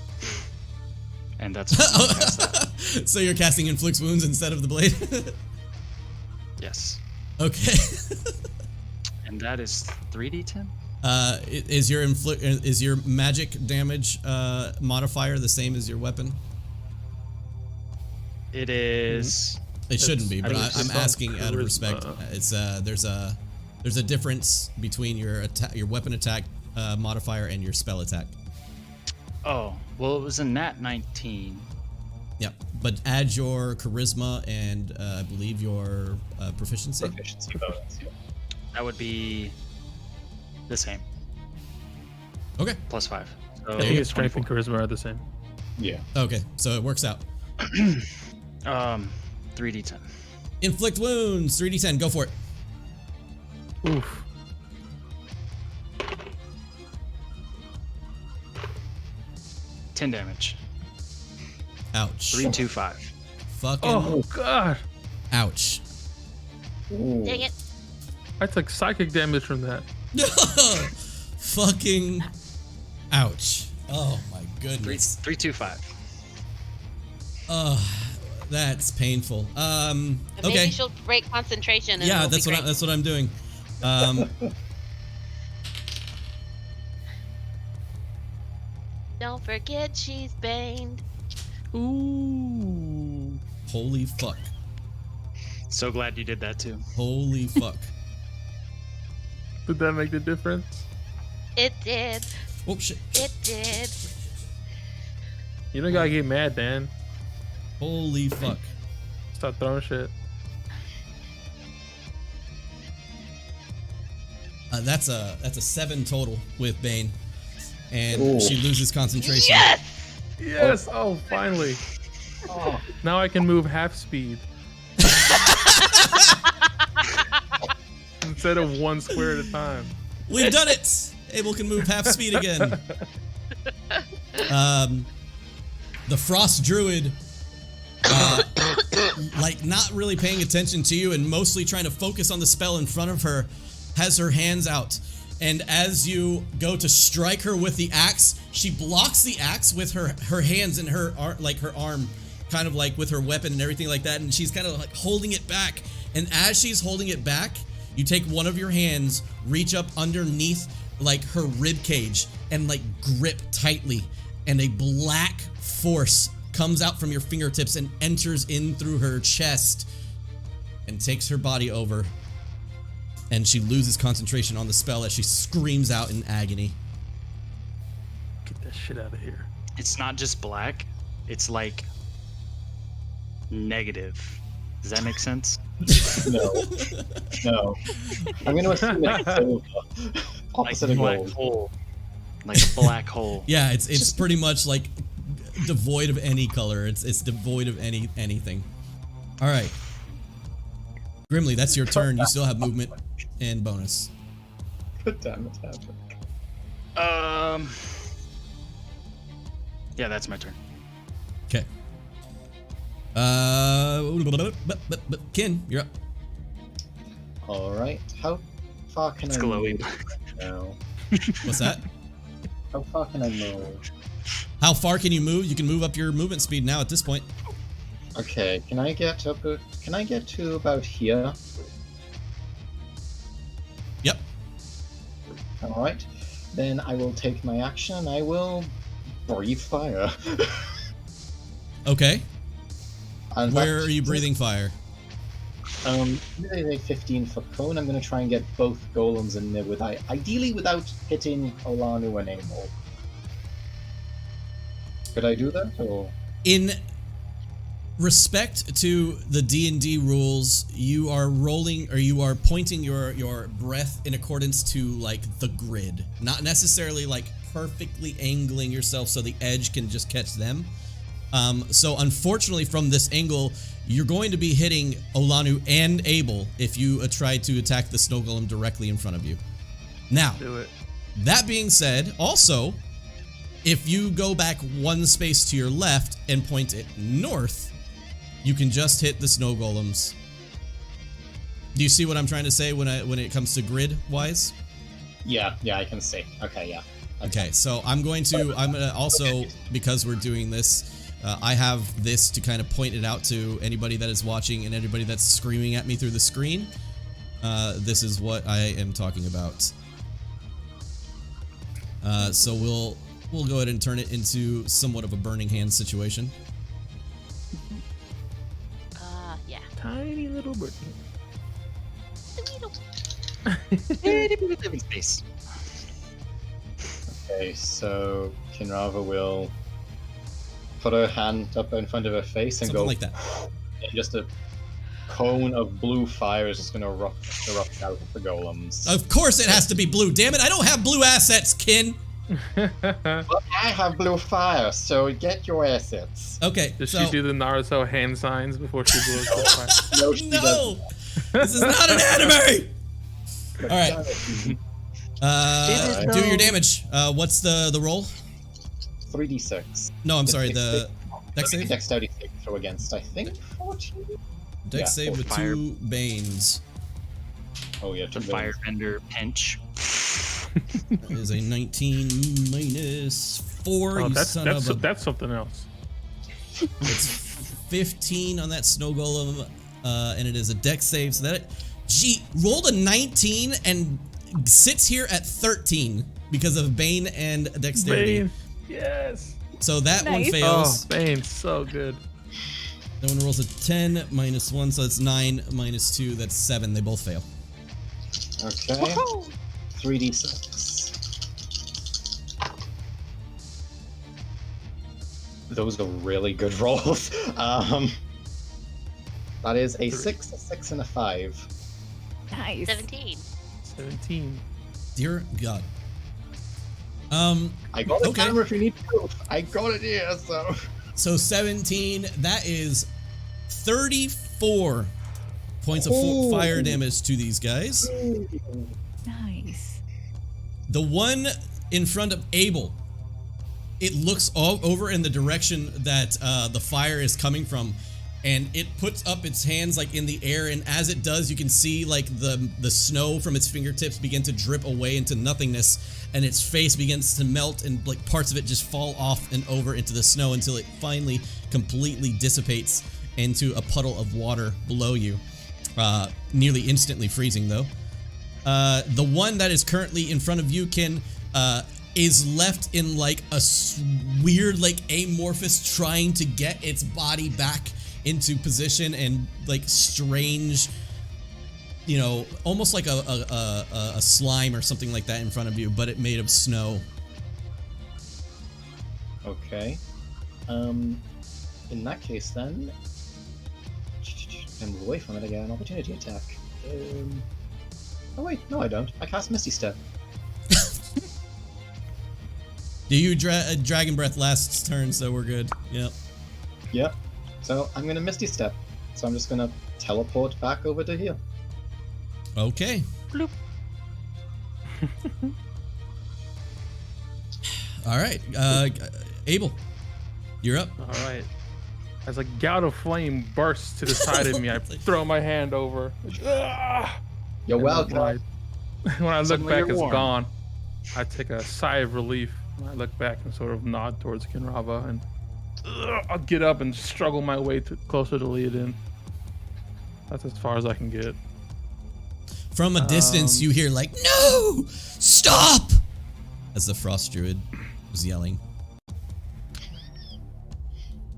and that's I'm gonna cast that. So you're casting inflicts wounds instead of the blade. Yes, Okay. and that is 3d10. Is your magic damage modifier the same as your weapon? It is. It shouldn't be, but it's I'm just on asking out of respect. charisma. It's there's a difference between your weapon attack modifier and your spell attack. Oh, well, it was a nat 19. Yep. But add your charisma and I believe your proficiency. Proficiency bonus. Yeah. That would be the same, Okay. plus 5. So I think his strength 24. and charisma are the same. Yeah. Okay. So it works out. 3d10. Inflict wounds. 3d10. Go for it. Oof. Ten damage. Ouch. 3, 2, 5. Fucking Oh god. ouch. Ooh. Dang it. I took psychic damage from that. Fucking ouch. Oh my goodness. 325. That's painful. Maybe Okay. she'll break concentration. And Yeah, it'll be great. that's what I'm doing. Don't forget she's baned. Ooh. Holy fuck. So glad you did that too. Holy fuck. Did that make the difference? It did. Oh shit. It did. You don't gotta get mad, Dan. Holy fuck. Stop throwing shit. That's a 7 total with Bane, and Ooh. she loses concentration. Yes! Yes! Oh, finally. Oh, Now I can move half speed. Instead of 1 square at a time. We've done it. Abel can move half speed again. The Frost Druid, like not really paying attention to you and mostly trying to focus on the spell in front of her, has her hands out. And as you go to strike her with the axe, she blocks the axe with her hands and her arm, kind of like with her weapon and everything like that. And she's kind of like holding it back. And as she's holding it back, you take one of your hands, reach up underneath like her rib cage and like grip tightly, and a black force comes out from your fingertips and enters in through her chest and takes her body over, and she loses concentration on the spell as she screams out in agony. Get that shit out of here. It's not just black. It's like negative. Does that make sense? no. No. I'm going to assume it's silver. Opposite of black gold. hole. Like a black hole. Yeah, it's pretty much like devoid of any color. It's devoid of anything. All right, Grimly, that's your turn. You still have movement and bonus. God damn it, Patrick. Yeah, that's my turn. Okay. Kin, you're up. Alright, how far can It's I glowy. move now? What's that? How far can I move? How far can you move? You can move up your movement speed now at this point. Okay, can I get up? Can I get to about here? Yep. Alright. Then I will take my action. I will breathe fire. Okay. And Where that- are you breathing fire? Maybe a 15 foot cone. I'm going to try and get both golems in there ideally without hitting Olanu and Amor. Could I do that, or? In respect to the D&D rules, you are rolling, or you are pointing your breath in accordance to like the grid, not necessarily like perfectly angling yourself so the edge can just catch them. So unfortunately, from this angle, you're going to be hitting Olanu and Abel if you try to attack the snow golem directly in front of you. Now, Do it. that being said, also, if you go back 1 space to your left and point it north, you can just hit the snow golems. Do you see what I'm trying to say when it comes to grid wise? Yeah, I can see. Okay, yeah. Okay, so I'm gonna also, because we're doing this, I have this to kind of point it out to anybody that is watching and anybody that's screaming at me through the screen. This is what I am talking about. So we'll go ahead and turn it into somewhat of a burning hand situation. Yeah. Tiny little bird. Living space. Okay, so Kinrava will put her hand up in front of her face and Something go like that. and just a cone of blue fire is just going to erupt out of the golems. Of course it has to be blue, damn it! I don't have blue assets, Kin! But I have blue fire, so get your assets. Okay, Does so... she do the Naruto hand signs before she blows the fire? No, she No! doesn't. This is not an anime! But Alright. Do your damage. What's the roll? 3d6. No, I'm sorry, the dex save? Dexterity save throw against, I think, 14? Dex Yeah, save with fire. 2 banes. Oh, yeah, The 2 firebender pinch. That is a 19 minus 4. Oh, You that's son of a. that's something else. It's 15 on that snow golem, and it is a dex save. So that she rolled a 19 and sits here at 13 because of Bane and dexterity. Bane. Yes. So that one Nice. fails. Oh, Bane, so good. That one rolls a 10 minus 1, so that's 9 minus 2. That's 7. They both fail. Okay. 3d6. Those are really good rolls. That is a 6, a 6, and a 5. Nice. 17. 17. Dear God. I got the Okay. camera if you need proof. I got it here, so. So 17, that is 34 points of Oh. fire damage to these guys. Nice. The one in front of Abel, it looks all over in the direction that the fire is coming from, and it puts up its hands like in the air, and as it does, you can see like the snow from its fingertips begin to drip away into nothingness, and its face begins to melt, and like parts of it just fall off and over into the snow until it finally completely dissipates into a puddle of water below you, nearly instantly freezing though. The one that is currently in front of you, Kin, is left in like a weird, like amorphous, trying to get its body back into position, and like strange, you know, almost like a slime or something like that in front of you, but it made of snow. Okay. In that case, then, and move away from it again. Opportunity attack. Oh wait, no, I don't. I cast Misty Step. Do you Dragon Breath last turn, so we're good. Yep. Yep. So I'm gonna Misty Step. So I'm just gonna teleport back over to here. Okay. Bloop. All right. Abel, you're up. All right. As a gout of flame bursts to the side of me, I throw my hand over. Ah! You're And welcome. When I look Suddenly back, you're it's warm. gone. I take a sigh of relief. I look back and sort of nod towards Kinrava, and I'll get up and struggle my way closer to Leodin. That's as far as I can get. From a distance, you hear like, "No! Stop!" as the Frost Druid was yelling.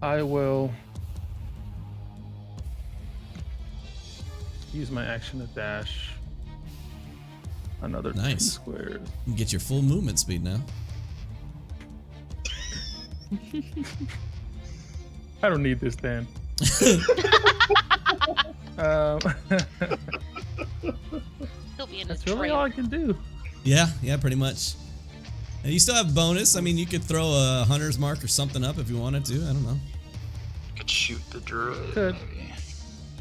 I will use my action to dash another 10 Nice. squares. You get your full movement speed now. I don't need this, Dan. He'll be in That's his really trail. all I can do. Yeah, pretty much. And you still have bonus. I mean, you could throw a hunter's mark or something up if you wanted to. I don't know. Could shoot the druid. Good.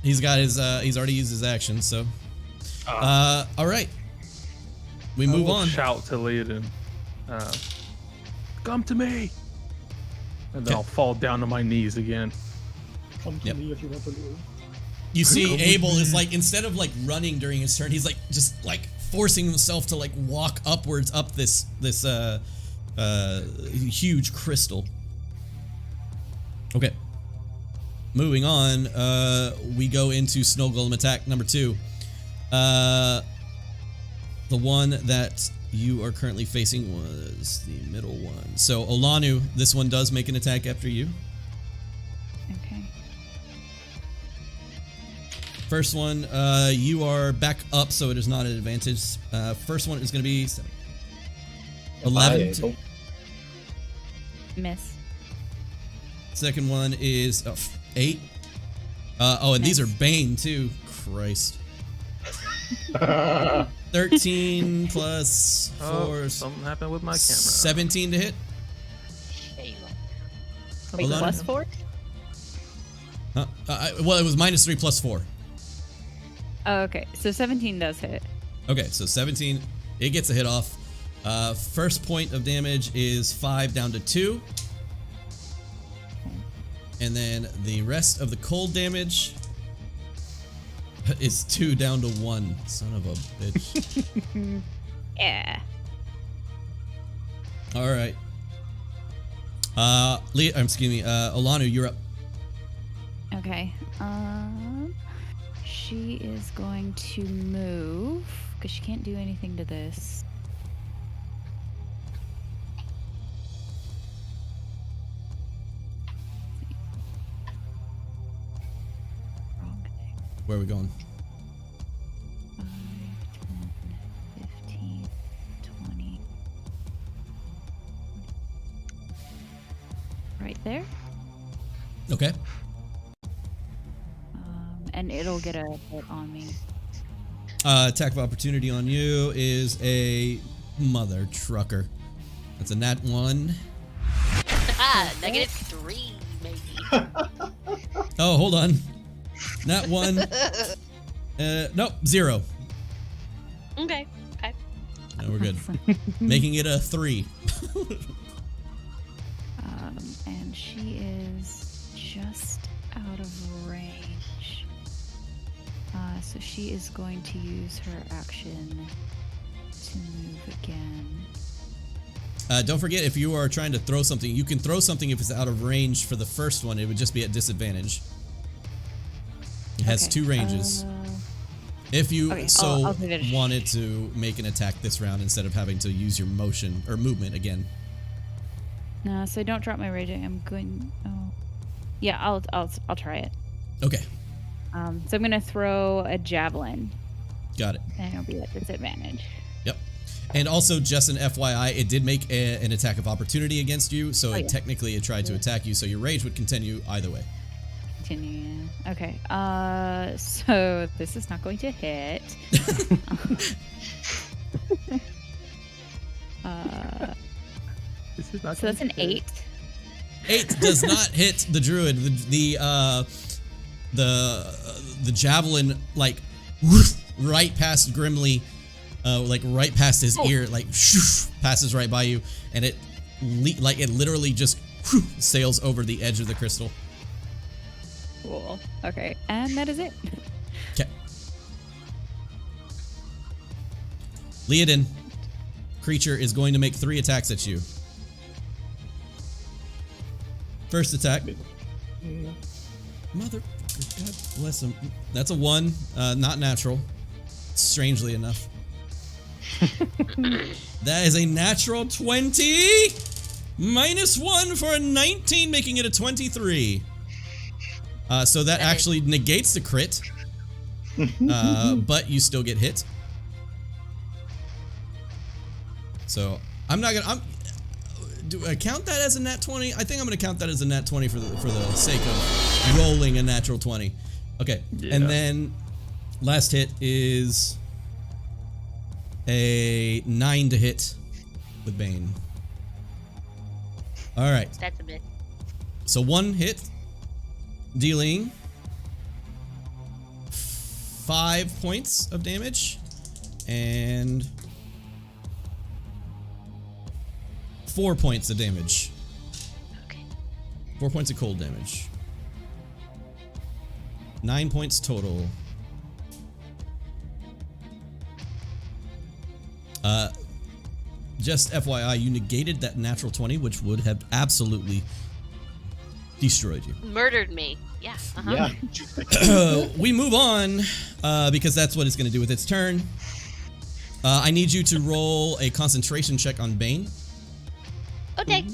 He's got his. He's already used his action. So, all right. We I move will on. Shout to Leodin, "Come to me!" And then Okay. I'll fall down to my knees again. Come to Yep. me if you want to live. You see, Come with Abel me. is like, instead of like running during his turn, he's like just like forcing himself to like walk upwards up this huge crystal. Okay. Moving on, we go into Snow Golem attack number 2. The one that you are currently facing was the middle one. So Olanu, this one does make an attack after you. Okay. First one, you are back up, so it is not an advantage. First one is going to be 11. Bye, Miss. Second one is 8. And these are Nice. Bane too. Christ. Abel. 13 plus 4, Something happened with my camera. 17 to hit. There you go. Wait, Hold on. plus 4? Well, it was minus 3 plus 4. Oh, okay. So 17 does hit. Okay, so 17, it gets a hit off. First point of damage is 5 down to 2. And then the rest of the cold damage is 2 down to 1. Son of a bitch. Yeah. All right. Olanu, you're up. Okay. She is going to move because she can't do anything to this. Wrong thing. Where are we going? 5, 10, 15, 20. Right there. Okay. And it'll get a hit on me. Attack of opportunity on you is a mother trucker. That's a nat 1. -3, maybe. Oh, hold on. Nat 1. Nope, 0. Okay. Okay. No, we're good. Making it a 3. And she is just out of range. So she is going to use her action to move again. Don't forget, if you are trying to throw something, you can throw something if it's out of range for the first one. It would just be at disadvantage. It has Okay, 2 ranges. If you okay, so I'll give it a wanted to make an attack this round instead of having to use your motion or movement again. No, so don't drop my raging. I'm going. Oh, yeah. I'll try it. Okay, So I'm gonna throw a javelin, got it. and it'll be at disadvantage. Yep. And also, just an FYI, it did make an attack of opportunity against you, so technically it tried to attack you, so your rage would continue either way. Continue. Okay. So this is not going to hit. This is not So that's an 8. 8 does not hit the druid. The javelin, like, right past Grimly, like right past his ear, like passes right by you, and it literally just sails over the edge of the crystal. Cool. Okay, and that is it. Okay. Leodin, creature is going to make 3 attacks at you. First attack. Mother, God bless him. That's a 1, not natural. Strangely enough. That is a natural 20 minus 1 for a 19, making it a 23. So that actually negates the crit, but you still get hit. So I'm not gonna. Do I count that as a nat 20? I think I'm gonna count that as a nat 20 for the sake of rolling a natural 20. Okay, Yeah. and then last hit is a 9 to hit with Bane. All right, That's a bit. so 1 hit, dealing 5 points of damage and 4 points of damage. Okay. 4 points of cold damage. 9 points total. Just FYI, you negated that natural 20, which would have absolutely destroyed you. Murdered me. Yeah. Uh-huh. Yeah. We move on because that's what it's going to do with its turn. I need you to roll a concentration check on Bane. Okay.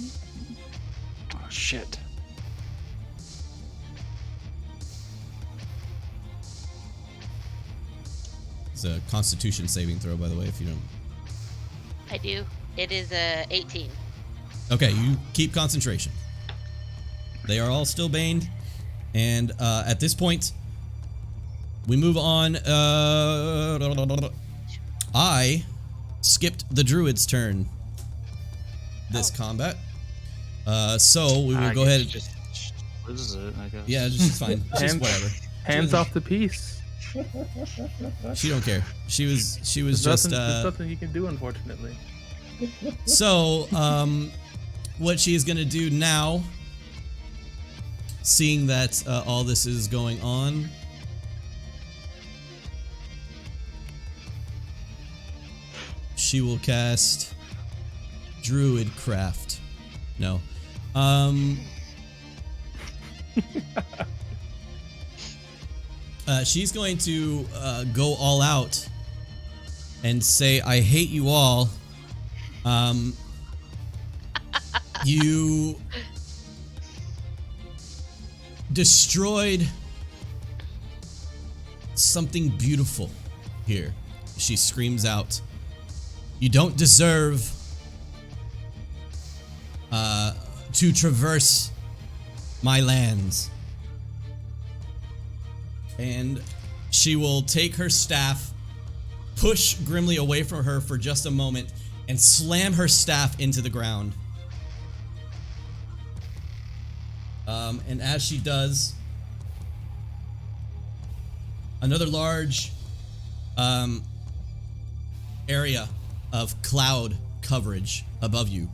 Oh shit. It's a Constitution saving throw, by the way, if you don't. I do. It is a 18. Okay, you keep concentration. They are all still baned, and at this point, we move on. I skipped the druid's turn this combat, so we will I go guess ahead. she just loses it, I guess. Yeah, it's fine. It's just Hands- whatever. Hands off the piece. She don't care. She was There's just there's nothing you can do, unfortunately. so what she is gonna do now, seeing that all this is going on, she will cast druid craft. No. She's going to go all out and say, I hate you all. You destroyed something beautiful here. She screams out, you don't deserve to traverse my lands. And she will take her staff, push Grimly away from her for just a moment, and slam her staff into the ground. And as she does, another large area of cloud coverage above you.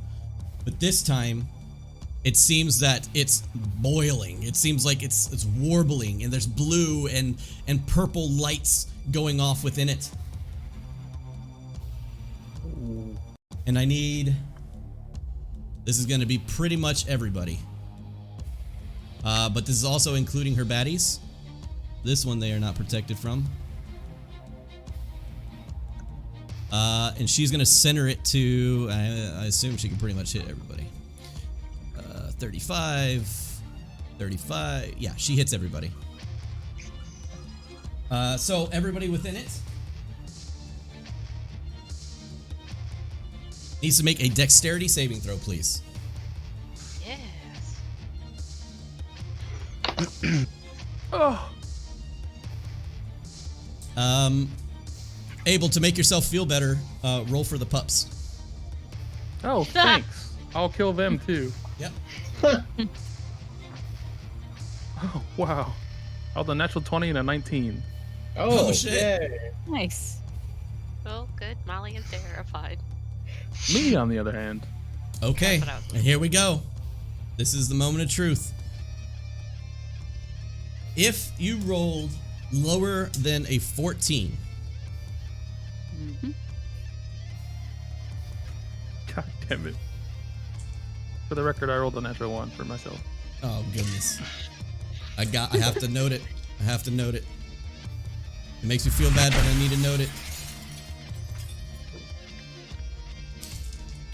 But this time, it seems that it's boiling. It seems like it's warbling, and there's blue and purple lights going off within it. And I need... This is going to be pretty much everybody. But this is also including her baddies. This one they are not protected from. And she's going to center it to... I assume she can pretty much hit everybody. 35, 35. Yeah, she hits everybody. So everybody within it needs to make a dexterity saving throw, please. Yes. Oh. Able to make yourself feel better, roll for the pups. Oh, thanks. I'll kill them too. Yep. Oh, wow. Rolled a natural 20 and a 19. Oh, shit. yay. Nice. Well, good. Molly is terrified. Me, on the other hand. Okay, That's what I was and here we go. This is the moment of truth. If you rolled lower than a 14, God damn it. For the record, I rolled a natural 1 for myself. oh goodness, I have to note it. I have to note it. It makes me feel bad, but I need to note it.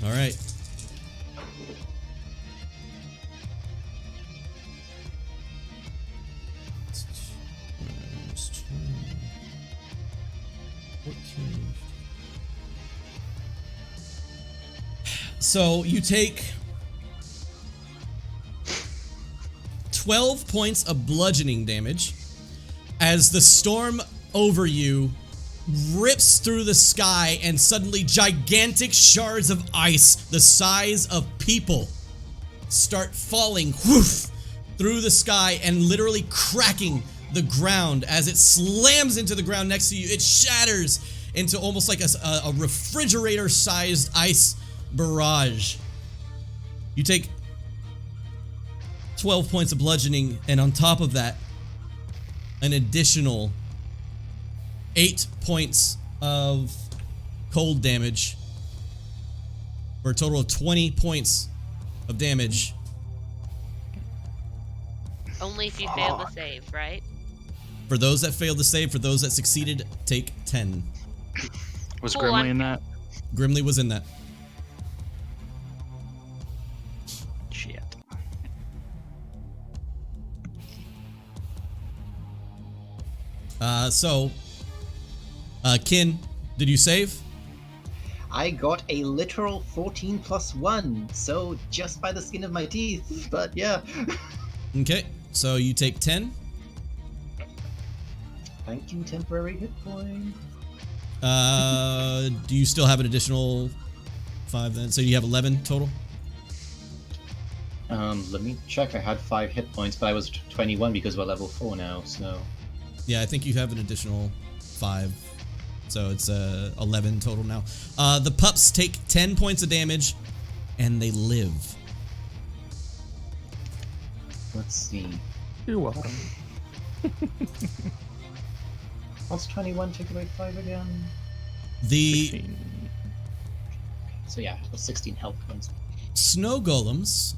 All right. So you take 12 points of bludgeoning damage as the storm over you rips through the sky, and suddenly gigantic shards of ice the size of people start falling whoosh, through the sky and literally cracking the ground. As it slams into the ground next to you, it shatters into almost like a refrigerator-sized ice barrage. You take 12 points of bludgeoning, and on top of that, an additional 8 points of cold damage, for a total of 20 points of damage. Only if you fail the save, right? For those that failed to save, for those that succeeded, take 10. Was Cool, Grimly I'm- in that? Grimly was in that. Shit. Kin, did you save? I got a literal 14 plus 1, so just by the skin of my teeth, but yeah. Okay, so you take 10. Thank you, temporary hit point. Do you still have an additional 5 then? So you have 11 total? Let me check. I had 5 hit points, but I was 21 because we're level 4 now, so... Yeah, I think you have an additional 5. So it's 11 total now. The pups take 10 points of damage, and they live. Let's see. You're welcome. What's 21 take away 5 again? The 16. So yeah, it was 16 health points. Snow golems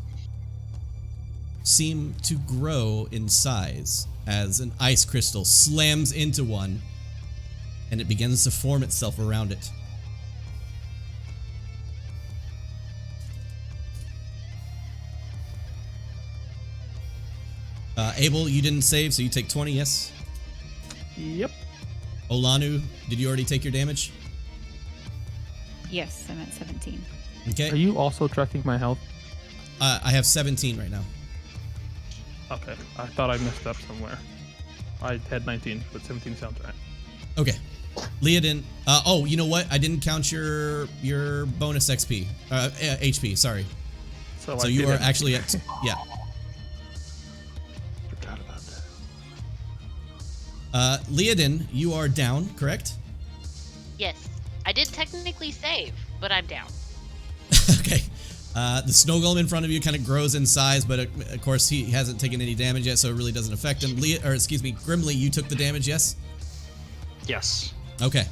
seem to grow in size as an ice crystal slams into one and it begins to form itself around it. Abel, you didn't save, so you take 20, yes? Yep. Olanu, did you already take your damage? Yes, I'm at 17. Okay. Are you also tracking my health? I have 17 right now. Okay. I thought I messed up somewhere. I had 19, but 17 sounds right. Okay. Leodin, oh, you know what? I didn't count your bonus XP. HP, sorry. So So I you did are have- actually at, yeah. Forgot about that. Leodin, you are down, correct? Yes. I did technically save, but I'm down. Okay. The snow golem in front of you kind of grows in size, but of course he hasn't taken any damage yet, so it really doesn't affect him. Grimly, you took the damage, yes? Yes. Okay.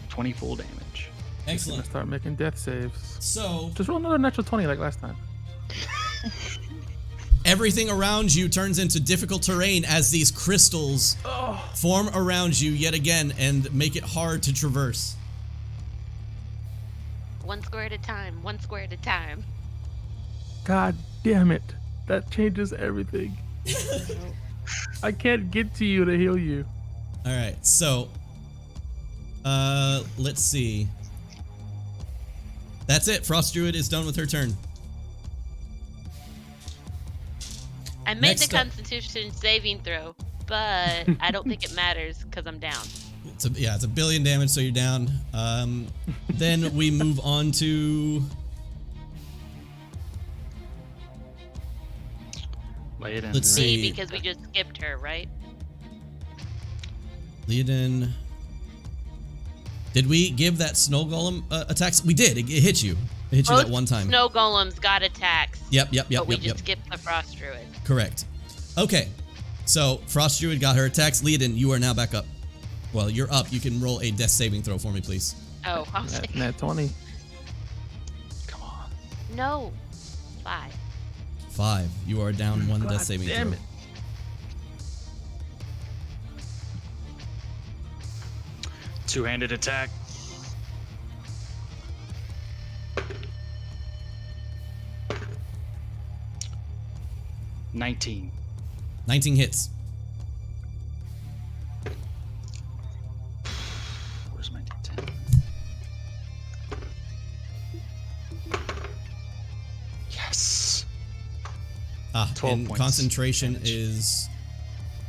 20 full damage. I'm gonna Excellent. start making death saves. So Just roll another natural 20 like last time. everything around you turns into difficult terrain as these crystals form around you yet again and make it hard to traverse. 1 square at a time. 1 square at a time. God damn it. That changes everything. I can't get to you to heal you. All right, so let's see. That's it. Frost Druid is done with her turn. I made Next the up- Constitution saving throw, but I don't think it matters because I'm down. It's a billion damage, so you're down. Then we move on to Lay it in. Let's see. Me, because we just skipped her, right? Leodin. Did we give that snow golem attacks? We did. It hit you. It hit you that one time. Snow golems got attacks. Yep. But we just skipped the Frost Druid. Correct. Okay. So Frost Druid got her attacks. Leodin, you are now back up. Well, you're up. You can roll a death saving throw for me, please. Oh, I was like, Nat 20. Come on. no. 5. 5. You are down 1 God death saving damn throw. it. Two-handed attack. $19. 19 hits. Where's my D10? Yes. 12 And points concentration damage. is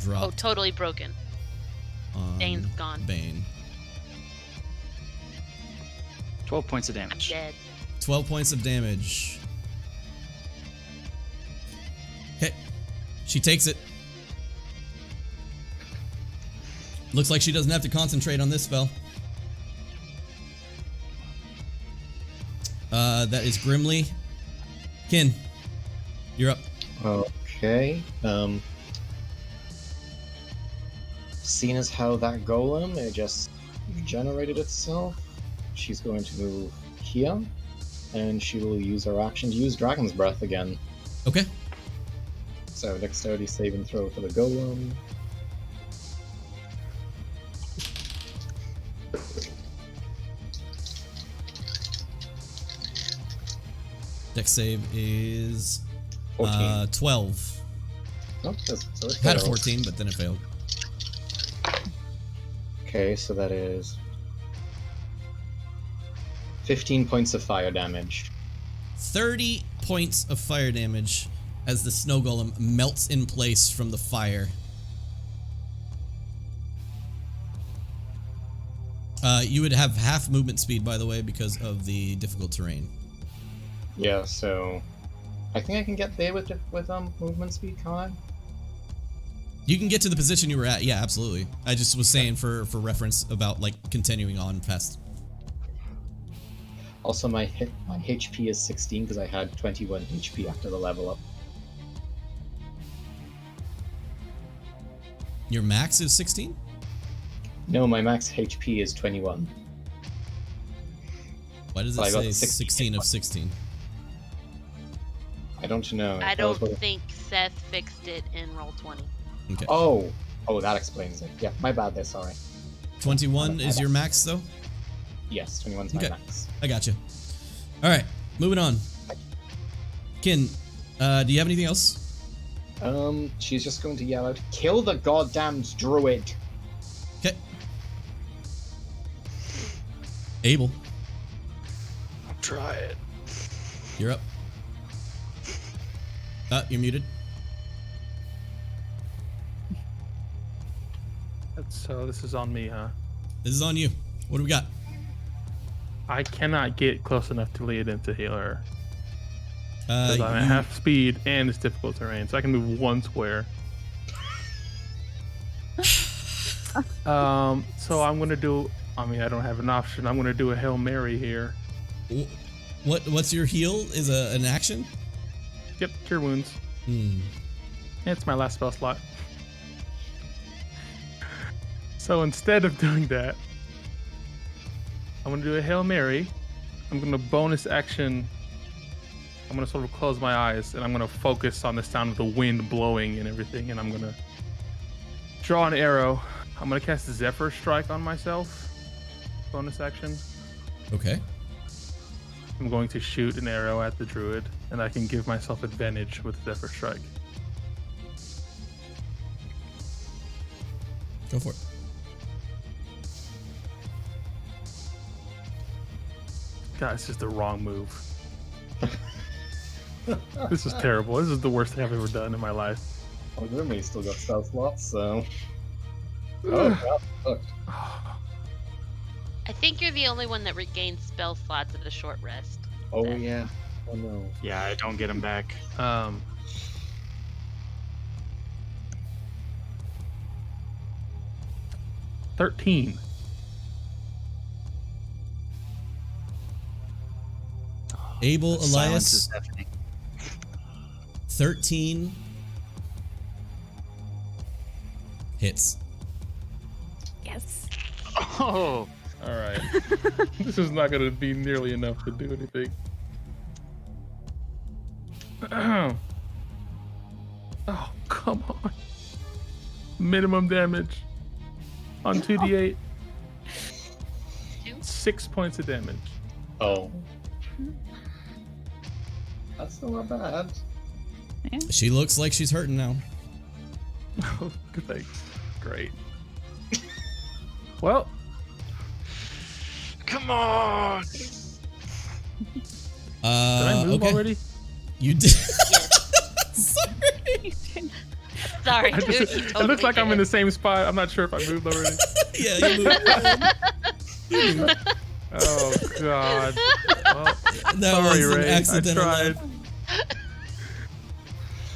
Oh, dropped totally broken. on Bane's gone. Bane. 12 points of I'm damage. dead. 12 points of damage. Okay. She takes it. Looks like she doesn't have to concentrate on this spell. That is Grimly. Kin, you're up. Okay. Seeing as how that golem, it just generated itself, she's going to move here, and she will use her action to use Dragon's Breath again. Okay. So dexterity saving throw for the golem. Dex save is 14. 12. Nope, so it Had a fails. 14, but then it failed. Okay, so that is 15 points of fire damage. 30 points of fire damage as the snow golem melts in place from the fire. You would have half movement speed, by the way, because of the difficult terrain. Yeah, so I think I can get there with movement speed, can I? You can get to the position you were at. Yeah, absolutely. I just was saying for reference about like continuing on past. Also, my HP is 16 because I had 21 HP after the level up. Your max is 16? No, my max HP is 21. Why does So it I got say 16 16 of 16? I don't know. I That was don't what- think Seth fixed it in roll 20. Okay. Oh, that explains it. Yeah, my bad there. Sorry. 21 is your max though? Yes, 21's my Okay. max. I got you. All right, moving on. Kin, do you have anything else? She's just going to yell out, "Kill the goddamned druid!" Okay. Abel, I'll try it. you're up. You're muted. So this is on me, huh? This is on you. What do we got? I cannot get close enough to Leodin to heal her. Because I'm at You- half speed and it's difficult terrain, so I can move one square. So I'm gonna do. I mean, I don't have an option. I'm gonna do a Hail Mary here. What's your heal? Is an action? Yep, cure wounds. It's my last spell slot. So instead of doing that, I'm gonna do a Hail Mary. I'm gonna bonus action. I'm gonna sort of close my eyes and I'm gonna focus on the sound of the wind blowing and everything, and I'm gonna draw an arrow. I'm gonna cast Zephyr Strike on myself. Bonus action. Okay. I'm going to shoot an arrow at the druid, and I can give myself advantage with Zephyr Strike. Go for it. God, this is the wrong move. This is terrible. This is the worst thing I've ever done in my life. Oh, Grimly still got spell slots, so. Oh, look. I think you're the only one that regains spell slots at a short rest. Oh, yeah. Oh, no. Yeah, I don't get him back. 13. Abel, Silence Elias, is deafening. 13 hits. Yes. Oh, All right. This is not going to be nearly enough to do anything. Oh, come on. Minimum damage on 2d8. 6 points of damage. Oh. That's still not bad. She looks like she's hurting now. Oh, thanks. Great. Well, come on! did I move okay. already? You did. Sorry. Sorry, I dude. just, you it totally looks like I'm in did. the same spot. I'm not sure if I moved already. Yeah, you moved. Oh, God. Well, That sorry, was an Ray. accidental I tried.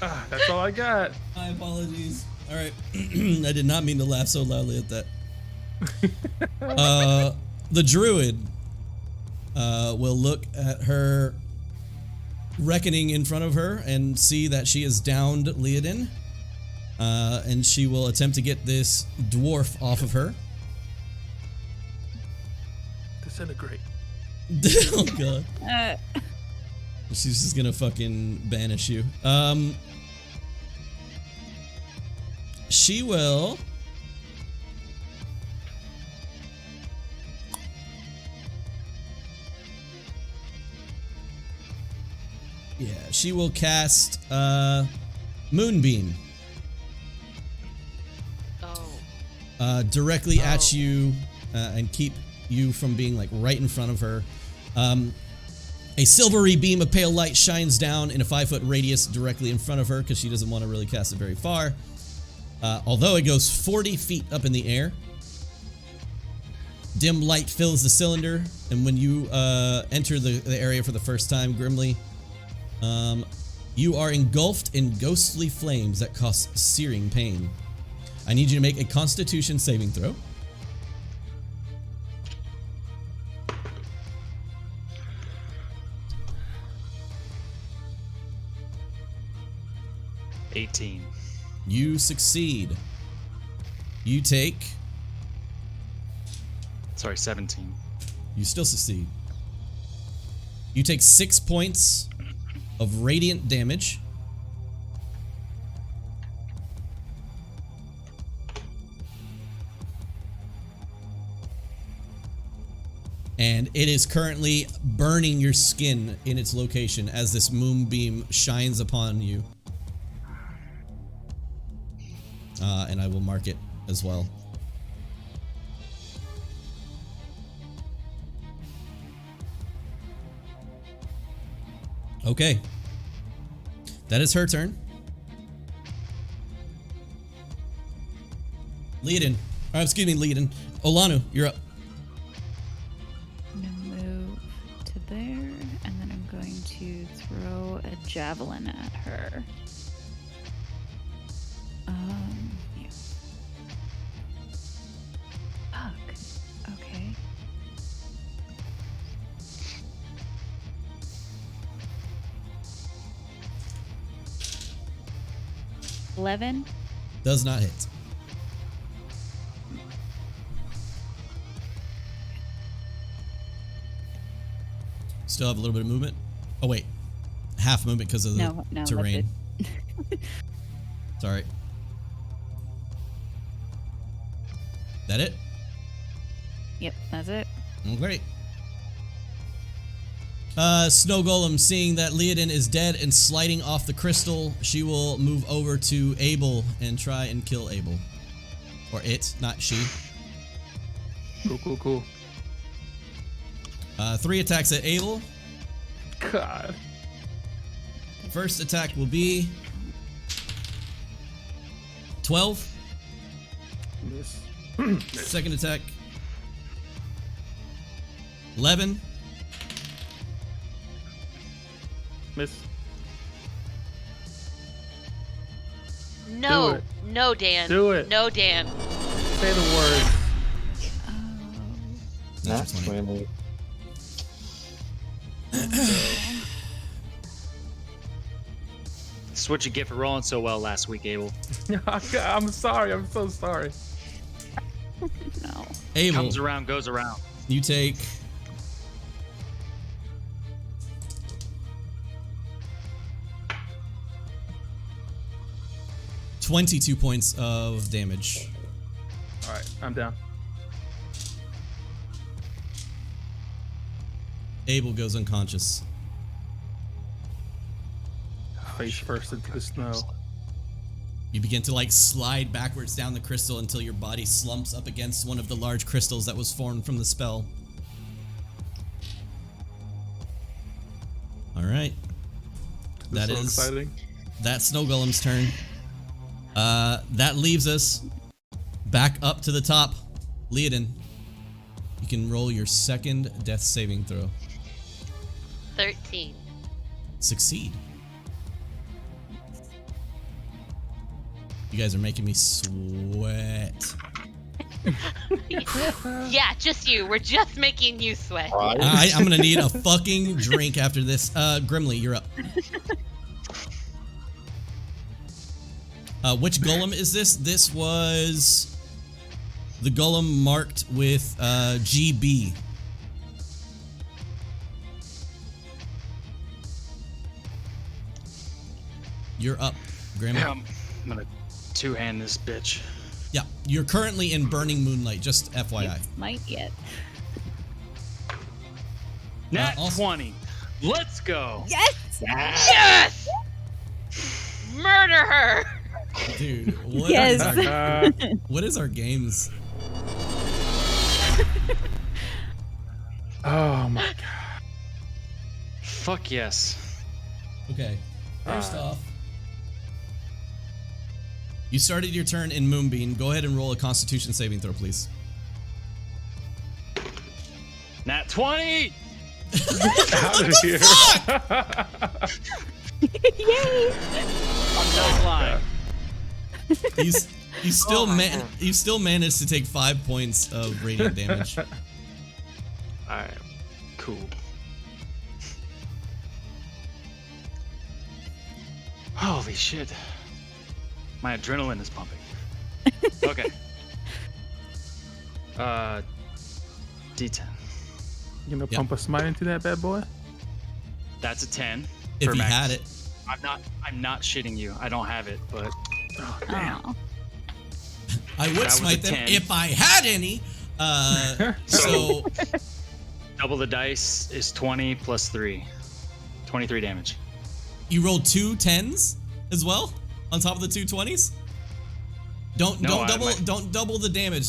laugh. That's all I got. My apologies. All right. I did not mean to laugh so loudly at that. The druid will look at her reckoning in front of her and see that she has downed Leodin. And she will attempt to get this dwarf off of her. Disintegrate. Oh god. She's just gonna fucking banish you. She will. Yeah, she will cast Moonbeam Oh. directly at Oh. you and keep you from being like right in front of her. A silvery beam of pale light shines down in a 5-foot radius directly in front of her because she doesn't want to really cast it very far. Although it goes 40 feet up in the air. Dim light fills the cylinder, and when you enter the area for the first time, Grimly, you are engulfed in ghostly flames that cause searing pain. I need you to make a Constitution saving throw. $18. You succeed. You take. Sorry, 17. You still succeed. You take 6 points of radiant damage. And it is currently burning your skin in its location as this moonbeam shines upon you. And I will mark it as well. Okay. That is her turn. Leadin. Excuse me, Leadin. Olanu, you're up. I'm gonna move to there, and then I'm going to throw a javelin at her. Yeah. Fuck. Okay. $11. Does not hit. Still have a little bit of movement. Oh wait, half movement because of the No, that's terrain. Sorry. That it? Yep, that's it. Great. Snow Golem, seeing that Leodin is dead and sliding off the crystal, she will move over to Abel and try and kill Abel. Or it, not she. Cool. 3 attacks at Abel. God. First attack will be 12. Miss. Second attack 11. Miss. No, Do it. no, Dan. Do it. No, Dan. Say the word. That's Nat 20. 20. That's what you get for rolling so well last week, Abel. I'm sorry. I'm so sorry. No. Abel, Comes around, goes around. you take 22 points of damage. All right, I'm down. Abel goes unconscious. Face first into the snow. You begin to like slide backwards down the crystal until your body slumps up against one of the large crystals that was formed from the spell. All right. That So is exciting. that Snow Golem's turn. That leaves us back up to the top. Leodin, you can roll your second death saving throw. 13. Succeed. You guys are making me sweat. Yeah, just you. We're just making you sweat. I'm gonna need a fucking drink after this. Grimly, you're up. Which golem is this? This was the golem marked with GB. You're up, Grim. Yeah, I'm gonna two-hand this bitch. Yeah, you're currently in Burning Moonlight, just FYI. It's might yet. Nat also- 20. Let's go. Yes! Yes! Murder her! Dude, what, Yes. what is our games? Oh my god. Fuck yes. Okay, first off, you started your turn in Moonbeam. Go ahead and roll a Constitution saving throw, please. Nat 20! Out of here. Yay! I'm not lying. You still Oh my God. you still managed to take 5 points of radiant damage. Alright, cool. Holy shit. My adrenaline is pumping. Okay. D10. You gonna Yep. pump a smite into that bad boy? That's a 10. If for he max. had it. I'm not shitting you. I don't have it, but Oh, damn. Oh. I would That was smite a them 10. if I had any. So double the dice is 20 plus 3. 23 damage. you rolled 2 10s as well on top of the 2 20s. Don't double the damage.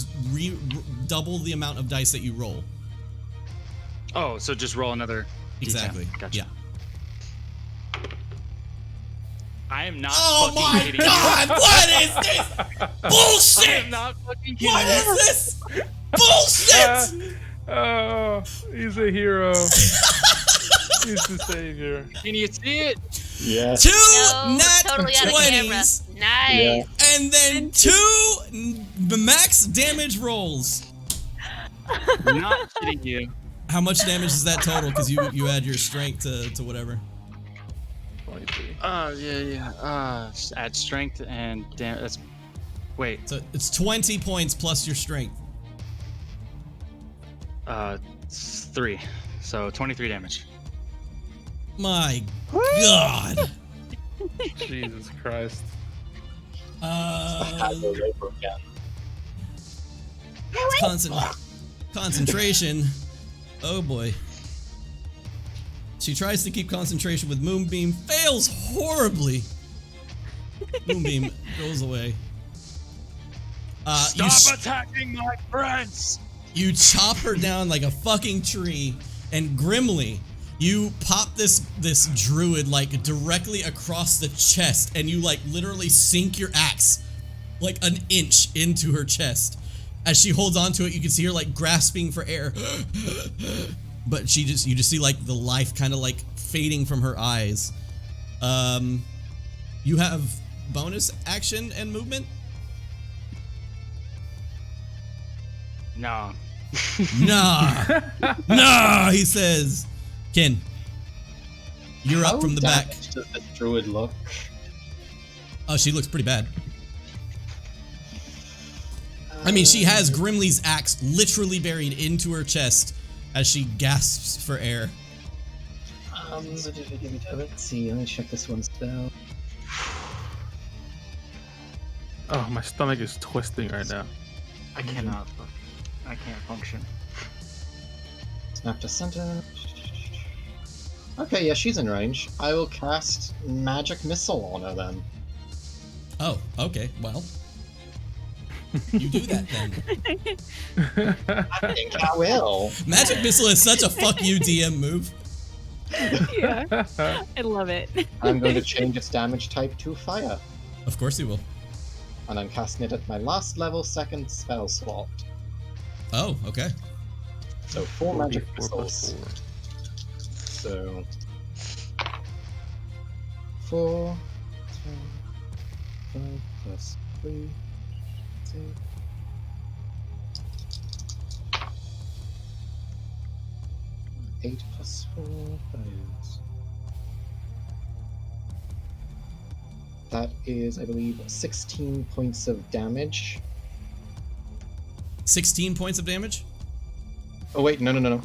Double the amount of dice that you roll. Oh, so just roll another D10. Exactly. Gotcha. Yeah. I am not Oh fucking my kidding god! What is this you. I bullshit? am not fucking kidding What you. is this bullshit? Oh, he's a hero. He's the savior. Can you see it? Yeah. 2 No, nat totally out of camera. 20s, Nice. Yeah. and then 2 max damage rolls. I'm not kidding you. How much damage is that total? Because you add your strength to whatever. 23. Yeah. Just add strength and damn. That's. Wait. So it's 20 points plus your strength. It's 3. So 23 damage. My God. Jesus Christ. Concentration. Oh boy. She tries to keep concentration with Moonbeam, fails horribly. Moonbeam goes away. Stop attacking my friends! You chop her down like a fucking tree, and grimly, you pop this druid like directly across the chest, and you like literally sink your axe like an inch into her chest. As she holds onto it, you can see her like grasping for air. But you just see like the life kind of like fading from her eyes. You have bonus action and movement? No. Nah, he says. Ken, you're up from the back. How damaged does this druid look? Oh, she looks pretty bad. I mean, she has Grimly's axe literally buried into her chest as she gasps for air. Let's see, let me check this one spell. Oh, my stomach is twisting right now. I cannot. I can't function. Snap to center. Okay, yeah, she's in range. I will cast Magic Missile on her then. Oh, okay, well. You do that then. I think I will. Magic Missile is such a fuck you DM move. Yeah. I love it. I'm going to change its damage type to fire. Of course you will. And I'm casting it at my last level, second spell slot. Oh, okay. So 4 magic 4 plus missiles. So 4, 10, 5 plus 3, 6. Eight plus 4 is... That is, I believe, 16 points of damage. 16 points of damage? Oh wait, no.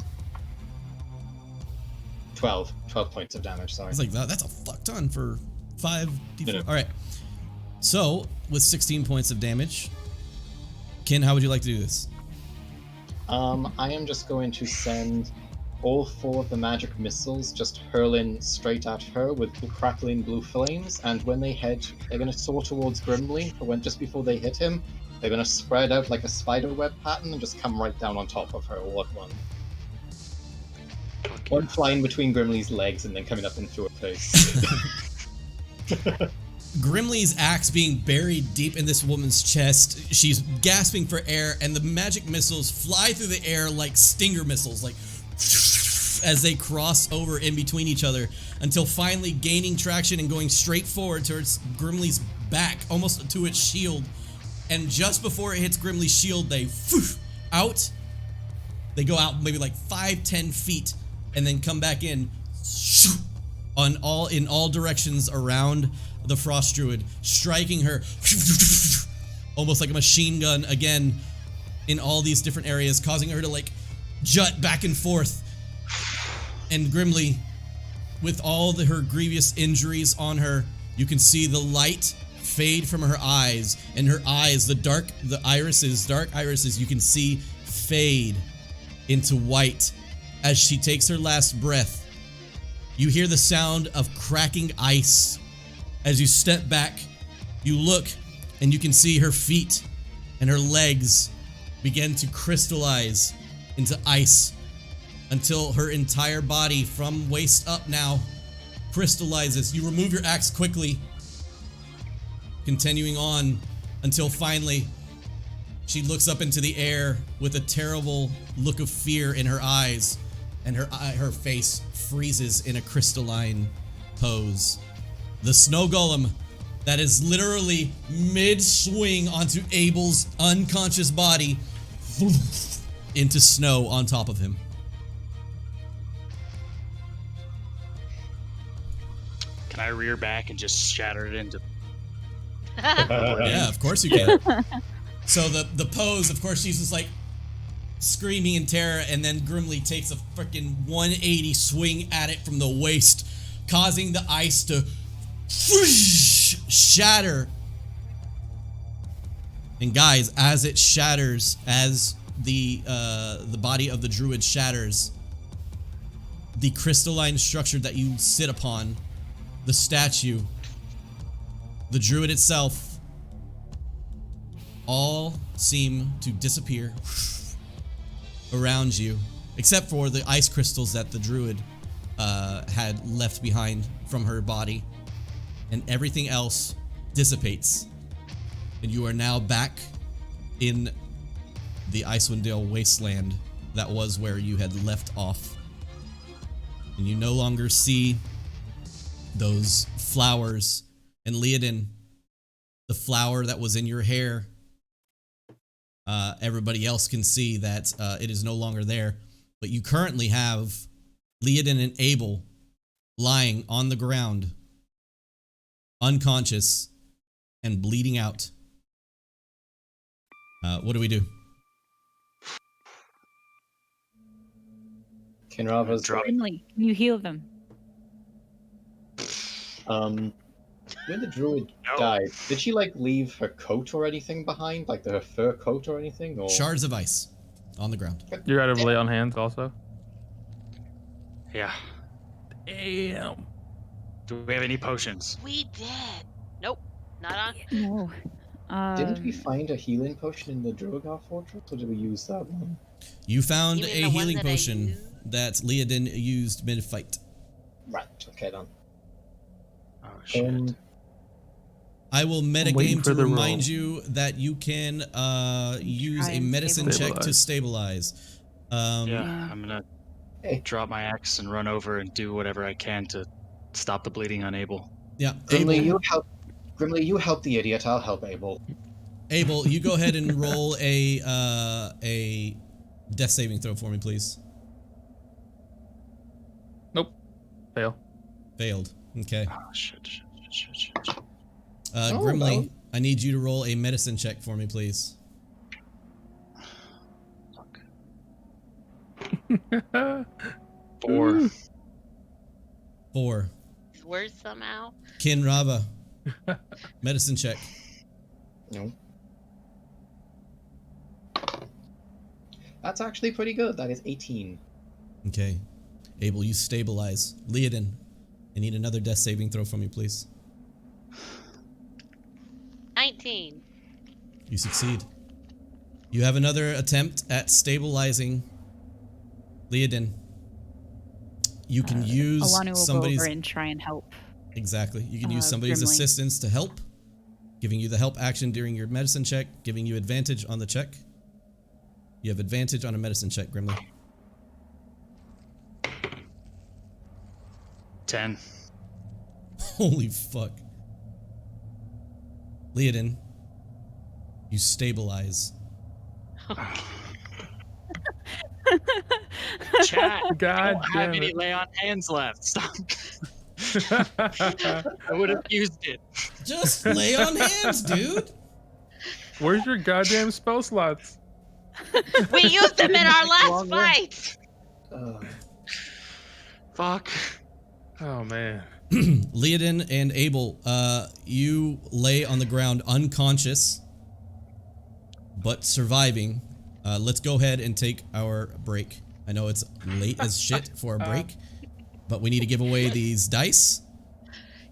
12 points of damage, I sorry. was like, that's a fuck ton for 5d4. No. Alright. So, with 16 points of damage, Ken, how would you like to do this? I am just going to send all 4 of the magic missiles just hurling straight at her with crackling blue flames, and when they head, they're going to soar towards Grimly, but just before they hit him, they're going to spread out like a spider web pattern and just come right down on top of her all at once. One flying between Grimly's legs and then coming up into her face. Grimly's axe being buried deep in this woman's chest. She's gasping for air, and the magic missiles fly through the air like stinger missiles, like as they cross over in between each other until finally gaining traction and going straight forward towards Grimly's back, almost to its shield. And just before it hits Grimly's shield, they out. They go out maybe like 5-10 feet and then come back in in all directions around the Frost Druid, striking her almost like a machine gun again in all these different areas, causing her to like jut back and forth. And Grimly, with all her grievous injuries on her, you can see the light fade from her eyes, and her eyes, the dark irises, you can see fade into white as she takes her last breath. You hear the sound of cracking ice. As you step back, you look and you can see her feet and her legs begin to crystallize into ice until her entire body from waist up now crystallizes. You remove your axe quickly, continuing on until finally she looks up into the air with a terrible look of fear in her eyes, and her face freezes in a crystalline pose. The snow golem that is literally mid-swing onto Abel's unconscious body into snow on top of him. Can I rear back and just shatter it into? Yeah, of course you can. So the pose, of course, she's just like screaming in terror, and then Grimly takes a freaking 180 swing at it from the waist, causing the ice to shatter. And guys, as it shatters, as the body of the druid shatters, the crystalline structure that you sit upon, the statue, the druid itself, all seem to disappear around you, except for the ice crystals that the druid had left behind from her body, and everything else dissipates, and you are now back in the Icewind Dale wasteland that was where you had left off, and you no longer see those flowers. And Leodin, the flower that was in your hair, everybody else can see that it is no longer there. But you currently have Leodin and Abel lying on the ground, unconscious and bleeding out. What do we do? Kinrava's Grimly, can you heal them? When the druid died, did she like leave her coat or anything behind, like her fur coat or anything? Or Shards of ice on the ground. You're out of lay on hands also? Yeah. Damn. Do we have any potions? We did. Nope, not on. No. didn't we find a healing potion in the Drogar fortress, or did we use that one? You found You a mean the one healing that I potion used? that Leodin used mid-fight. Right. Okay then. Oh shit. I will waiting metagame for to the remind roll. you that you can use Try a and medicine check to stabilize. stabilize. Yeah, Yeah. I'm gonna Hey, drop my axe and run over and do whatever I can to stop the bleeding on Abel. Yeah, Grimly, Abel, you help. Grimly, you help the idiot. I'll help Abel. Abel, you go ahead and roll a death saving throw for me, please. Nope. Fail. Failed. Okay. Oh shit. Grimly, well. I need you to roll a medicine check for me, please. Fuck. 4. 4. It's worse somehow. Kinrava, medicine check. No. That's actually pretty good. That is 18. Okay. Abel, you stabilize. Leodin, I need another death saving throw from you, please. 19. You succeed. You have another attempt at stabilizing Leodin. You can use Alanu will go somebody's... over and try and help. Exactly. You can use somebody's Grimly. assistance to help, giving you the help action during your medicine check, giving you advantage on the check. You have advantage on a medicine check, Grimly. 10. Holy fuck. Leodin, you stabilize. Chat. I God don't have damn any it. lay on hands left. Stop. I would have used it. Just lay on hands, dude. Where's your goddamn spell slots? We used them in our last Long way. fight. Fuck. Oh man. Leodin and Abel, you lay on the ground unconscious, but surviving. Let's go ahead and take our break. I know it's late as shit for a break, but we need to give away these dice.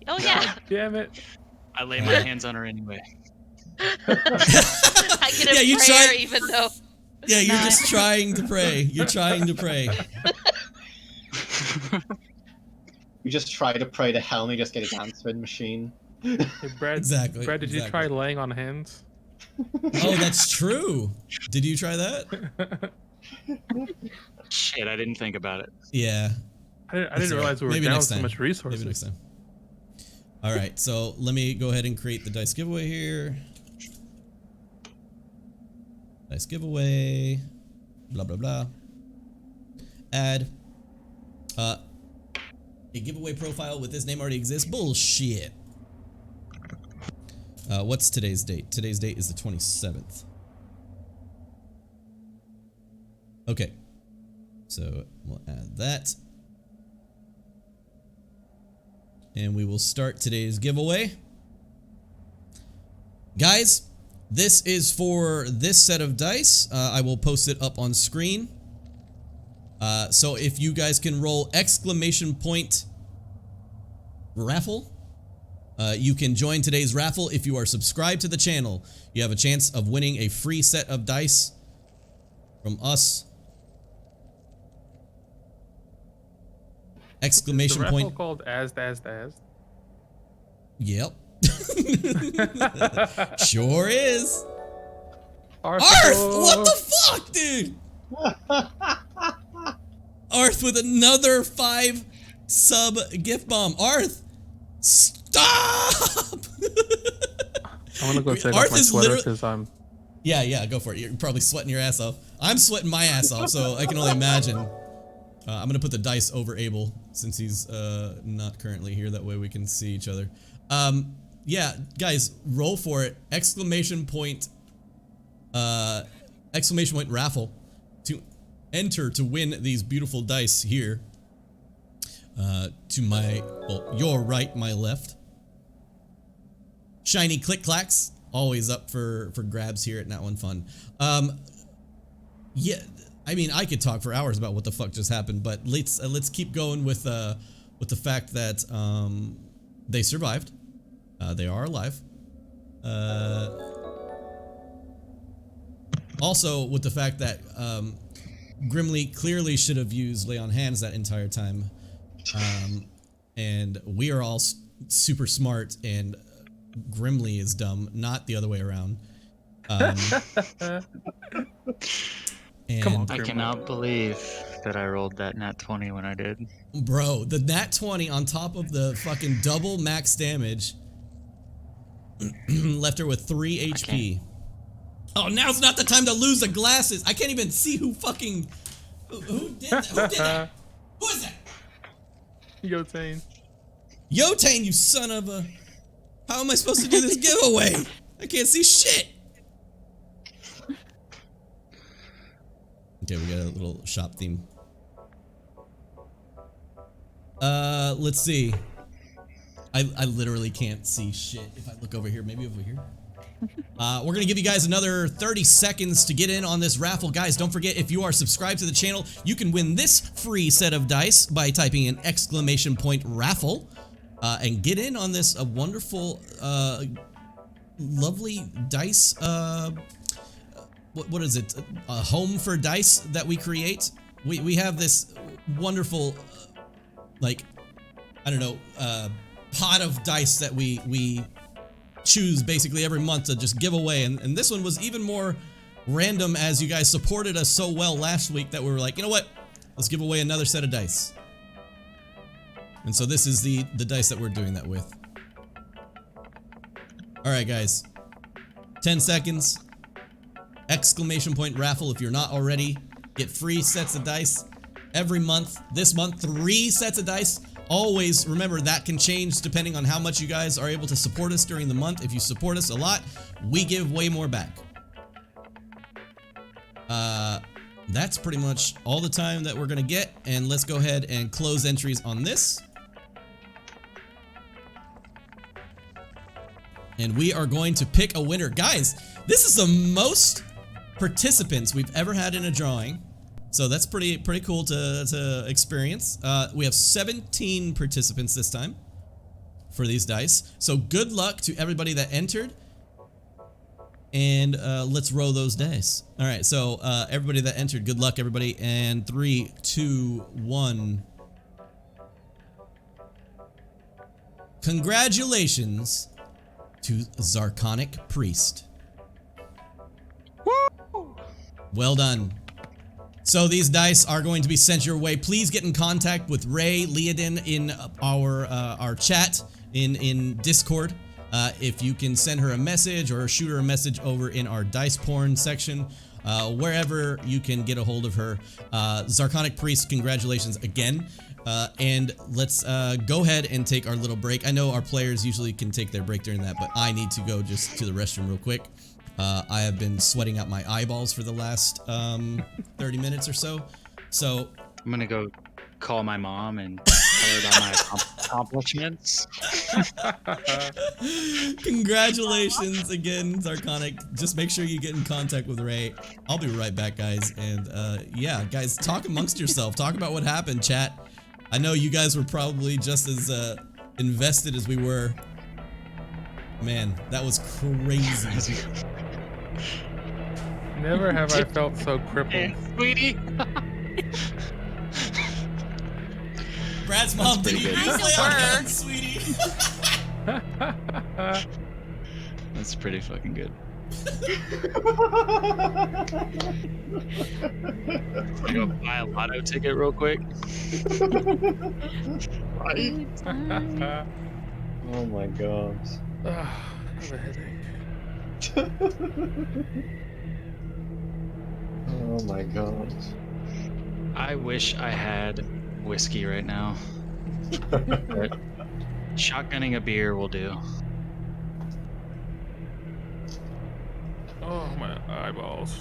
Oh yeah. Damn it. I lay my hands on her anyway. I get a you prayer tried- even though. Yeah, you're just trying to pray. You're trying to pray. You just try to pray to hell and you just get an answering machine. Hey, Brad, Exactly. Brad, did you try laying on hands? Oh, that's true. Did you try that? Shit, I didn't think about it. Yeah. I didn't realize we were Maybe down next so time. much resources. Maybe next time. All right, so let me go ahead and create the dice giveaway here. Dice giveaway. Blah blah blah. Add. A giveaway profile with this name already exists. Bullshit. What's today's date? Today's date is the 27th. Okay. So we'll add that. And we will start today's giveaway. Guys, this is for this set of dice. I will post it up on screen. So if you guys can roll ! raffle, you can join today's raffle. If you are subscribed to the channel, you have a chance of winning a free set of dice from us. ! Is the raffle called as. Yep. Sure is. Arth, What the fuck, dude? Arth with another 5 sub gift bomb. Arth, stop! I'm gonna go take Arth off my is sweater literally- because I'm. Yeah, go for it. You're probably sweating your ass off. I'm sweating my ass off, so I can only imagine. I'm gonna put the dice over Abel since he's not currently here. That way we can see each other. Yeah, guys, roll for it! ! Raffle to enter to win these beautiful dice here. To my, well, your right, my left. Shiny click clacks, always up for grabs here at Nat1Fun. Yeah, I mean, I could talk for hours about what the fuck just happened, but let's keep going with the fact that they survived. They are alive. Also, with the fact that Grimly clearly should have used lay on hands that entire time, and we are all super smart, and Grimly is dumb, not the other way around. Come on, I cannot believe that I rolled that nat 20 when I did. Bro, the nat 20 on top of the fucking double max damage left her with 3 HP. Oh, now's not the time to lose the glasses. I can't even see who fucking... Who did that? Who did that? Who is that? Yotane. Yotane, you son of a... How am I supposed to do this giveaway? I can't see shit. Okay, we got a little shop theme. Let's see. I literally can't see shit. If I look over here, maybe over here. We're gonna give you guys another 30 seconds to get in on this raffle. Guys, don't forget, if you are subscribed to the channel, you can win this free set of dice by typing in !raffle and get in on this wonderful, lovely dice, what is it? A home for dice that we create. We have this wonderful, like, I don't know, pot of dice that we choose basically every month to just give away, and this one was even more random as you guys supported us so well last week that we were like, you know what, let's give away another set of dice. And so this is the dice that we're doing that with. Alright guys, 10 seconds, !raffle if you're not already. Get free sets of dice every month. This month, 3 sets of dice. Always remember that can change depending on how much you guys are able to support us during the month. If you support us a lot, we give way more back. That's pretty much all the time that we're gonna get, and let's go ahead and close entries on this. And we are going to pick a winner. Guys, this is the most participants we've ever had in a drawing. So that's pretty cool to experience. We have 17 participants this time for these dice. So good luck to everybody that entered. And let's roll those dice. All right, so everybody that entered, good luck, everybody. And 3, 2, 1. Congratulations to Zarkonic Priest. Woo! Well done. So these dice are going to be sent your way. Please get in contact with Ray Leodin in our chat in Discord. If you can send her a message or shoot her a message over in our dice porn section, wherever you can get a hold of her. Zarkonic Priest, congratulations again. And let's go ahead and take our little break. I know our players usually can take their break during that, but I need to go just to the restroom real quick. I have been sweating out my eyeballs for the last 30 minutes or so. So I'm gonna go call my mom and tell her about my accomplishments. congratulations again, Zarkonic. Just make sure you get in contact with Ray. I'll be right back, guys. And yeah, guys, talk amongst yourself. Talk about what happened, chat. I know you guys were probably just as invested as we were. Man, that was crazy. Never have I felt so crippled. Hey, sweetie. Brad's mom, did you pretty use good. lay on hands, sweetie? That's pretty fucking good. I'm gonna buy a lotto ticket real quick. Right? Oh my god. I have a headache. Oh my god. I wish I had whiskey right now. But shotgunning a beer will do. Oh, my eyeballs.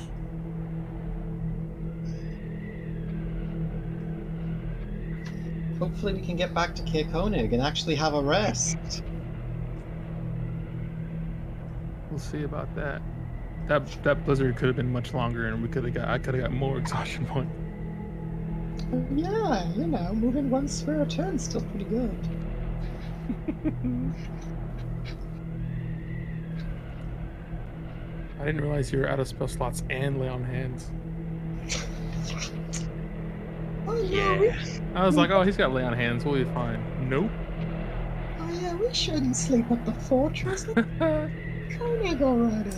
Hopefully we can get back to Cape Koenig and actually have a rest. We'll see about that. That blizzard could have been much longer, and I could have got more exhaustion points. Yeah, you know, moving one square a turn is still pretty good. I didn't realize you were out of spell slots and lay on hands. Oh yeah. Yeah. I was like, oh, he's got lay on hands. We'll be fine. Nope. Oh yeah, we shouldn't sleep at the fortress. Koenig already.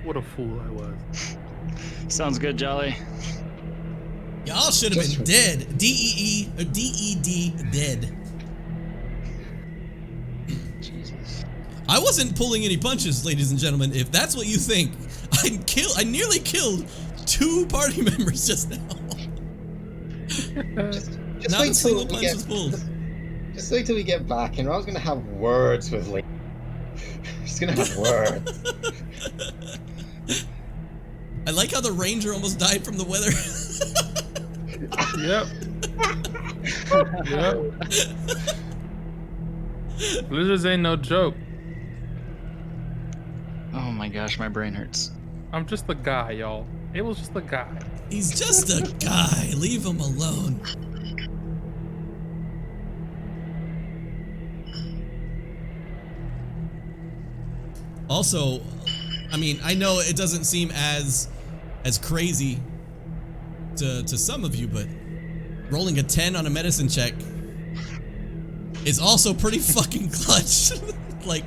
What a fool I was. Sounds good, Jolly. Y'all should have been dead. D-E-D, dead. Jesus. I wasn't pulling any punches, ladies and gentlemen. If that's what you think, I nearly killed 2 party members just now. Just Not wait a till single we punch get, was pulled. Just wait till we get back, and Rob's gonna have words with Lee. He's gonna have words. I like how the ranger almost died from the weather. Yep. Yep. Blizzards ain't no joke. Oh my gosh, my brain hurts. I'm just the guy, y'all. It was just the guy. He's just a guy. Leave him alone. Also, I mean, I know it doesn't seem as crazy to some of you, but rolling a 10 on a medicine check is also pretty fucking clutch. Like,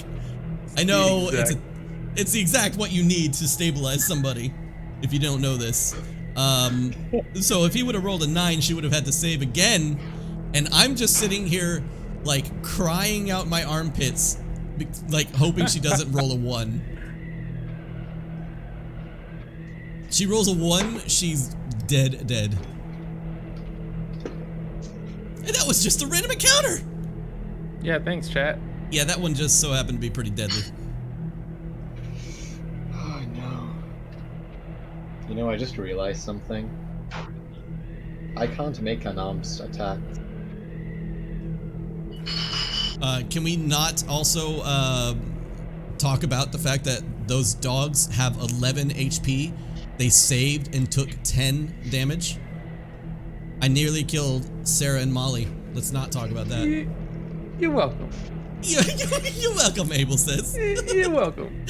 I know it's the exact what you need to stabilize somebody, if you don't know this. So if he would have rolled a 9, she would have had to save again, and I'm just sitting here like crying out my armpits, like hoping she doesn't roll a 1. She rolls a 1, she's dead. And that was just a random encounter! Yeah, thanks, chat. Yeah, that one just so happened to be pretty deadly. Oh no. You know, I just realized something. I can't make an armed attack. Can we not also talk about the fact that those dogs have 11 HP. They saved and took 10 damage. I nearly killed Sarah and Molly. Let's not talk about that. You're welcome. You're welcome, Abel says. You're welcome.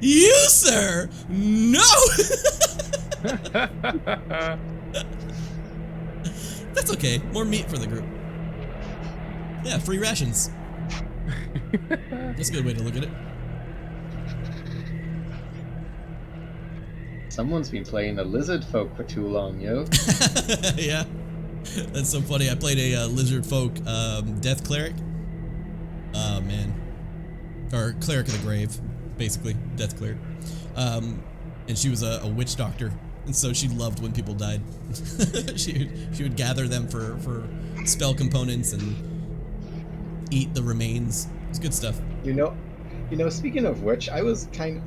You, sir? No! That's okay. More meat for the group. Yeah, free rations. That's a good way to look at it. Someone's been playing the lizard folk for too long, yo. Yeah. That's so funny. I played a lizard folk death cleric. Oh, man. Or cleric of the grave, basically. Death cleric. And she was a witch doctor. And so she loved when people died. she would gather them for spell components and eat the remains. It's good stuff. You know, speaking of which, I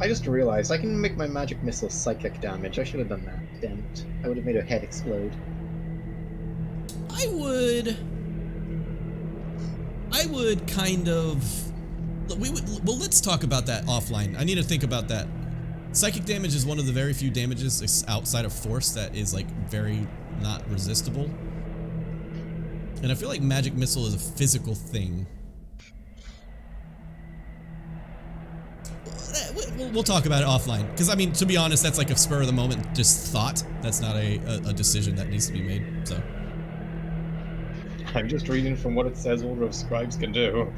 just realized I can make my magic missile psychic damage. I should have done that. Damn it. I would have made her head explode. I would kind of... Well, let's talk about that offline. I need to think about that. Psychic damage is one of the very few damages outside of force that is like very not resistible. And I feel like magic missile is a physical thing. We'll talk about it offline. Because, I mean, to be honest, that's like a spur of the moment just thought. That's not a decision that needs to be made, so. I'm just reading from what it says Order of Scribes can do.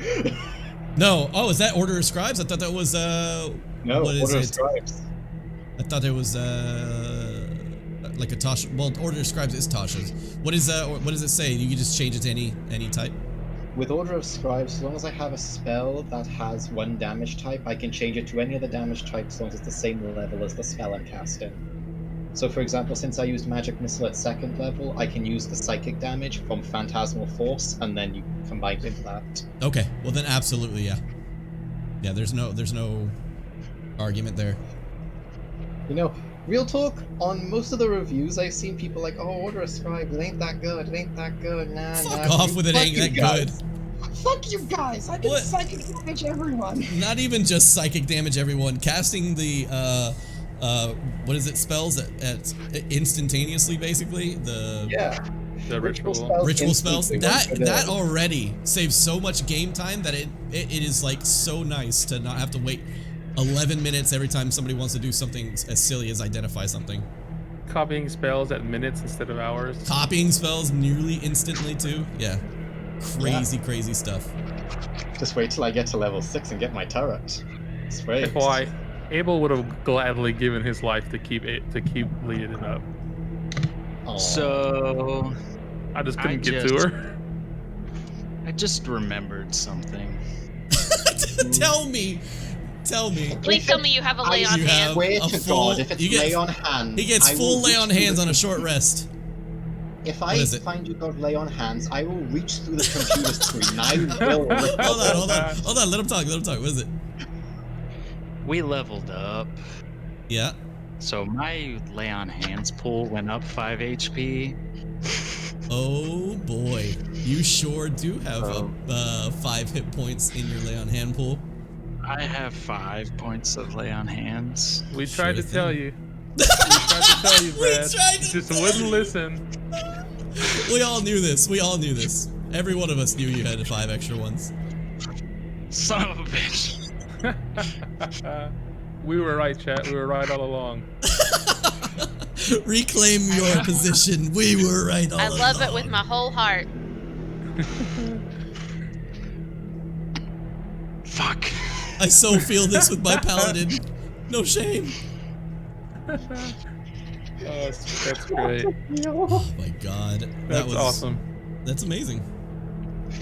No. Oh, is that Order of Scribes? I thought that was, No, what is Order of it? Scribes. I thought it was, like a Tasha. Well, Order of Scribes is Tasha's. What does it say? You can just change it to any type? With Order of Scribes, as long as I have a spell that has one damage type, I can change it to any other damage type as long as it's the same level as the spell I'm casting. So for example, since I used Magic Missile at 2nd level, I can use the psychic damage from Phantasmal Force, and then you combine it into that. Okay, well then absolutely, yeah. Yeah, there's no argument there. You know, real talk, on most of the reviews I've seen people like, oh, Order of Scribes, it ain't that good, nah. Fuck off with it ain't that good. Fuck you guys, I can What? psychic damage everyone. Not even just psychic damage everyone. Casting the, what is it, spells at instantaneously, basically? Yeah. The ritual. Ritual spells. instantly That already saves so much game time that it is like so nice to not have to wait 11 minutes every time somebody wants to do something as silly as identify something. Copying spells at minutes instead of hours. Copying spells nearly instantly too. Yeah. Crazy stuff. Just wait till I get to level 6 and get my turret. Sweet. FYI, Abel would have gladly given his life to keep leading it up. Aw. So I just couldn't get just- to her. I just remembered something. Tell me. Please tell me you have a lay on You hand. have Swear a to full- God, if it's you get- lay on hands, He gets I full will lay on reach hands through on a the- short rest. If What I is it? find you got lay on hands, I will reach through the computer screen. I will. Hold on. Let him talk. What is it? We leveled up, Yeah. so my lay on hands pool went up 5 HP. Oh boy. You sure do have 5 hit points in your lay on hand pool. I have 5 points of lay on hands. We tried Sure to tell thing. you. We tried to tell you, We Brad. tried to Just tell wouldn't you. listen. We all knew this. Every one of us knew you had 5 extra ones. Son of a bitch. We were right, chat. We were right all along. Reclaim your position. We were right all I love it along. with my whole heart. Fuck. I so feel this with my paladin. No shame. That's great. Oh my god. That That's was awesome. That's amazing.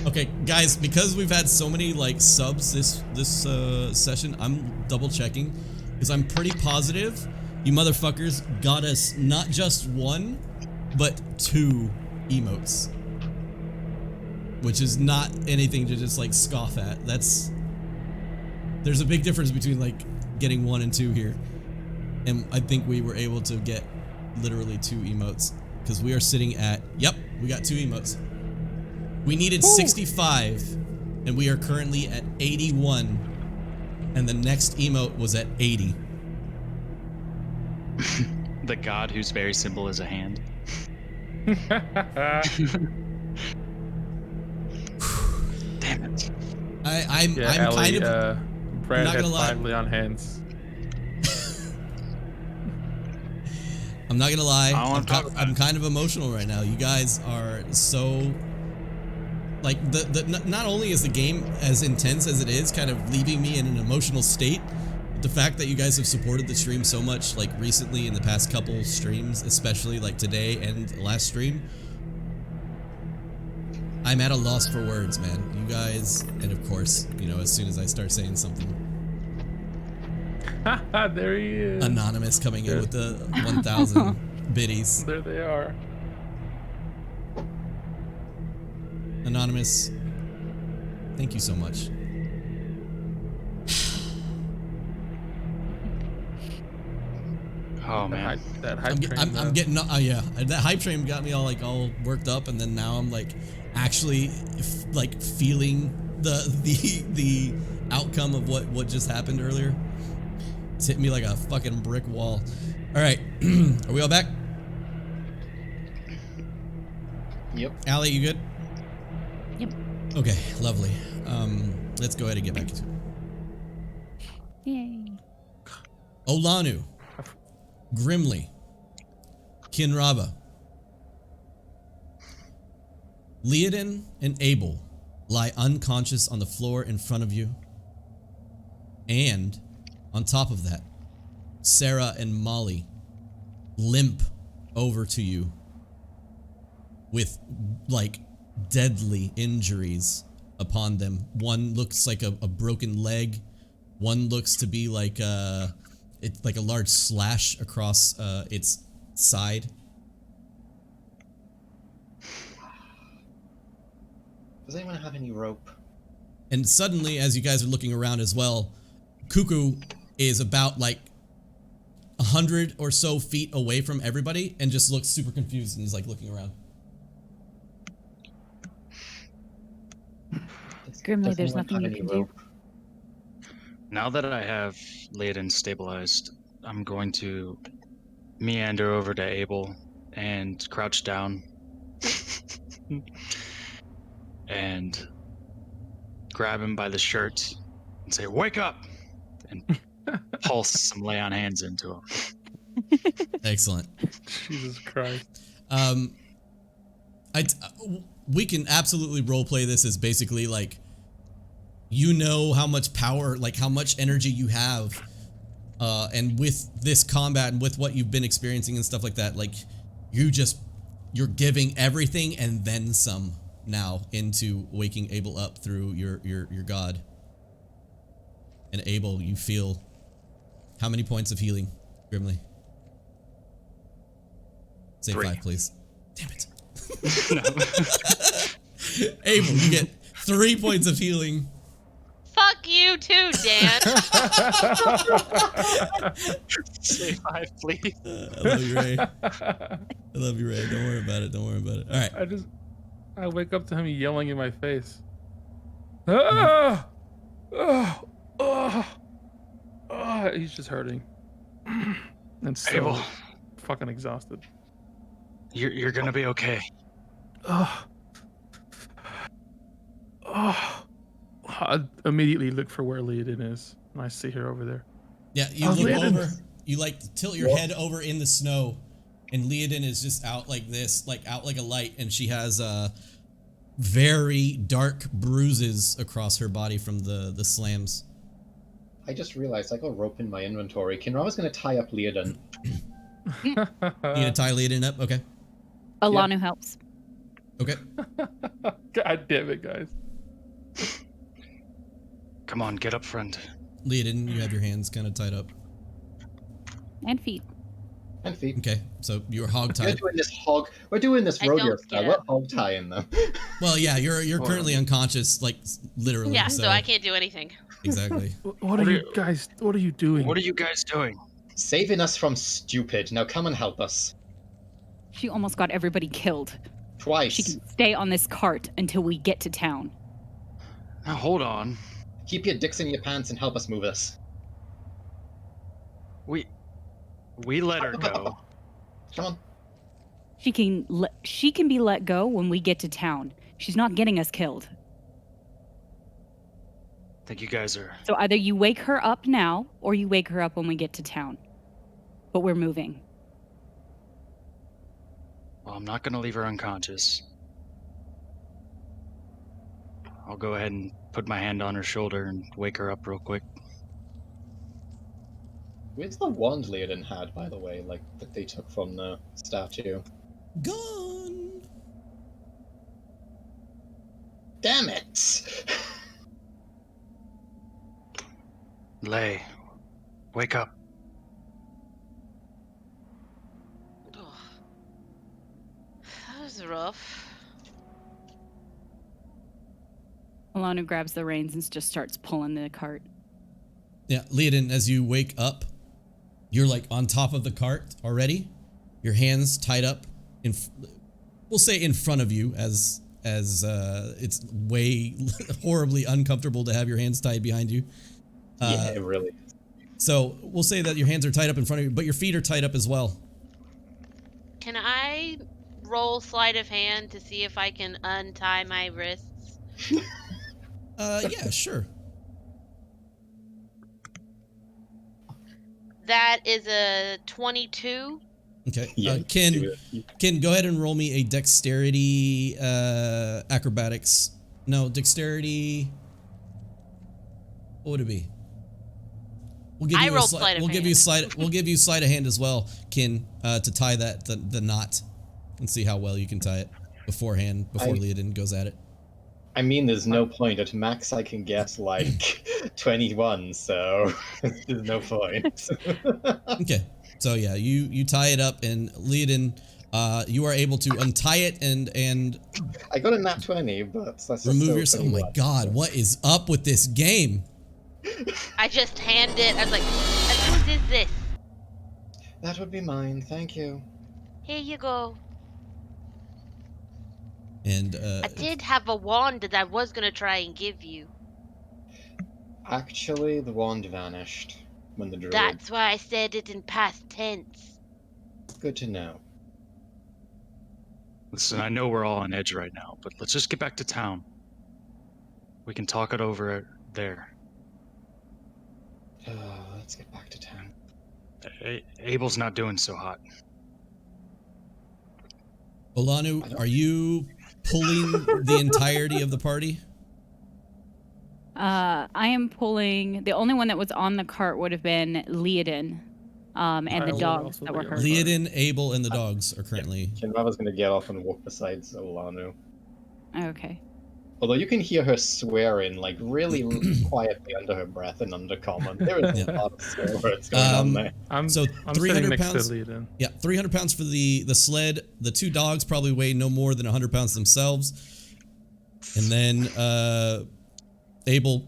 Okay, guys, because we've had so many like subs this session, I'm double checking because I'm pretty positive you motherfuckers got us not just 1, but 2 emotes, which is not anything to just like scoff at. There's a big difference between like getting 1 and 2 here, and I think we were able to get literally 2 emotes because we are sitting at we got 2 emotes. We needed 65 and we are currently at 81, and the next emote was at 80. The god whose very symbol is a hand. Damn it. I'm Ellie, kind of Brad not had gonna lie. 5 Leon hands. I'm not gonna lie. I wanna talk about I'm kind of emotional right now. You guys are so like not only is the game as intense as it is, kind of leaving me in an emotional state. The fact that you guys have supported the stream so much, like recently in the past couple streams, especially like today and last stream, I'm at a loss for words, man. You guys, and of course, you know, as soon as I start saying something, There he is. anonymous coming in with the 1,000 biddies. There they are. Anonymous, thank you so much. Oh man. That hype train. I'm getting, yeah, that hype train got me all like all worked up, and then now I'm like actually like feeling the outcome of what just happened earlier. It's hit me like a fucking brick wall. All right, are we all back? Yep. Allie, you good? Yep. Okay, lovely. Let's go ahead and get back into it. Yay. Olanu, Grimly, Kinrava, Leodin, and Abel lie unconscious on the floor in front of you. And on top of that, Sarah and Molly limp over to you with like deadly injuries upon them. One looks like a broken leg. One looks to be like it's like a large slash across its side. Does anyone have any rope? And suddenly, as you guys are looking around as well, Cuckoo is about like 100 or so feet away from everybody and just looks super confused and is like looking around. Grimly, Does there's anyone nothing have you any can do. rope? Now that I have Leodin stabilized, I'm going to meander over to Abel and crouch down and grab him by the shirt and say, "Wake up!" and pulse some lay on hands into him. Excellent. Jesus Christ. We can absolutely roleplay this as basically like, you know how much power, like how much energy you have, and with this combat and with what you've been experiencing and stuff like that, like you're giving everything and then some now into waking Abel up through your god. And Abel, you feel how many points of healing, Grimly? Say 3. 5, please. Damn it. Abel, you get 3 points of healing. Fuck you too, Dan. Say 5, please. I love you, Ray. I love you, Ray. Don't worry about it. Don't worry about it. All right. I wake up to him yelling in my face. Ah! Oh! Oh! Oh! He's just hurting. And so Abel, fucking exhausted. you're gonna be okay. Oh. Oh. I immediately look for where Leodin is, and I see her over there. Yeah, you Oh, look Leodin. over. You like tilt your head over in the snow, and Leodin is just out like this, like out like a light, and she has very dark bruises across her body from the slams. I just realized I got rope in my inventory. Kinrava's gonna tie up Leodin. You gonna tie Leodin up? Okay. Alanu helps. Okay. God damn it, guys. Come on, get up, friend. Leodin, you have your hands kind of tied up. And feet. And feet. Okay, so you're hog We're tied. doing this hog. We're doing this I rodeo don't style. get We're it. hog tying them. Well, yeah, you're currently unconscious, like literally. Yeah, so I can't do anything. Exactly. What are you guys? What are you doing? What are you guys doing? Saving us from stupid. Now come and help us. She almost got everybody killed. Twice. She can stay on this cart until we get to town. Now hold on. Keep your dicks in your pants and help us move this. We let her go. Come on. She can be let go when we get to town. She's not getting us killed. I think you guys are. So either you wake her up now, or you wake her up when we get to town. But we're moving. Well, I'm not gonna leave her unconscious. I'll go ahead and put my hand on her shoulder and wake her up real quick. Where's the wand Leodin had, by the way, like that they took from the statue? Gone. Damn it! Lay, wake up. Ugh. That was rough. Alana grabs the reins and just starts pulling the cart. Yeah, Leodin, as you wake up, you're like on top of the cart already. Your hands tied up we'll say in front of you, as it's way horribly uncomfortable to have your hands tied behind you. Yeah, it really is. So we'll say that your hands are tied up in front of you, but your feet are tied up as well. Can I roll sleight of hand to see if I can untie my wrists? Yeah, sure. That is a 22. Okay. Yeah, Ken, go ahead and roll me a dexterity, acrobatics. No, dexterity. What would it be? We'll give I you rolled sleight of we'll give hand. you we'll give you sleight of hand as well, Ken, to tie that the knot, and see how well you can tie it beforehand before Leodin goes at it. I mean, there's no point. At max, I can get like 21, so there's no point. Okay. So yeah, you tie it up, and Leodin, you are able to untie it and I got a nat 20, but that's remove yourself. Oh my god, what is up with this game? I just hand it. I was like, whose is this? That would be mine, thank you. Here you go. And I did have a wand that I was going to try and give you. Actually, the wand vanished when the druid... That's why I said it in past tense. Good to know. Listen, I know we're all on edge right now, but let's just get back to town. We can talk it over there. Let's get back to town. Abel's not doing so hot. Olanu, are you pulling the entirety of the party? I am pulling. The only one that was on the cart would have been Leodin, and I the would dogs also that be were on hurt. the Leodin, Abel, and the dogs are currently. Kinrava's gonna get off and walk beside Solanu. Okay. Although you can hear her swearing, like, really quietly under her breath in Undercommon. There is a lot of swear words going on there. I'm So I'm 300 sitting next pounds? to Leodin. Yeah, 300 pounds for the sled. The two dogs probably weigh no more than 100 pounds themselves. And then Abel,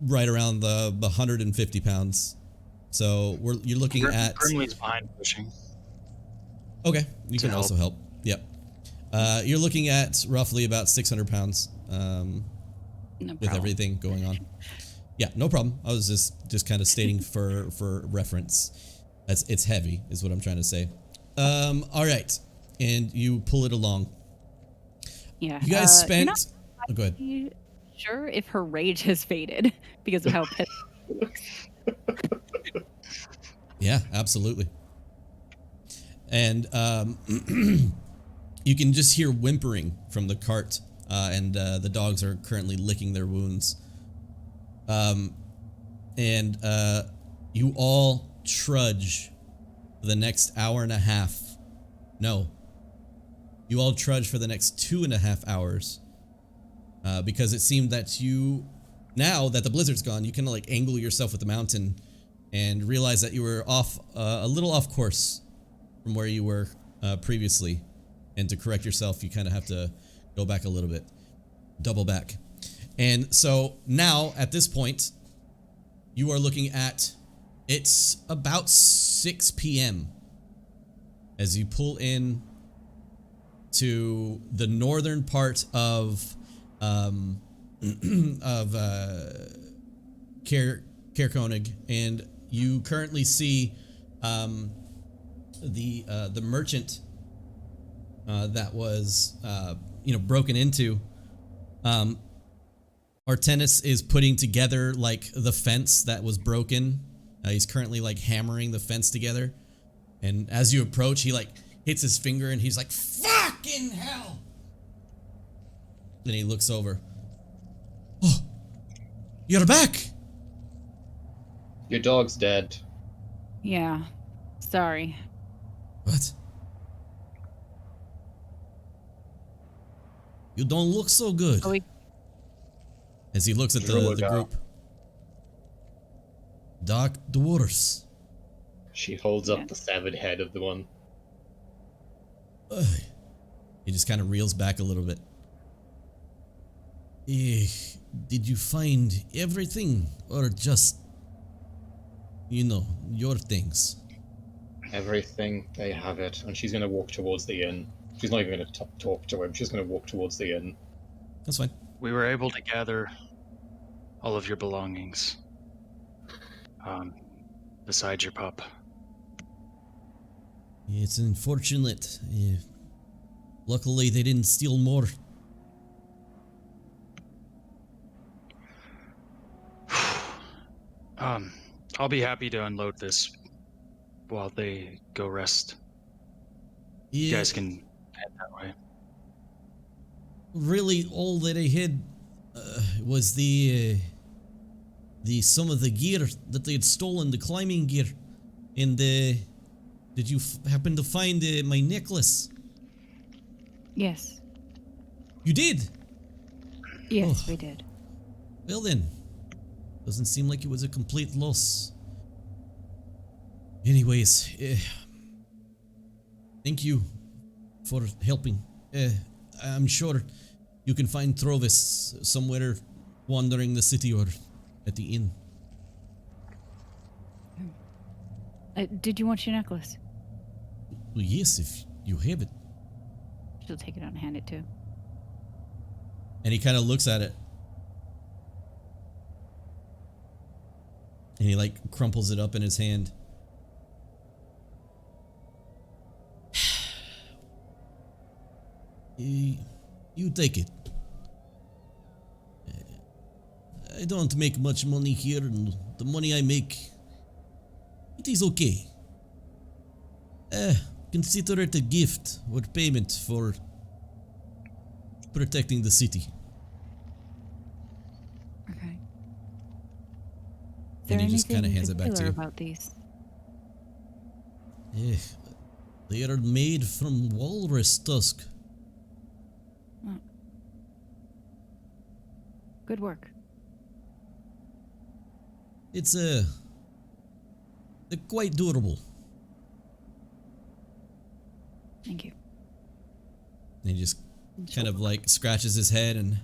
right around the 150 pounds. So you're looking at. Grimly's behind pushing. Okay, you To can also help. Yep. You're looking at roughly about 600 pounds No with problem. everything going on. Yeah, no problem. I was just kind of stating for reference. It's heavy, is what I'm trying to say. All right, and you pull it along. Yeah. You guys you're spent. not Oh, go ahead. actually sure if her rage has faded because of how pissed she looks. Yeah, absolutely. And you can just hear whimpering from the cart, and the dogs are currently licking their wounds. And you all trudge for the next hour and a half. No. You all trudge for the next 2.5 hours. Because it seemed that you, now that the blizzard's gone, you kind of like angle yourself with the mountain and realize that you were off, a little off course from where you were previously. And to correct yourself, you kind of have to go back a little bit, double back. And so now at this point, you are looking at, it's about 6 p.m. as you pull in to the northern part of of Ker Koenig, and you currently see the merchant that was broken into. Artenis is putting together like the fence that was broken. He's currently like hammering the fence together, and as you approach, he like hits his finger and he's like, "Fucking hell!" Then he looks over. "Oh, you're back!" Your dog's dead. Yeah. Sorry. What? You don't look so good. Oh, As he looks at the Druid group. Dark dwarfs. She holds up the severed head of the one. Ugh. He just kind of reels back a little bit. Did you find everything, or just, your things? Everything, they have it. And she's going to walk towards the inn. She's not even going to talk to him. She's going to walk towards the inn. That's fine. We were able to gather all of your belongings. Besides your pup. It's unfortunate. Luckily, they didn't steal more. I'll be happy to unload this while they go rest. You guys can head that way. Really, all that I had was the some of the gear that they had stolen, the climbing gear, and did you happen to find my necklace? Yes. You did? Yes, Oh. we did. Well then, doesn't seem like it was a complete loss. Anyways, thank you for helping. I'm sure you can find Trovis somewhere wandering the city or at the inn. Did you want your necklace? Well, yes, if you have it. She'll take it out and hand it to him. And he kind of looks at it. And he like crumples it up in his hand. You take it. I don't make much money here, and the money I make, it is okay. Consider it a gift or payment for protecting the city. Okay. Is And there he just anything kinda hands it back to particular you. about these? They are made from walrus tusk. Good work. It's they're quite durable. Thank you. And he just kind of like scratches his head and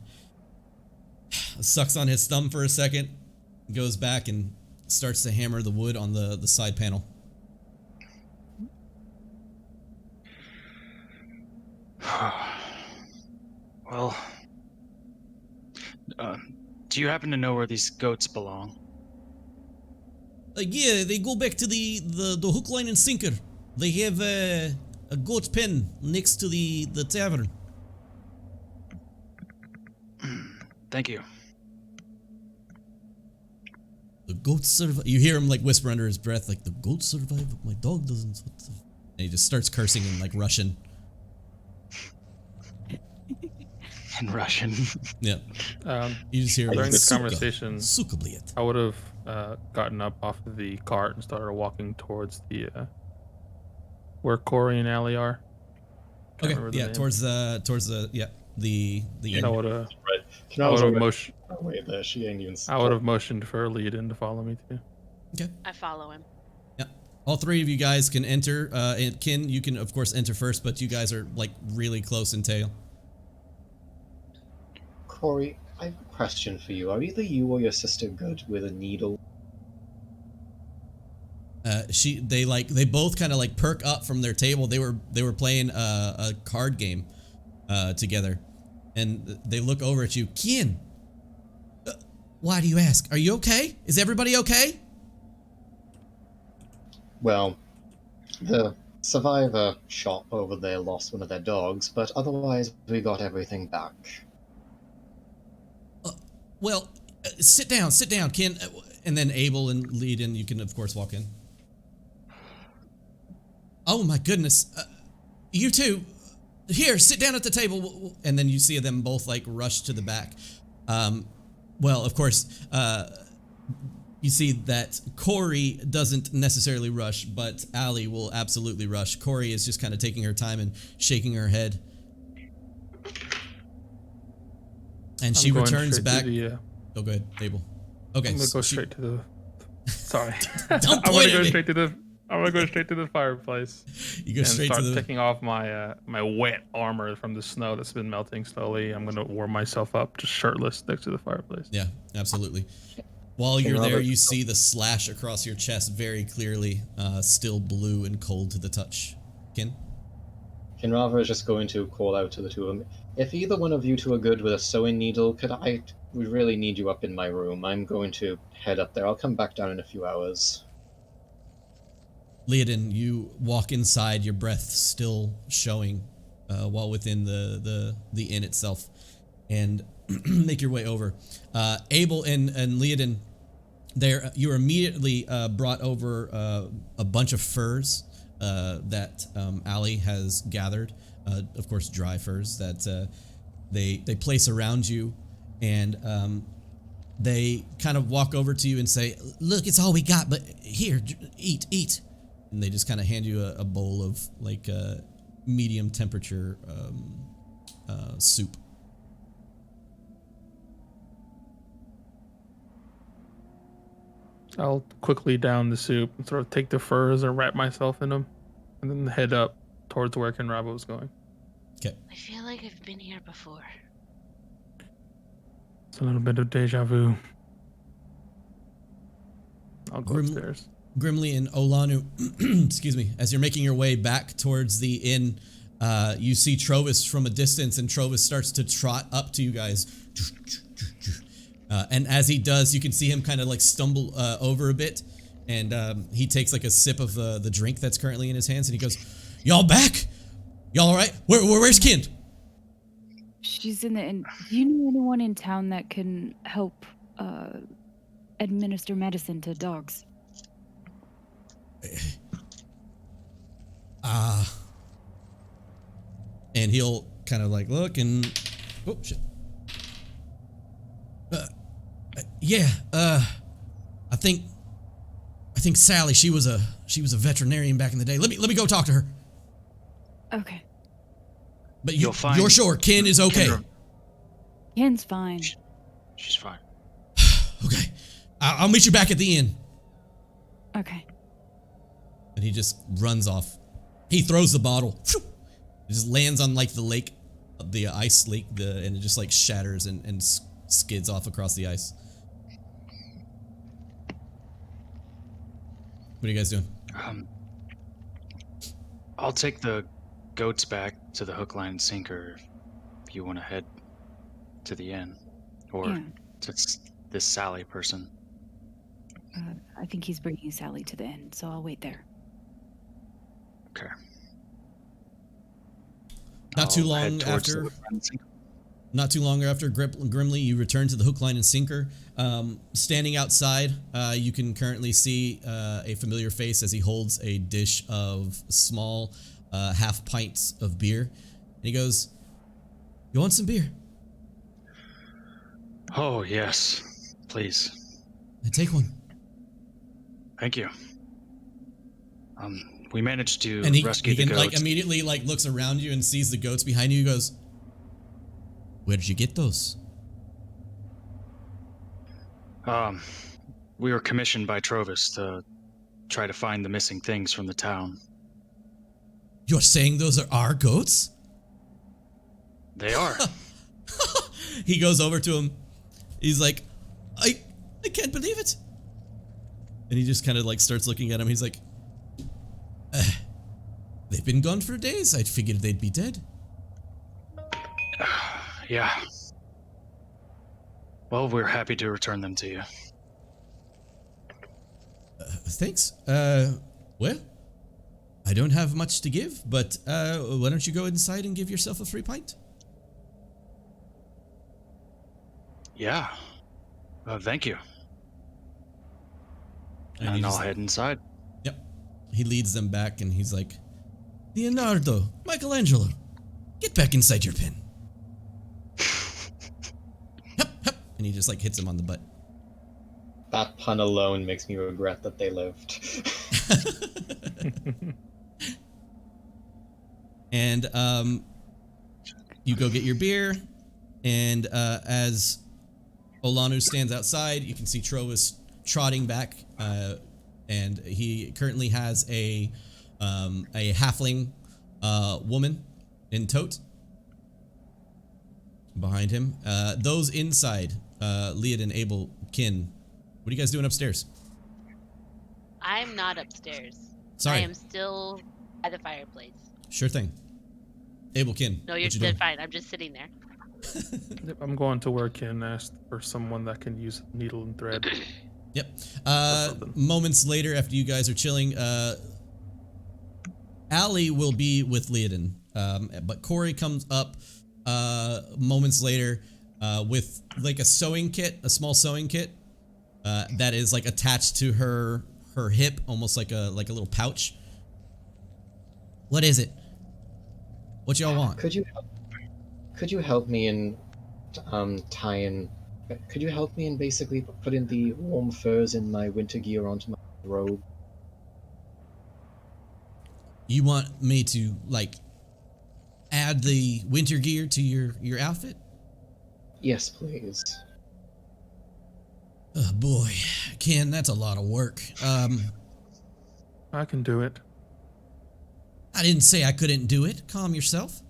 sucks on his thumb for a second, goes back and starts to hammer the wood on the side panel. Well, do you happen to know where these goats belong? Yeah, they go back to the hook, line, and sinker. They have a goat pen next to the tavern. Thank you. The goats survive. You hear him like whisper under his breath, like, the goats survive, but my dog doesn't. What the? And he just starts cursing in like Russian. In Russian. Yeah. You just hear During this "Suka, conversation, suka bliet." I would have gotten up off of the cart and started walking towards the where Corey and Allie are. Can't remember the Yeah, name. towards the the I would have Right. Can I I would have was motion. wait there. She ain't even. I would have motioned for a lead in to follow me too. Okay. I follow him. Yeah. All three of you guys can enter. And Kin, you can of course enter first, but you guys are like really close in tail. Corey, I have a question for you. Are either you or your sister good with a needle? They both kind of like perk up from their table. They were playing a card game together, and they look over at you. Kin, Why do you ask? Are you okay? Is everybody okay? Well, the survivor shop over there lost one of their dogs, but otherwise we got everything back. Well, sit down, Ken. And then Abel and Leadon, you can of course walk in. Oh my goodness. You two, here, sit down at the table. And then you see them both like rush to the back. Well, of course, you see that Corey doesn't necessarily rush, but Allie will absolutely rush. Corey is just kind of taking her time and shaking her head. And she returns back. Oh, go ahead, Abel. Okay. I'm gonna go straight to the. Sorry. Don't I point want to at go me. straight to the. I want to go straight to the fireplace. You go and straight start to the. taking off my my wet armor from the snow that's been melting slowly. I'm gonna warm myself up, just shirtless, next to the fireplace. Yeah, absolutely. While you're there, you see the slash across your chest very clearly, still blue and cold to the touch. Ken? Kinrava is just going to call out to the two of them. If either one of you two are good with a sewing needle, we really need you up in my room. I'm going to head up there. I'll come back down in a few hours. Leodin, you walk inside, your breath still showing while within the inn itself, and make your way over. Abel and Leodin, there you are immediately brought over a bunch of furs that Allie has gathered, of course dry furs that they place around you, and they kind of walk over to you and say, "Look, it's all we got, but here, eat." And they just kind of hand you a bowl of like medium temperature soup. I'll quickly down the soup and sort of take the furs and wrap myself in them, and then head up towards where Kinrava was going. Okay. I feel like I've been here before. It's a little bit of deja vu. I'll go upstairs. Grimly and Olanu, excuse me, as you're making your way back towards the inn, you see Trovis from a distance, and Trovis starts to trot up to you guys. And as he does, you can see him kind of like stumble over a bit, and he takes like a sip of the drink that's currently in his hands, and he goes, "Y'all back? Y'all all right? Where's Kin?" She's in the inn. Do you know anyone in town that can help administer medicine to dogs? And he'll kind of like look and oh shit. Yeah, I think Sally, she was a veterinarian back in the day. Let me go talk to her. Okay. But You'll find you're sure Ken is okay? Ken's fine. She's fine. Okay, I'll meet you back at the inn. Okay. And he just runs off. He throws the bottle. It just lands on like the lake, the ice lake, and it just like shatters and skids off across the ice. What are you guys doing? I'll take the goats back to the hook, line, and sinker if you want to head to the inn. Or Yeah. to this Sally person. I think he's bringing Sally to the inn, so I'll wait there. Okay. Not too I'll head long towards after. the hook, line, and sinker. Not too long after, Grimly, you return to the hook, line, and sinker. Standing outside, you can currently see a familiar face as he holds a dish of small half pints of beer. And he goes, "You want some beer?" Oh, yes. Please. "Then take one." Thank you. We managed to And he rescue the can goats. like immediately like looks around you and sees the goats behind you. He goes, "Where did you get those?" We were commissioned by Trovis to try to find the missing things from the town. "You're saying those are our goats?" They are. He goes over to him. He's like, I can't believe it." And he just kind of like starts looking at him. He's like, "They've been gone for days. I figured they'd be dead." Yeah. Well, we're happy to return them to you. Thanks. Well, I don't have much to give, but why don't you go inside and give yourself a free pint? Yeah. Thank you. And And he I'll just- head inside. Yep. He leads them back and he's like, Leonardo, Michelangelo, get back inside your pen. Hup, hup. And he just like hits him on the butt. That pun alone makes me regret that they lived. And you go get your beer, and as Olanu stands outside, you can see Trovis trotting back, and he currently has a halfling woman in tote behind him. Those inside, Leodin, Abel, Kin, what are you guys doing upstairs? I'm not upstairs. Sorry. I am still by the fireplace. Sure thing. Abel, Kin, No, what you're you still doing? fine. I'm just sitting there. Yep, I'm going to where Ken asked for someone that can use needle and thread. Yep. something. Moments later, after you guys are chilling, Allie will be with Leodin, but Corey comes up moments later with like a sewing kit, a small sewing kit that is like attached to her hip, almost like a little pouch. What is it? What y'all want? Could you help me in tying? Could you help me in basically putting the warm furs in my winter gear onto my robe? You want me to like add the winter gear to your outfit? Yes, please. Oh boy, Ken, that's a lot of work. I can do it. I didn't say I couldn't do it. Calm yourself.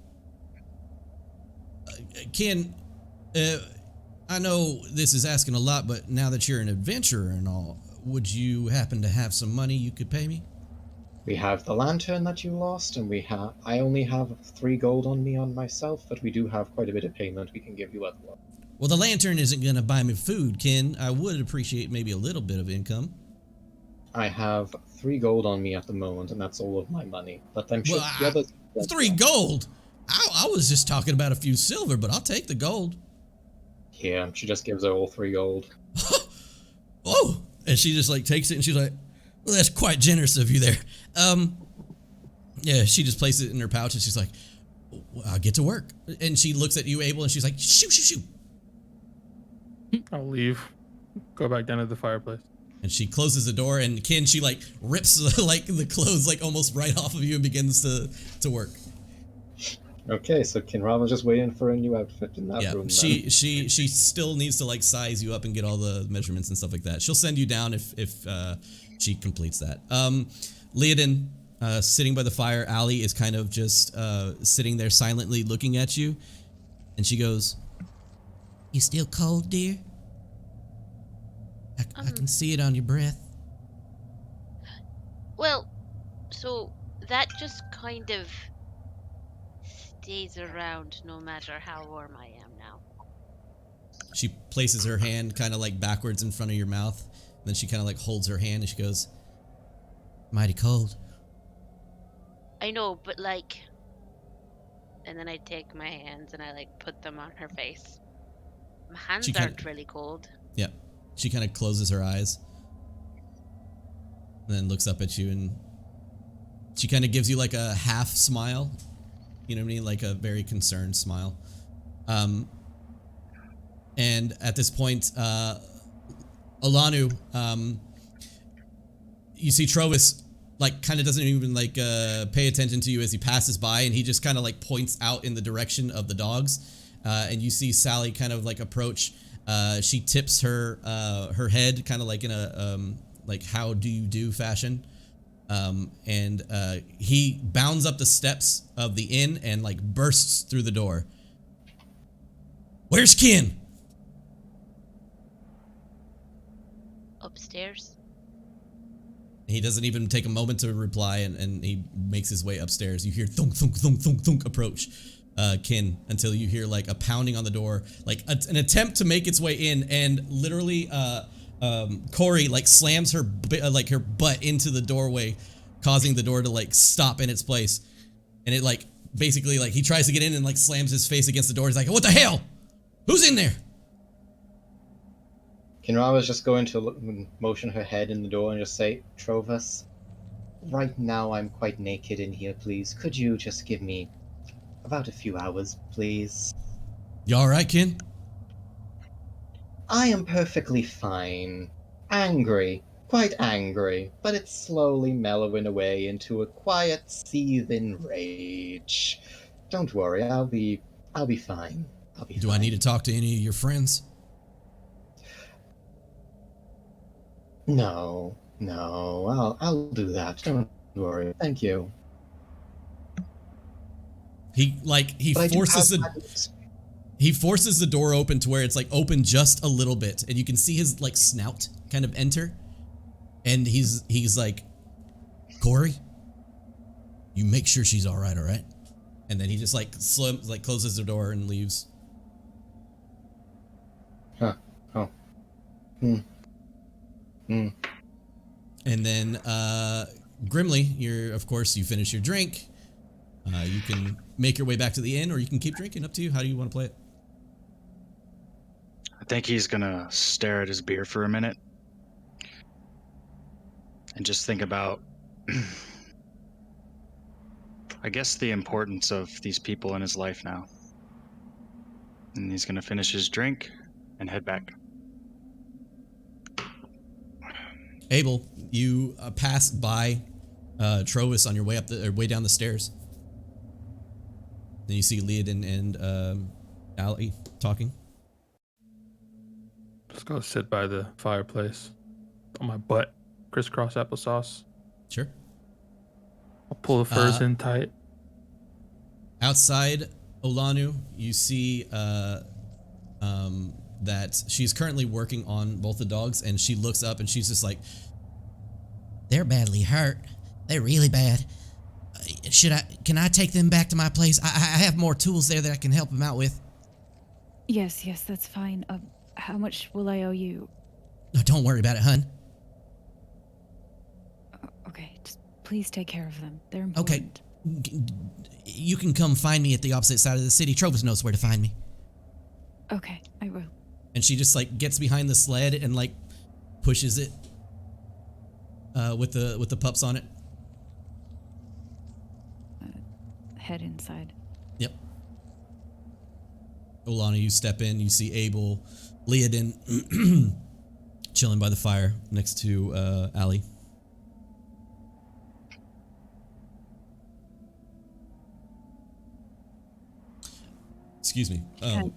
Ken, I know this is asking a lot, but now that you're an adventurer and all, would you happen to have some money you could pay me? We have the lantern that you lost, and I only have 3 gold on me on myself, but we do have quite a bit of payment we can give you otherwise. Well, the lantern isn't going to buy me food, Ken. I would appreciate maybe a little bit of income. I have 3 gold on me at the moment, and that's all of my money. But I'm sure Well, the others. 3 gold? I was just talking about a few silver, but I'll take the gold. Yeah, she just gives her all 3 gold. Oh! And she just like takes it and she's like, well, that's quite generous of you there. Yeah, she just places it in her pouch and she's like, well, I'll get to work. And she looks at you, Abel, and she's like, shoot, shoot, shoot. I'll leave. Go back down to the fireplace. And she closes the door, and Ken, she like rips like the clothes like almost right off of you and begins to work. Okay, so Kinrava's just waiting for a new outfit in that Yeah, room. she still needs to like size you up and get all the measurements and stuff like that. She'll send you down if she completes that. Leodin, sitting by the fire, Allie is kind of just sitting there silently looking at you, and she goes, "You still cold, dear? I can see it on your breath." Well, so that just kind of stays around no matter how warm I am now. She places her hand kind of like backwards in front of your mouth, and then she kind of like holds her hand and she goes, "Mighty cold." I know, but like... And then I take my hands and I like put them on her face. My hands She kinda- aren't really cold. Yep. She kind of closes her eyes and then looks up at you, and she kind of gives you like a half smile. You know what I mean? Like a very concerned smile. And at this point, Olanu, you see Trovis like kind of doesn't even like pay attention to you as he passes by, and he just kind of like points out in the direction of the dogs. And you see Sally kind of like approach. She tips her head kind of like in a like how do you do fashion. And he bounds up the steps of the inn and like bursts through the door. Where's Kin? Upstairs? He doesn't even take a moment to reply, and he makes his way upstairs. You hear thunk, thunk, thunk, thunk, thunk approach. Kin, until you hear like a pounding on the door, like an attempt to make its way in, and literally Corey like slams her like her butt into the doorway, causing the door to like stop in its place, and it like basically like he tries to get in and like slams his face against the door. He's like, what the hell? Who's in there? Kinra was just going to motion her head in the door and just say, Trovus, right now I'm quite naked in here, please. Could you just give me about a few hours, please? You alright, Kin? I am perfectly fine. Angry. Quite angry. But it's slowly mellowing away into a quiet, seething rage. Don't worry, I'll be fine. Do I need to talk to any of your friends? No, I'll do that. Don't worry. Thank you. He forces the door open to where it's like open just a little bit, and you can see his like snout kind of enter, and he's like, Corey, you make sure she's all right? And then he just like closes the door and leaves. Huh. Oh. And then Grimly, you finish your drink. You can make your way back to the inn, or you can keep drinking. Up to you. How do you want to play it? I think he's gonna stare at his beer for a minute and just think about, I guess, the importance of these people in his life now. And he's gonna finish his drink and head back. Abel, you pass by Trovis on your way way down the stairs. Then you see Leodin and Ali talking. Just go sit by the fireplace on my butt, crisscross applesauce. Sure. I'll pull the furs in tight. Outside Olanu, you see that she's currently working on both the dogs, and she looks up and she's just like, they're badly hurt. They're really bad. Can I take them back to my place? I have more tools there that I can help them out with. Yes, that's fine. How much will I owe you? No, don't worry about it, hun. Okay, just please take care of them. They're important. Okay. You can come find me at the opposite side of the city. Trovis knows where to find me. Okay, I will. And she just like gets behind the sled and like pushes it with the pups on it. Head inside. Yep. Olana, you step in. You see Abel, Leodin chilling by the fire next to Ali. Excuse me. Go ahead.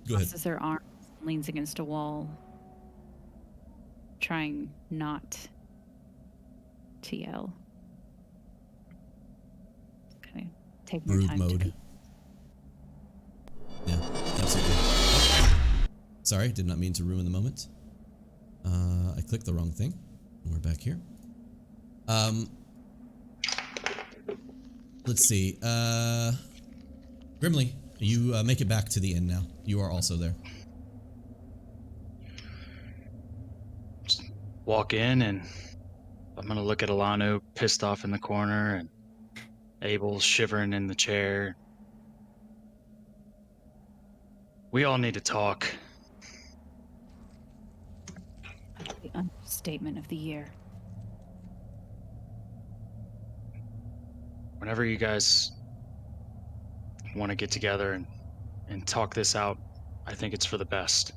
Crosses her arms, leans against a wall, trying not to yell. Okay, take more Brood time mode. to be. Yeah, absolutely. Sorry, did not mean to ruin the moment. I clicked the wrong thing. We're back here. Let's see. Grimly, you make it back to the inn now. You are also there. Just walk in, and I'm gonna look at Alanu pissed off in the corner, and Abel shivering in the chair. We all need to talk. The understatement of the year. Whenever you guys want to get together and talk this out, I think it's for the best.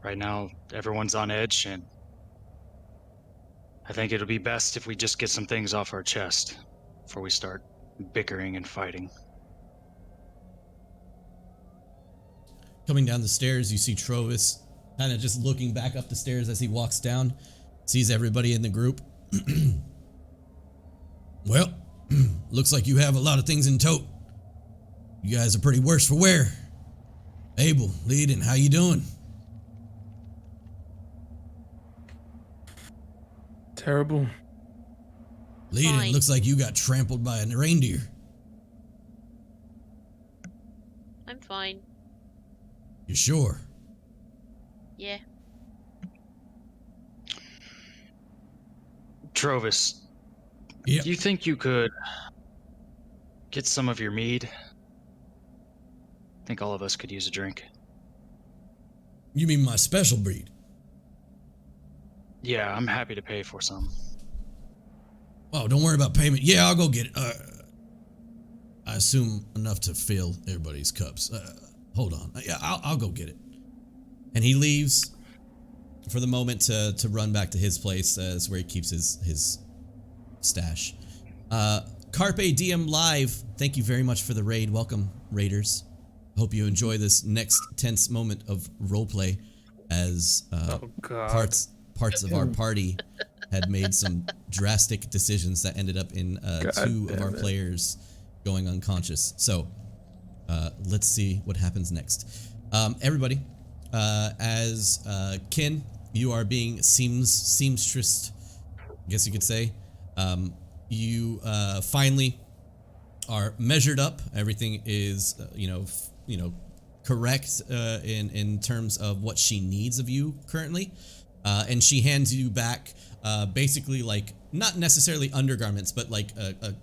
Right now, everyone's on edge, and I think it'll be best if we just get some things off our chest before we start bickering and fighting. Coming down the stairs, you see Trovis kind of just looking back up the stairs as he walks down, sees everybody in the group. Well, looks like you have a lot of things in tote. You guys are pretty worse for wear. Abel, Leodin, how you doing? Terrible. Leodin, Fine. looks like you got trampled by a reindeer. fine. You sure? Yeah. Trovis, Yep. do you think you could get some of your mead? I think all of us could use a drink. You mean my special breed? Yeah, I'm happy to pay for some. Oh, don't worry about payment. Yeah, I'll go get it. I assume enough to fill everybody's cups. Hold on. Yeah, I'll go get it. And he leaves for the moment to run back to his place. That's where he keeps his stash. Carpe Diem Live, thank you very much for the raid. Welcome, raiders. Hope you enjoy this next tense moment of roleplay as Oh God. parts of our party had made some drastic decisions that ended up in two of our players going unconscious. So let's see what happens next. Everybody, as Kin, you are being seamstress, I guess you could say. You finally are measured up. Everything is, correct in terms of what she needs of you currently. And she hands you back basically like not necessarily undergarments, but like a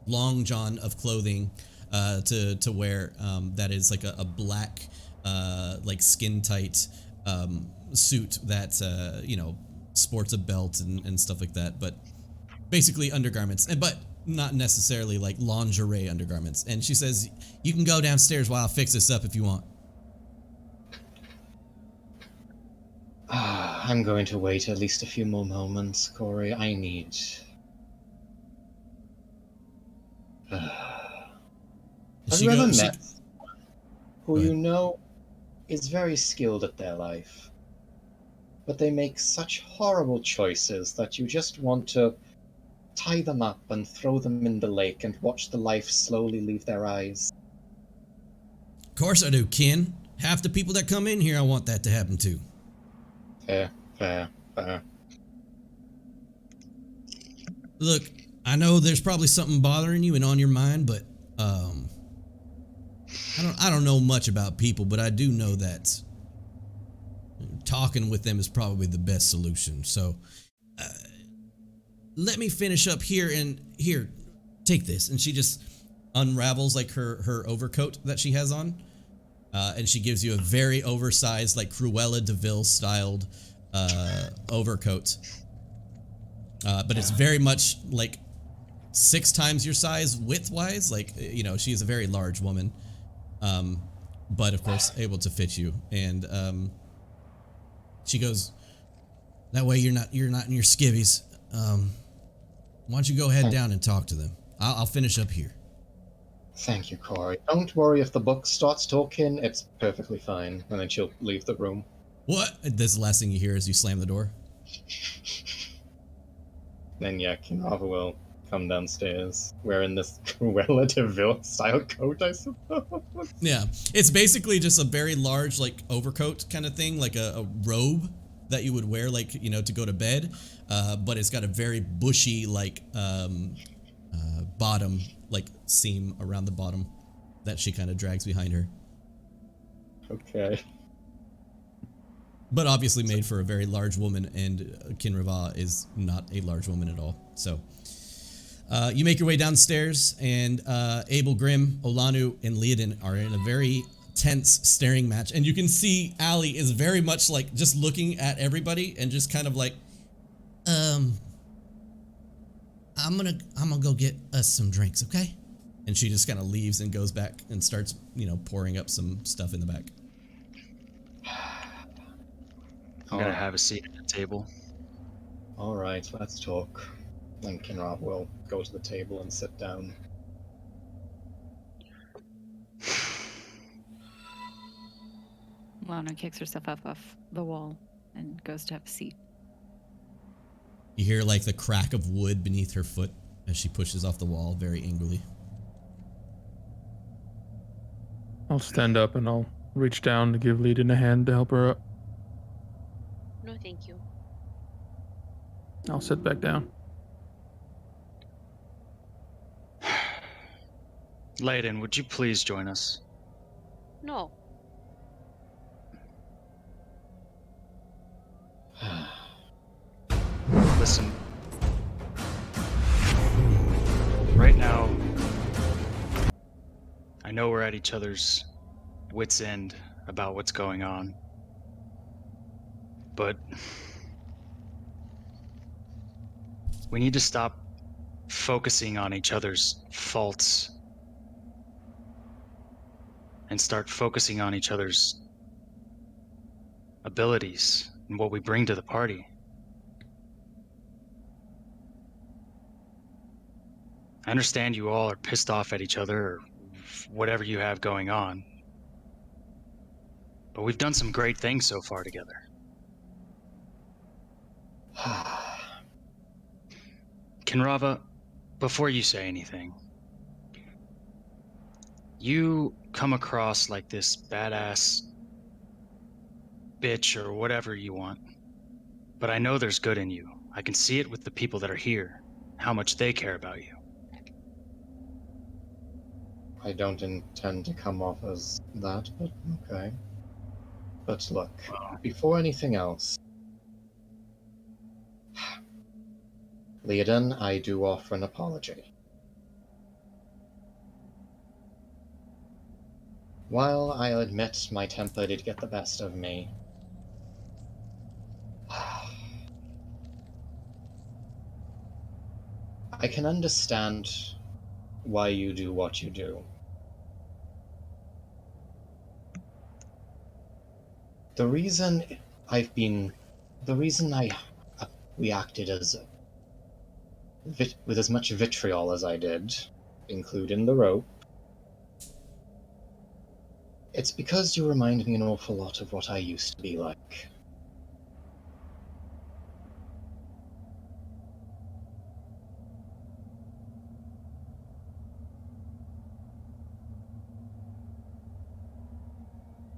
long john of clothing to wear that is like a black like skin tight suit that sports a belt and stuff like that, but basically undergarments, but not necessarily like lingerie undergarments. And she says, you can go downstairs while I fix this up if you want. I'm going to wait at least a few more moments, Corey. I need... Have you ever met someone who you know is very skilled at their life, but they make such horrible choices that you just want to tie them up and throw them in the lake and watch the life slowly leave their eyes? Of course I do, Ken. Half the people that come in here, I want that to happen to. Fair. Look, I know there's probably something bothering you and on your mind, but I don't know much about people, but I do know that talking with them is probably the best solution. So let me finish up here, and here, take this. And she just unravels like her overcoat that she has on, and she gives you a very oversized, like Cruella de Vil styled overcoat, but it's very much like 6 times your size width wise. Like, she is a very large woman, but of course able to fit you. And she goes, that way you're not in your skivvies. Why don't you go head down and talk to them? I'll finish up here. Thank you, Corey. Don't worry if the book starts talking, it's perfectly fine. And then she'll leave the room. What? This is the last thing you hear as you slam the door. Then Kinrava will come downstairs wearing this Cruella de Vil style coat, I suppose. Yeah, it's basically just a very large like overcoat kind of thing, like a robe that you would wear like, to go to bed, but it's got a very bushy like bottom, like seam around the bottom that she kind of drags behind her. Okay. But obviously made for a very large woman, and Kinrava is not a large woman at all. So you make your way downstairs, and Abel, Grimm, Olanu, and Leodin are in a very tense staring match. And you can see Allie is very much like just looking at everybody and just kind of like, I'm gonna go get us some drinks, okay? And she just kind of leaves and goes back and starts, pouring up some stuff in the back. I'm gonna have a seat at the table. Alright, let's talk. Then Kinrava will go to the table and sit down. Lana kicks herself up off the wall and goes to have a seat. You hear like the crack of wood beneath her foot as she pushes off the wall very angrily. I'll stand up and I'll reach down to give Leodin a hand to help her up. No, thank you. I'll sit back down. Layden, would you please join us? know. Listen. Right now, I know we're at each other's wits' end about what's going on. But we need to stop focusing on each other's faults and start focusing on each other's abilities and what we bring to the party. I understand you all are pissed off at each other or whatever you have going on, but we've done some great things so far together. Kinrava, before you say anything, you come across like this badass bitch or whatever you want, but I know there's good in you. I can see it with the people that are here, how much they care about you. I don't intend to come off as that, but okay. But look, before anything else, Leodin, I do offer an apology. While I'll admit my temper did get the best of me, I can understand why you do what you do. The reason I reacted with as much vitriol as I did, including the rope, it's because you remind me an awful lot of what I used to be like.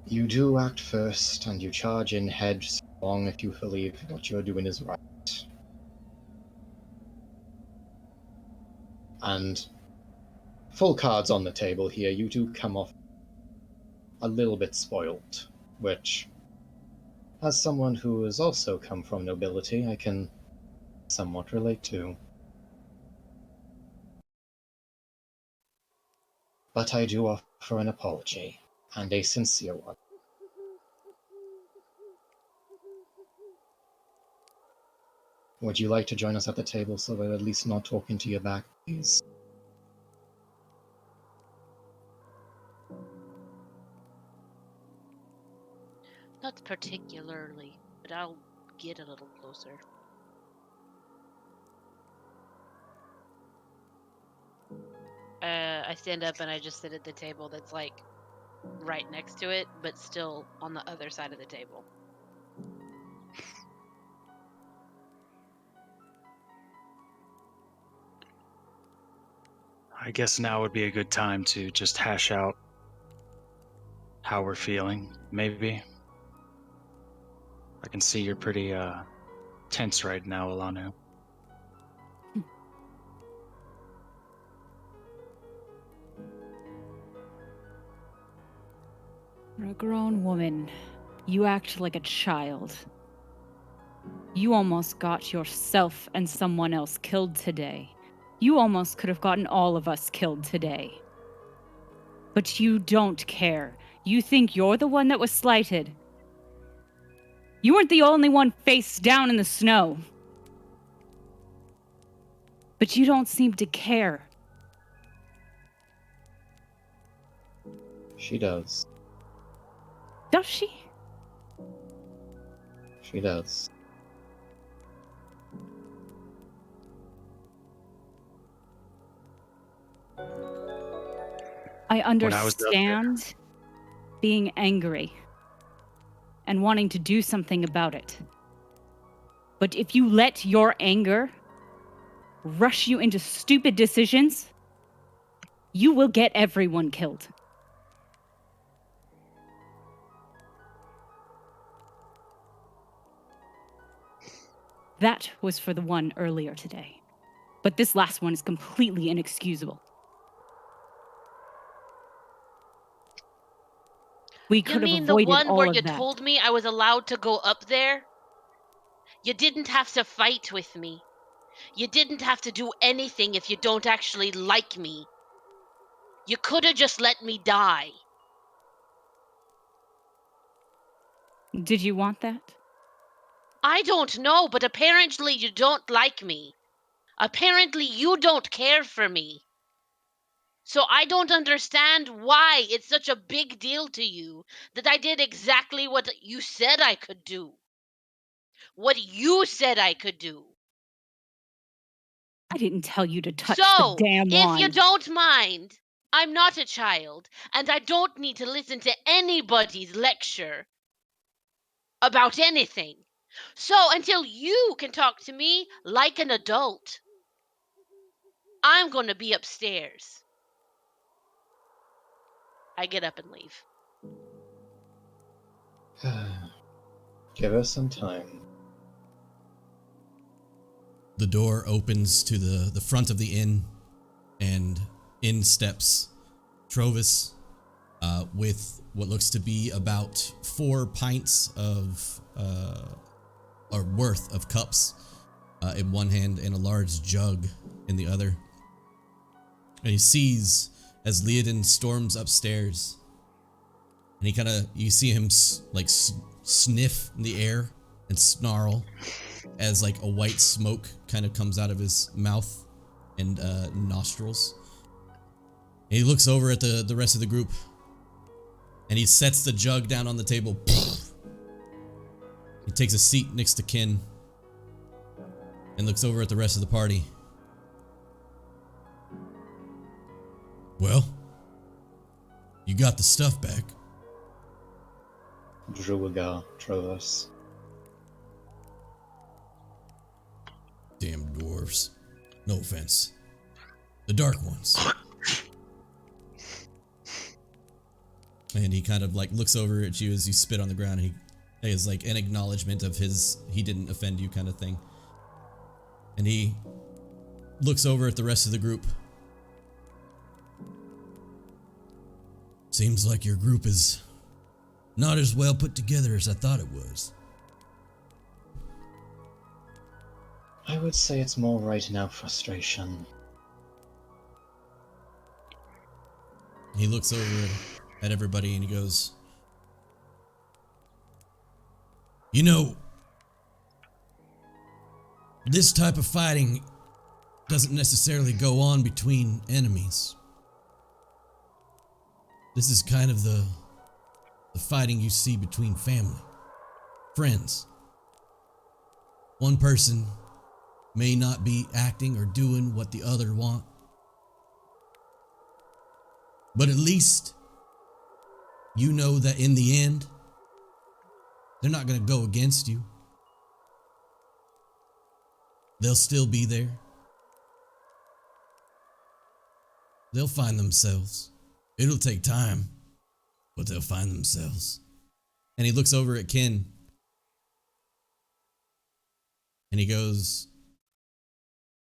You do act first, and you charge in headlong if you believe what you're doing is right. And full cards on the table here, you do come off a little bit spoiled, which, as someone who has also come from nobility, I can somewhat relate to. But I do offer an apology, and a sincere one. Would you like to join us at the table so we're at least not talking to your back, please? Not particularly, but I'll get a little closer. I stand up and I just sit at the table that's like right next to it, but still on the other side of the table. I guess now would be a good time to just hash out how we're feeling, maybe. I can see you're pretty tense right now, Alanu. You're a grown woman. You act like a child. You almost got yourself and someone else killed today. You almost could have gotten all of us killed today. But you don't care. You think you're the one that was slighted. You weren't the only one face down in the snow. But you don't seem to care. She does. Does she? She does. I When I was up there- understand being angry and wanting to do something about it. But if you let your anger rush you into stupid decisions, you will get everyone killed. That was for the one earlier today. But this last one is completely inexcusable. We You could have mean the avoided one all where of you that. told me I was allowed to go up there? You didn't have to fight with me. You didn't have to do anything if you don't actually like me. You could have just let me die. Did you want that? I don't know, but apparently you don't like me. Apparently you don't care for me. So I don't understand why it's such a big deal to you that I did exactly what you said I could do. What you said I could do. I didn't tell you to touch the So, damn if you wand. don't mind, I'm not a child, and I don't need to listen to anybody's lecture about anything. So, until you can talk to me like an adult, I'm going to be upstairs. I get up and leave. Give us some time. The door opens to the front of the inn, and in steps Trovis with what looks to be about 4 pints of or worth of cups in one hand and a large jug in the other. And he sees as Leodin storms upstairs, and he kind of, you see him sniff in the air and snarl as like a white smoke kind of comes out of his mouth and nostrils. And he looks over at the rest of the group, and he sets the jug down on the table. He takes a seat next to Kin and looks over at the rest of the party. Well, you got the stuff back. Druaga, Trovos. Damn dwarves. No offense. The dark ones. And he kind of like looks over at you as you spit on the ground, and he is like an acknowledgement of his he didn't offend you kind of thing. And he looks over at the rest of the group. Seems like your group is not as well put together as I thought it was. I would say it's more right now frustration. He looks over at everybody and he goes, you know, this type of fighting doesn't necessarily go on between enemies. This is kind of the fighting you see between family, friends. One person may not be acting or doing what the other want, but at least you know that in the end, they're not going to go against you. They'll still be there. They'll find themselves. It'll take time, but they'll find themselves. And he looks over at Ken and he goes,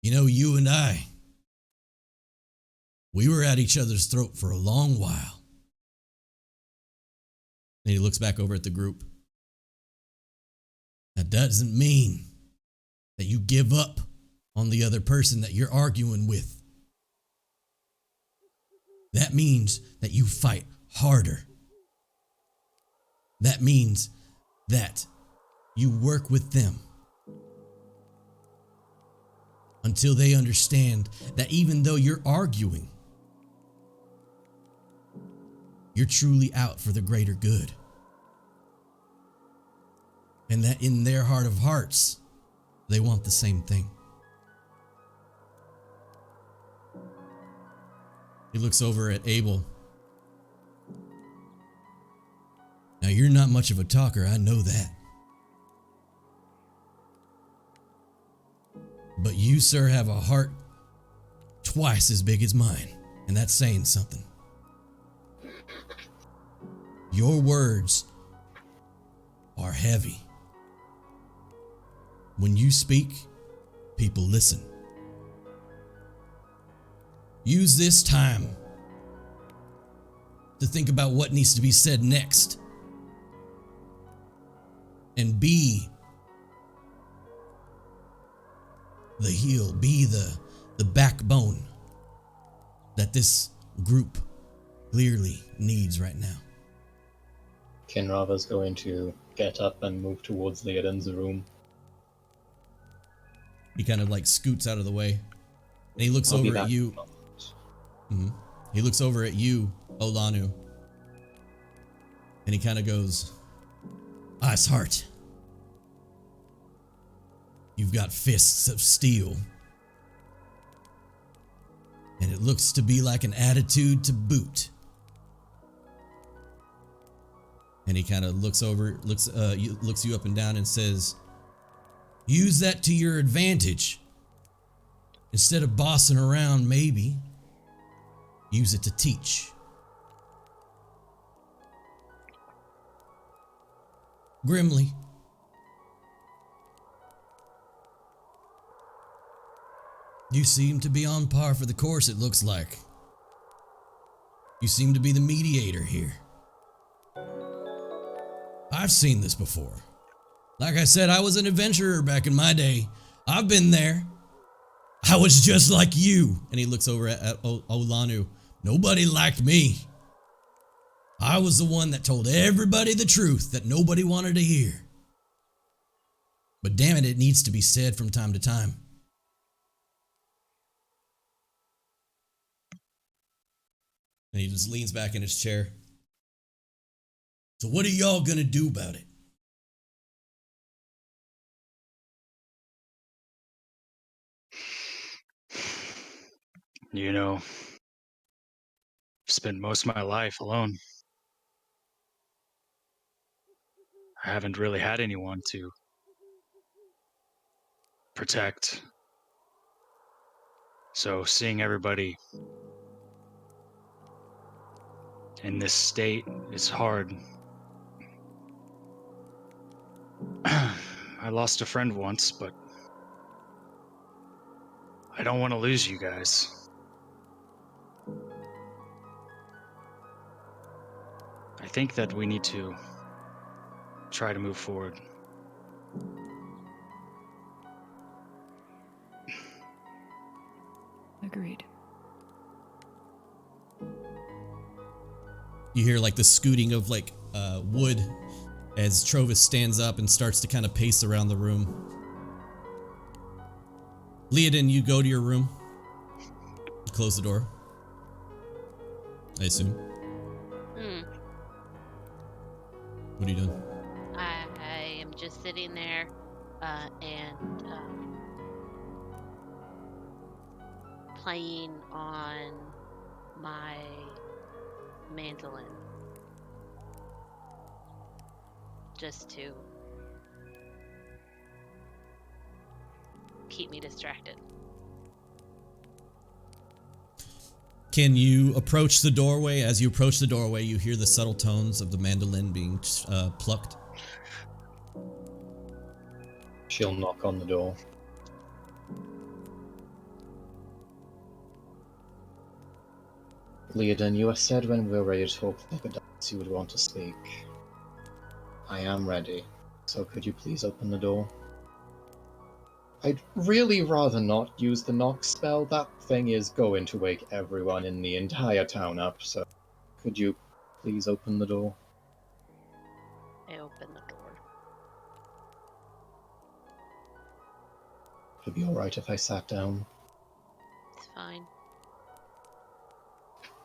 you know, you and I, we were at each other's throat for a long while. And he looks back over at the group. That doesn't mean that you give up on the other person that you're arguing with. That means that you fight harder. That means that you work with them until they understand that even though you're arguing, you're truly out for the greater good. And that in their heart of hearts, they want the same thing. He looks over at Abel. Now, you're not much of a talker, I know that. But you, sir, have a heart twice as big as mine, and that's saying something. Your words are heavy. When you speak, people listen. Use this time to think about what needs to be said next. And be the heel, be the backbone that this group clearly needs right now. Kinrava's going to get up and move towards Leodin's room. He kind of like scoots out of the way, and he looks I'll be over at back. you. He looks over at you, Olanu, and he kind of goes, Iceheart, you've got fists of steel, and it looks to be like an attitude to boot. And he kind of looks you up and down and says, use that to your advantage. Instead of bossing around, maybe use it to teach. Grimly, you seem to be on par for the course, it looks like. You seem to be the mediator here. I've seen this before. Like I said, I was an adventurer back in my day. I've been there. I was just like you. And he looks over at Olanu. Nobody liked me. I was the one that told everybody the truth that nobody wanted to hear. But damn it needs to be said from time to time. And he just leans back in his chair. So what are y'all gonna do about it? You know, I've spent most of my life alone. I haven't really had anyone to protect. So seeing everybody in this state is hard. I lost a friend once, but I don't want to lose you guys. I think that we need to try to move forward. Agreed. You hear like the scooting of like wood as Trovis stands up and starts to kind of pace around the room. Leodin, you go to your room. You close the door. I assume. What are you doing? I am just sitting there and playing on my mandolin just to keep me distracted. Can you approach the doorway? As you approach the doorway, you hear the subtle tones of the mandolin being plucked. She'll knock on the door. Leodin, you have said when we're ready to talk like adults you would want to speak. I am ready, so could you please open the door? I'd really rather not use the knock spell. That thing is going to wake everyone in the entire town up, so could you please open the door? I open the door. Would it be alright if I sat down? It's fine.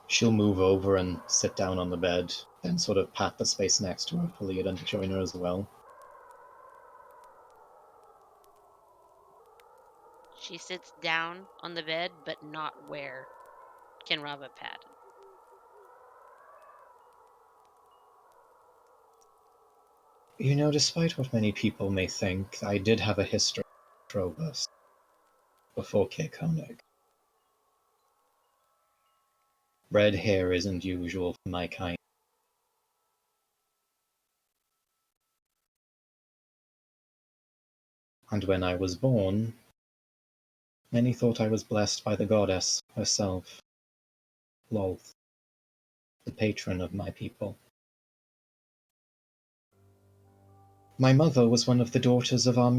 She'll move over and sit down on the bed, then sort of pat the space next to her for Leodin to join her as well. She sits down on the bed, but not where Kinrava patted. You know, despite what many people may think, I did have a history with Trobus before Cape Koenig. Red hair isn't usual for my kind. And when I was born, many thought I was blessed by the goddess herself, Lolth. the patron of my people. My mother was one of the daughters of our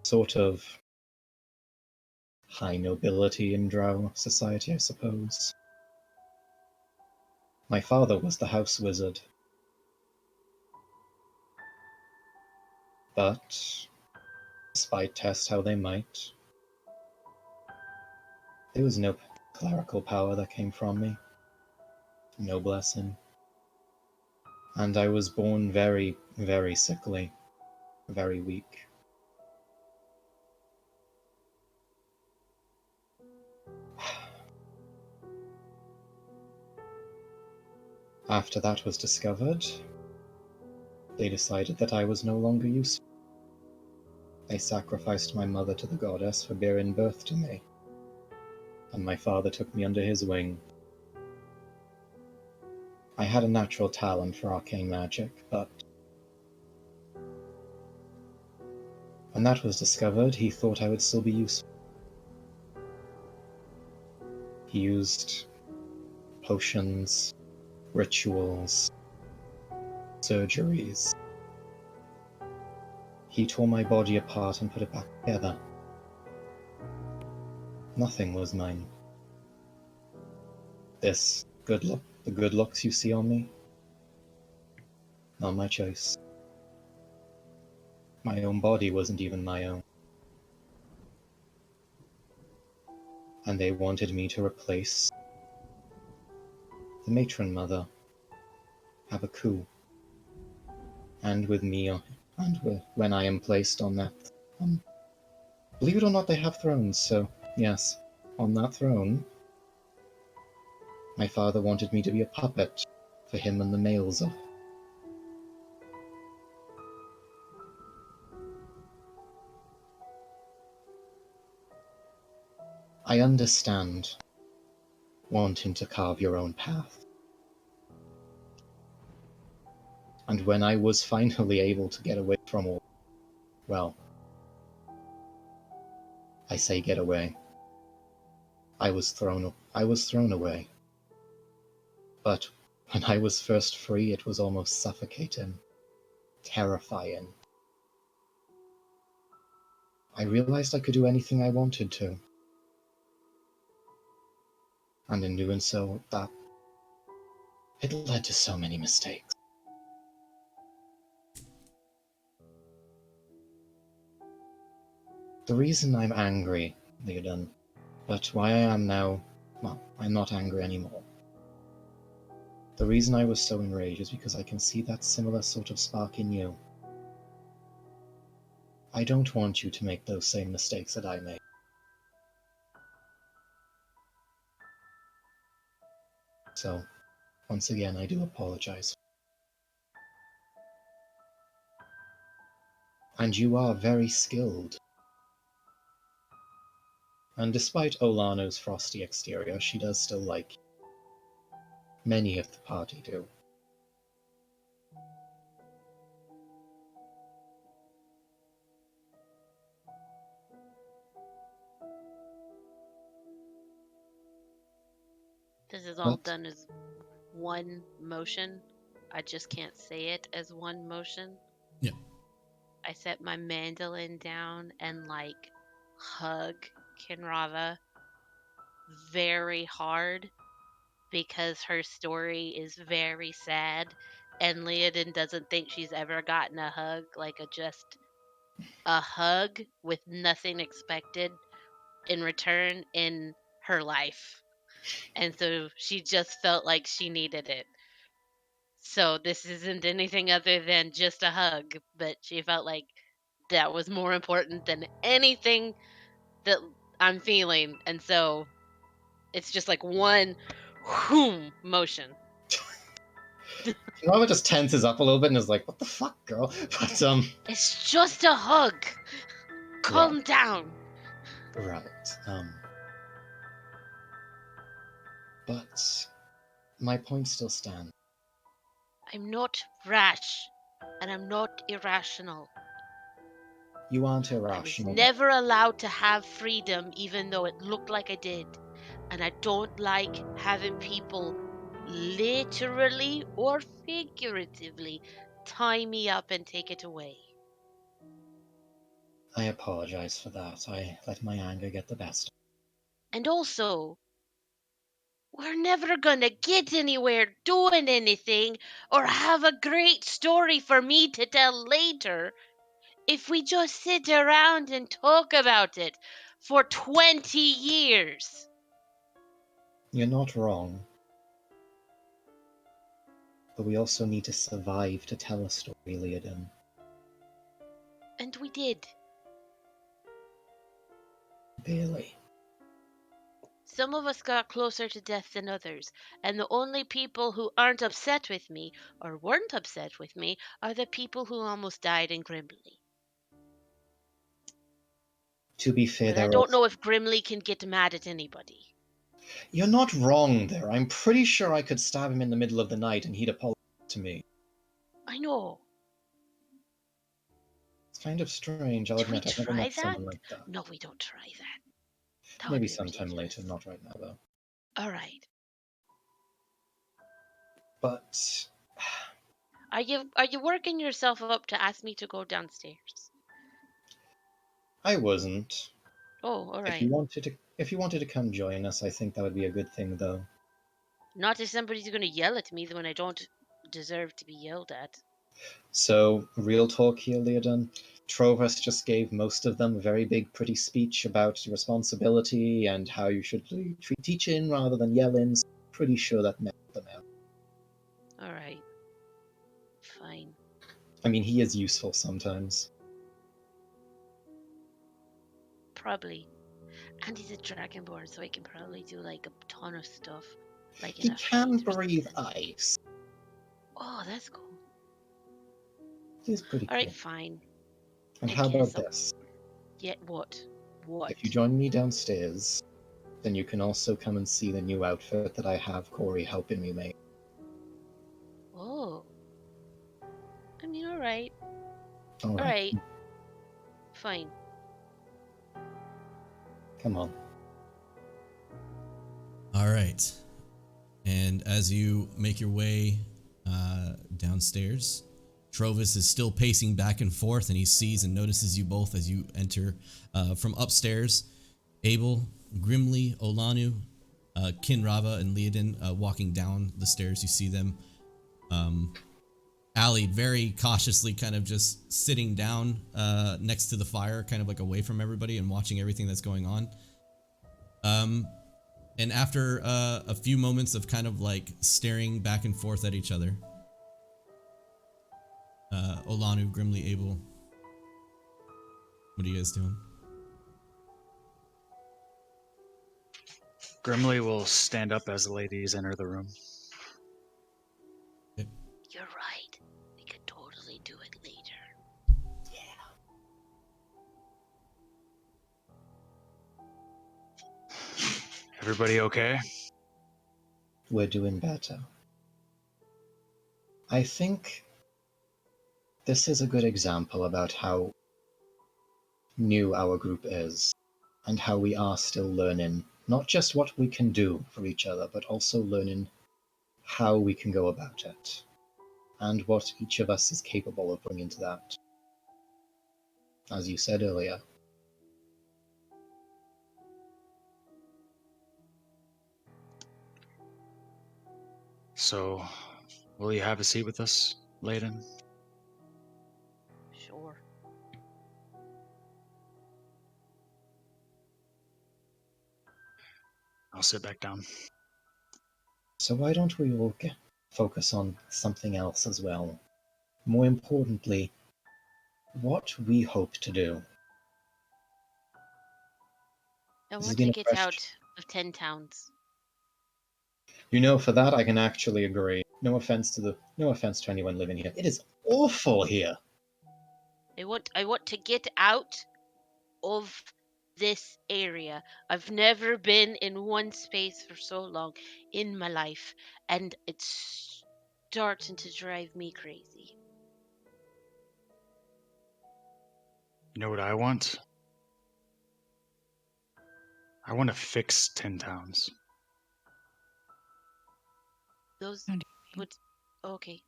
sort of high nobility in Drow society, I suppose. My father was the house wizard. But, despite test how they might, there was no clerical power that came from me. No blessing. And I was born very, very sickly, very weak. After that was discovered, they decided that I was no longer useful. They sacrificed my mother to the goddess for bearing birth to me, and my father took me under his wing. I had a natural talent for arcane magic, but when that was discovered, he thought I would still be useful. He used potions, rituals, surgeries. He tore my body apart and put it back together. Nothing was mine. The good looks you see on me, not my choice. My own body wasn't even my own. And they wanted me to replace the matron mother, have a coup. And with me, when I am placed on that, believe it or not, they have thrones, so yes, on that throne, my father wanted me to be a puppet for him and the males of. I understand wanting to carve your own path. And when I was finally able to get away from all, well, I say get away. I was thrown away. But when I was first free, it was almost suffocating, terrifying. I realized I could do anything I wanted to. And in doing so, it led to so many mistakes. The reason I'm angry, Leodon, but why I am now, well, I'm not angry anymore. The reason I was so enraged is because I can see that similar sort of spark in you. I don't want you to make those same mistakes that I made. So, once again, I do apologize. And you are very skilled. And despite Olano's frosty exterior, she does still like you. Many of the party do. This is all But done as one motion. I just can't say it as one motion. Yeah. I set my mandolin down and hug Kinrava very hard because her story is very sad and Leodin doesn't think she's ever gotten a hug, just a hug with nothing expected in return in her life. And so she just felt like she needed it. So this isn't anything other than just a hug, but she felt like that was more important than anything that I'm feeling. And so it's just like one whoom motion. Kinrava just tenses up a little bit and is like, what the fuck, girl? But, It's just a hug. Calm down. right, but my point still stands. I'm not rash, and I'm not irrational. You aren't I was irrational. never allowed to have freedom, even though it looked like I did. And I don't like having people literally or figuratively, tie me up and take it away. I apologize for that. I let my anger get the best. And also, we're never gonna get anywhere doing anything or have a great story for me to tell later if we just sit around and talk about it for 20 years. You're not wrong. But we also need to survive to tell a story, Leodin. And we did. Barely. Some of us got closer to death than others, and the only people who aren't upset with me, or weren't upset with me, are the people who almost died in Grimley. To be fair, But I don't know if Grimley can get mad at anybody. You're not wrong there. I'm pretty sure I could stab him in the middle of the night and he'd apologize to me. I know. It's kind of strange, I'll Do we admit. I've never try met that? someone like that. No, we don't try that. That would Maybe be sometime ridiculous. later, not right now, though. All right. But Are you working yourself up to ask me to go downstairs? I wasn't. Oh, all If you right. wanted to come join us, I think that would be a good thing, though. Not if somebody's going to yell at me when I don't deserve to be yelled at. So, real talk here, Leodin. Trovus just gave most of them a very big, pretty speech about responsibility and how you should treat teaching rather than yelling. So pretty sure that met them out. All right. Fine. I mean, he is useful sometimes. Probably. And he's a dragonborn, so he can probably do like a ton of stuff. Like He in a can fight or breathe something. ice. Oh, that's cool. He's pretty All right, cool. fine. And I how guess about I'll... this? Yeah, what? What? If you join me downstairs, then you can also come and see the new outfit that I have Corey helping me make. Oh. I mean, all right. All All right, right. Fine. come on. All right. And as you make your way downstairs, Trovis is still pacing back and forth, and he sees and notices you both as you enter from upstairs. Abel, Grimly, Olanu, Kinrava, and Leodin walking down the stairs. You see them. Ali very cautiously kind of just sitting down next to the fire, kind of like away from everybody and watching everything that's going on. And after a few moments of kind of like staring back and forth at each other, Olanu, Grimly, Abel, what are you guys doing? Grimly will stand up as the ladies enter the room. You're right. We could totally do it later. Everybody okay? We're doing better. I think this is a good example about how new our group is and how we are still learning not just what we can do for each other, but also learning how we can go about it and what each of us is capable of bringing to that. As you said earlier, So, will you have a seat with us, Layden? Sure. I'll sit back down. so why don't we all focus on something else as well? More importantly, what we hope to do. I This has want been to a get fresh... out of 10 towns. You know, for that I can actually agree. No offense to anyone living here. It is awful here. I want to get out of this area. I've never been in one space for so long in my life, and it's starting to drive me crazy. You know what I want? I want to fix 10 towns. Those How do you would. Okay.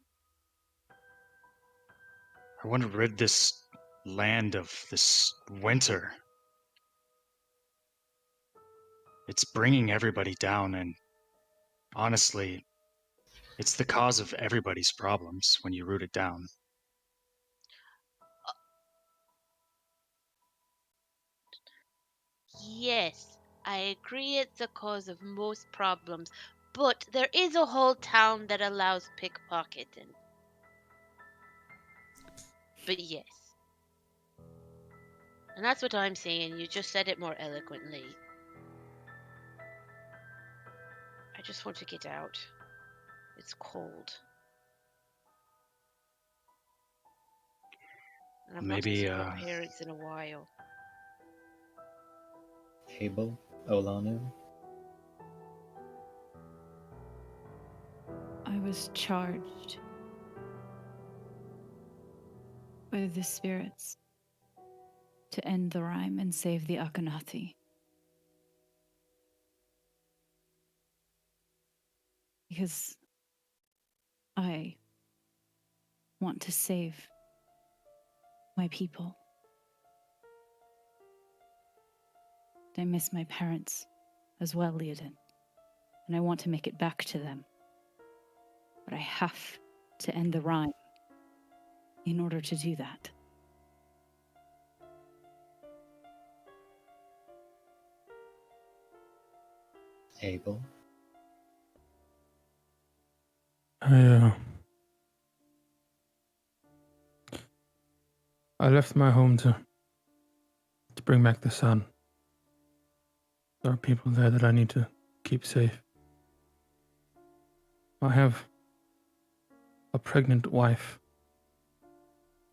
I want to rid this land of this winter. It's bringing everybody down, and honestly, it's the cause of everybody's problems when you root it down. Yes, I agree it's the cause of most problems, but there is a whole town that allows pickpocketing. But yes. And that's what I'm saying. You just said it more eloquently. I just want to get out. It's cold. And I've not Maybe, seen my parents in a while. Abel, Olanu. I was charged by the spirits to end the rhyme and save the Akhenaten. Because I want to save my people. I miss my parents as well, Leodin, and I want to make it back to them. But I have to end the rhyme in order to do that. Abel. I left my home to bring back the sun. There are people there that I need to keep safe. I have a pregnant wife.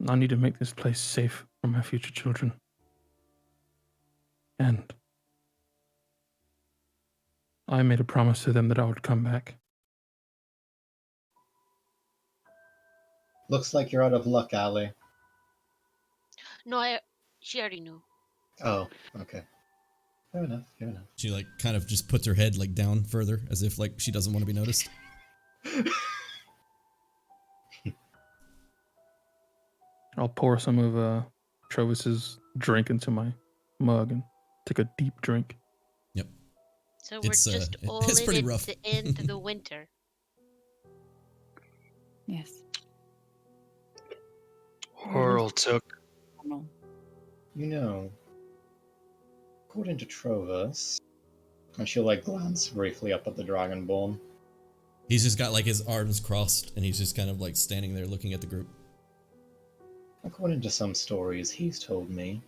I need to make this place safe for my future children. And I made a promise to them that I would come back. Looks like you're out of luck, Ali. No, she already knew. Oh, okay. Fair enough, fair enough. She like kind of just puts her head like down further as if like she doesn't want to be noticed. I'll pour some of Trovis's drink into my mug and take a deep drink. Yep. So we're It's, just all it's in pretty it rough. to end the winter. Yes. Horrell took. No. You know, according to Trovus, and she'll like glance briefly up at the Dragonborn. He's just got like his arms crossed and he's just kind of like standing there looking at the group. According to some stories he's told me,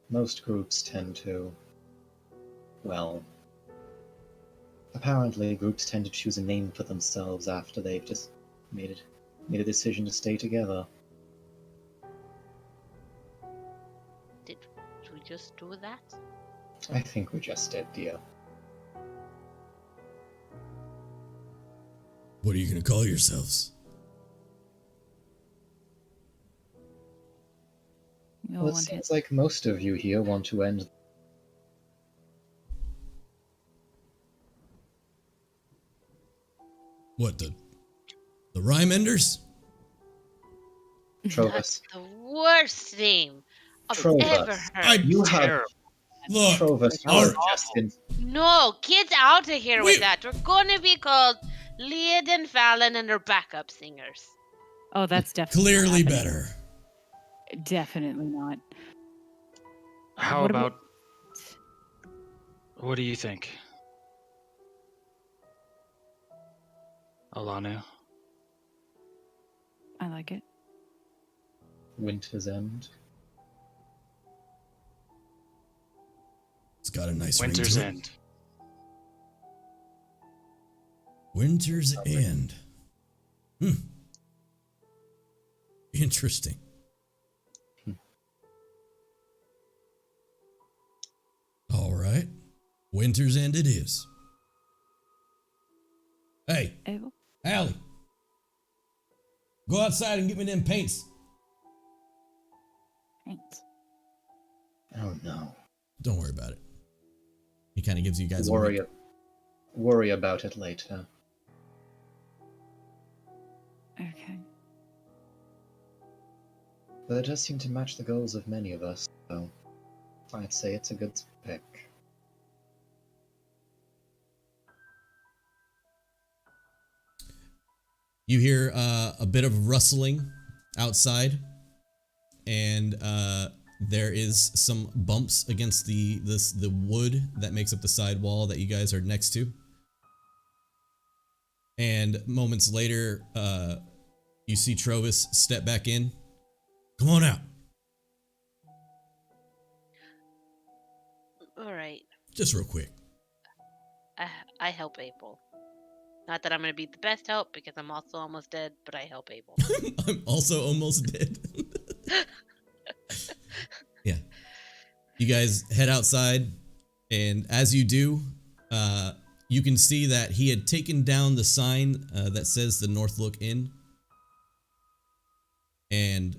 most groups tend to, well, apparently groups tend to choose a name for themselves after they've just made a decision to stay together. Did we just do that? I think we just did, dear. What are you gonna call yourselves? We all Well, it want it. seems like most of you here want to end. What, the Rhyme Enders? Trovus. That's the worst name I've Trovus. ever heard. You have Terrible. Look, Trovus. You our- have just been. No, get out of here We- with that. We're gonna be called Leodin Fallon and her backup singers. Oh, that's definitely not clearly happening. better. Definitely not. How What about. What do you think? Alanu? I like it. Winter's End. It's got a nice Winter's ring to it. End. Winter's End. Interesting. All right. Winter's End it is. Hey, Oh, Allie. Go outside and get me them paints. thanks. Oh no. Don't worry about it. He kind of gives you guys a wink. Worry about it later. Okay. But it does seem to match the goals of many of us, so I'd say it's a good pick. You hear a bit of rustling outside, and there is some bumps against the wood that makes up the side wall that you guys are next to. And moments later, you see Trovis step back in. Come on out. All right. Just real quick. I help Abel. Not that I'm going to be the best help because I'm also almost dead, but I help Abel. I'm also almost dead. Yeah. You guys head outside, and as you do, you can see that he had taken down the sign that says the Northlook Inn. And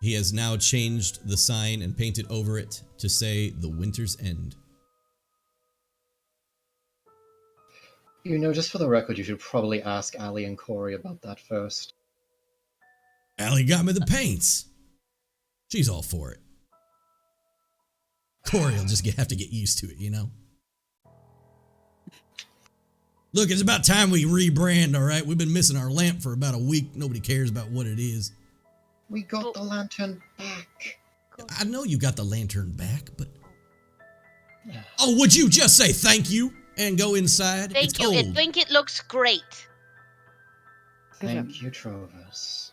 he has now changed the sign and painted over it to say the Winter's End. You know, just for the record, you should probably ask Allie and Corey about that first. Allie got me the paints. She's all for it. Corey will just have to get used to it, you know? Look, it's about time we rebrand, all right? We've been missing our lamp for about a week. Nobody cares about what it is. We got the lantern back. I know you got the lantern back, but... Oh, would you just say thank you and go inside? It's Thank you. I cold. think it looks great. Good job. Thank you, Trovis.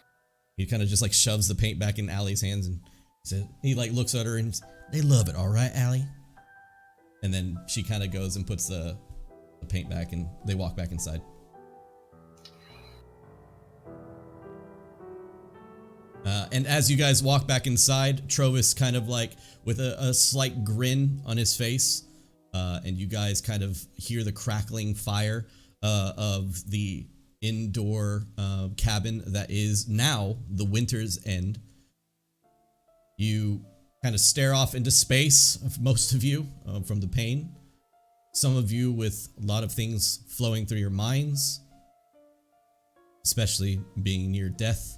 He kind of just like shoves the paint back in Allie's hands and says, he like looks at her and they love it, all right, Allie? And then she kind of goes and puts the paint back and they walk back inside. And as you guys walk back inside, Trovis kind of like with a slight grin on his face, and you guys kind of hear the crackling fire of the indoor cabin that is now the Winter's End. You kind of stare off into space, most of you, from the pain. Some of you with a lot of things flowing through your minds, especially being near death.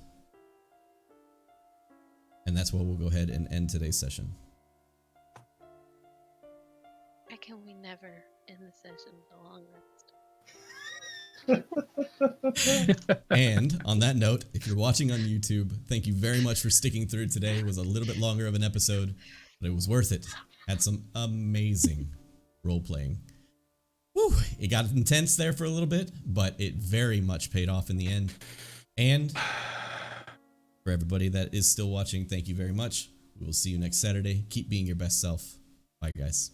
And that's where we'll go ahead and end today's session. Why can we never end the session with a long rest? And on that note, if you're watching on YouTube, thank you very much for sticking through today. It was a little bit longer of an episode, but it was worth it. Had some amazing role-playing. Whew, it got intense there for a little bit, but it very much paid off in the end. And for everybody that is still watching, thank you very much. We will see you next Saturday. Keep being your best self. Bye, guys.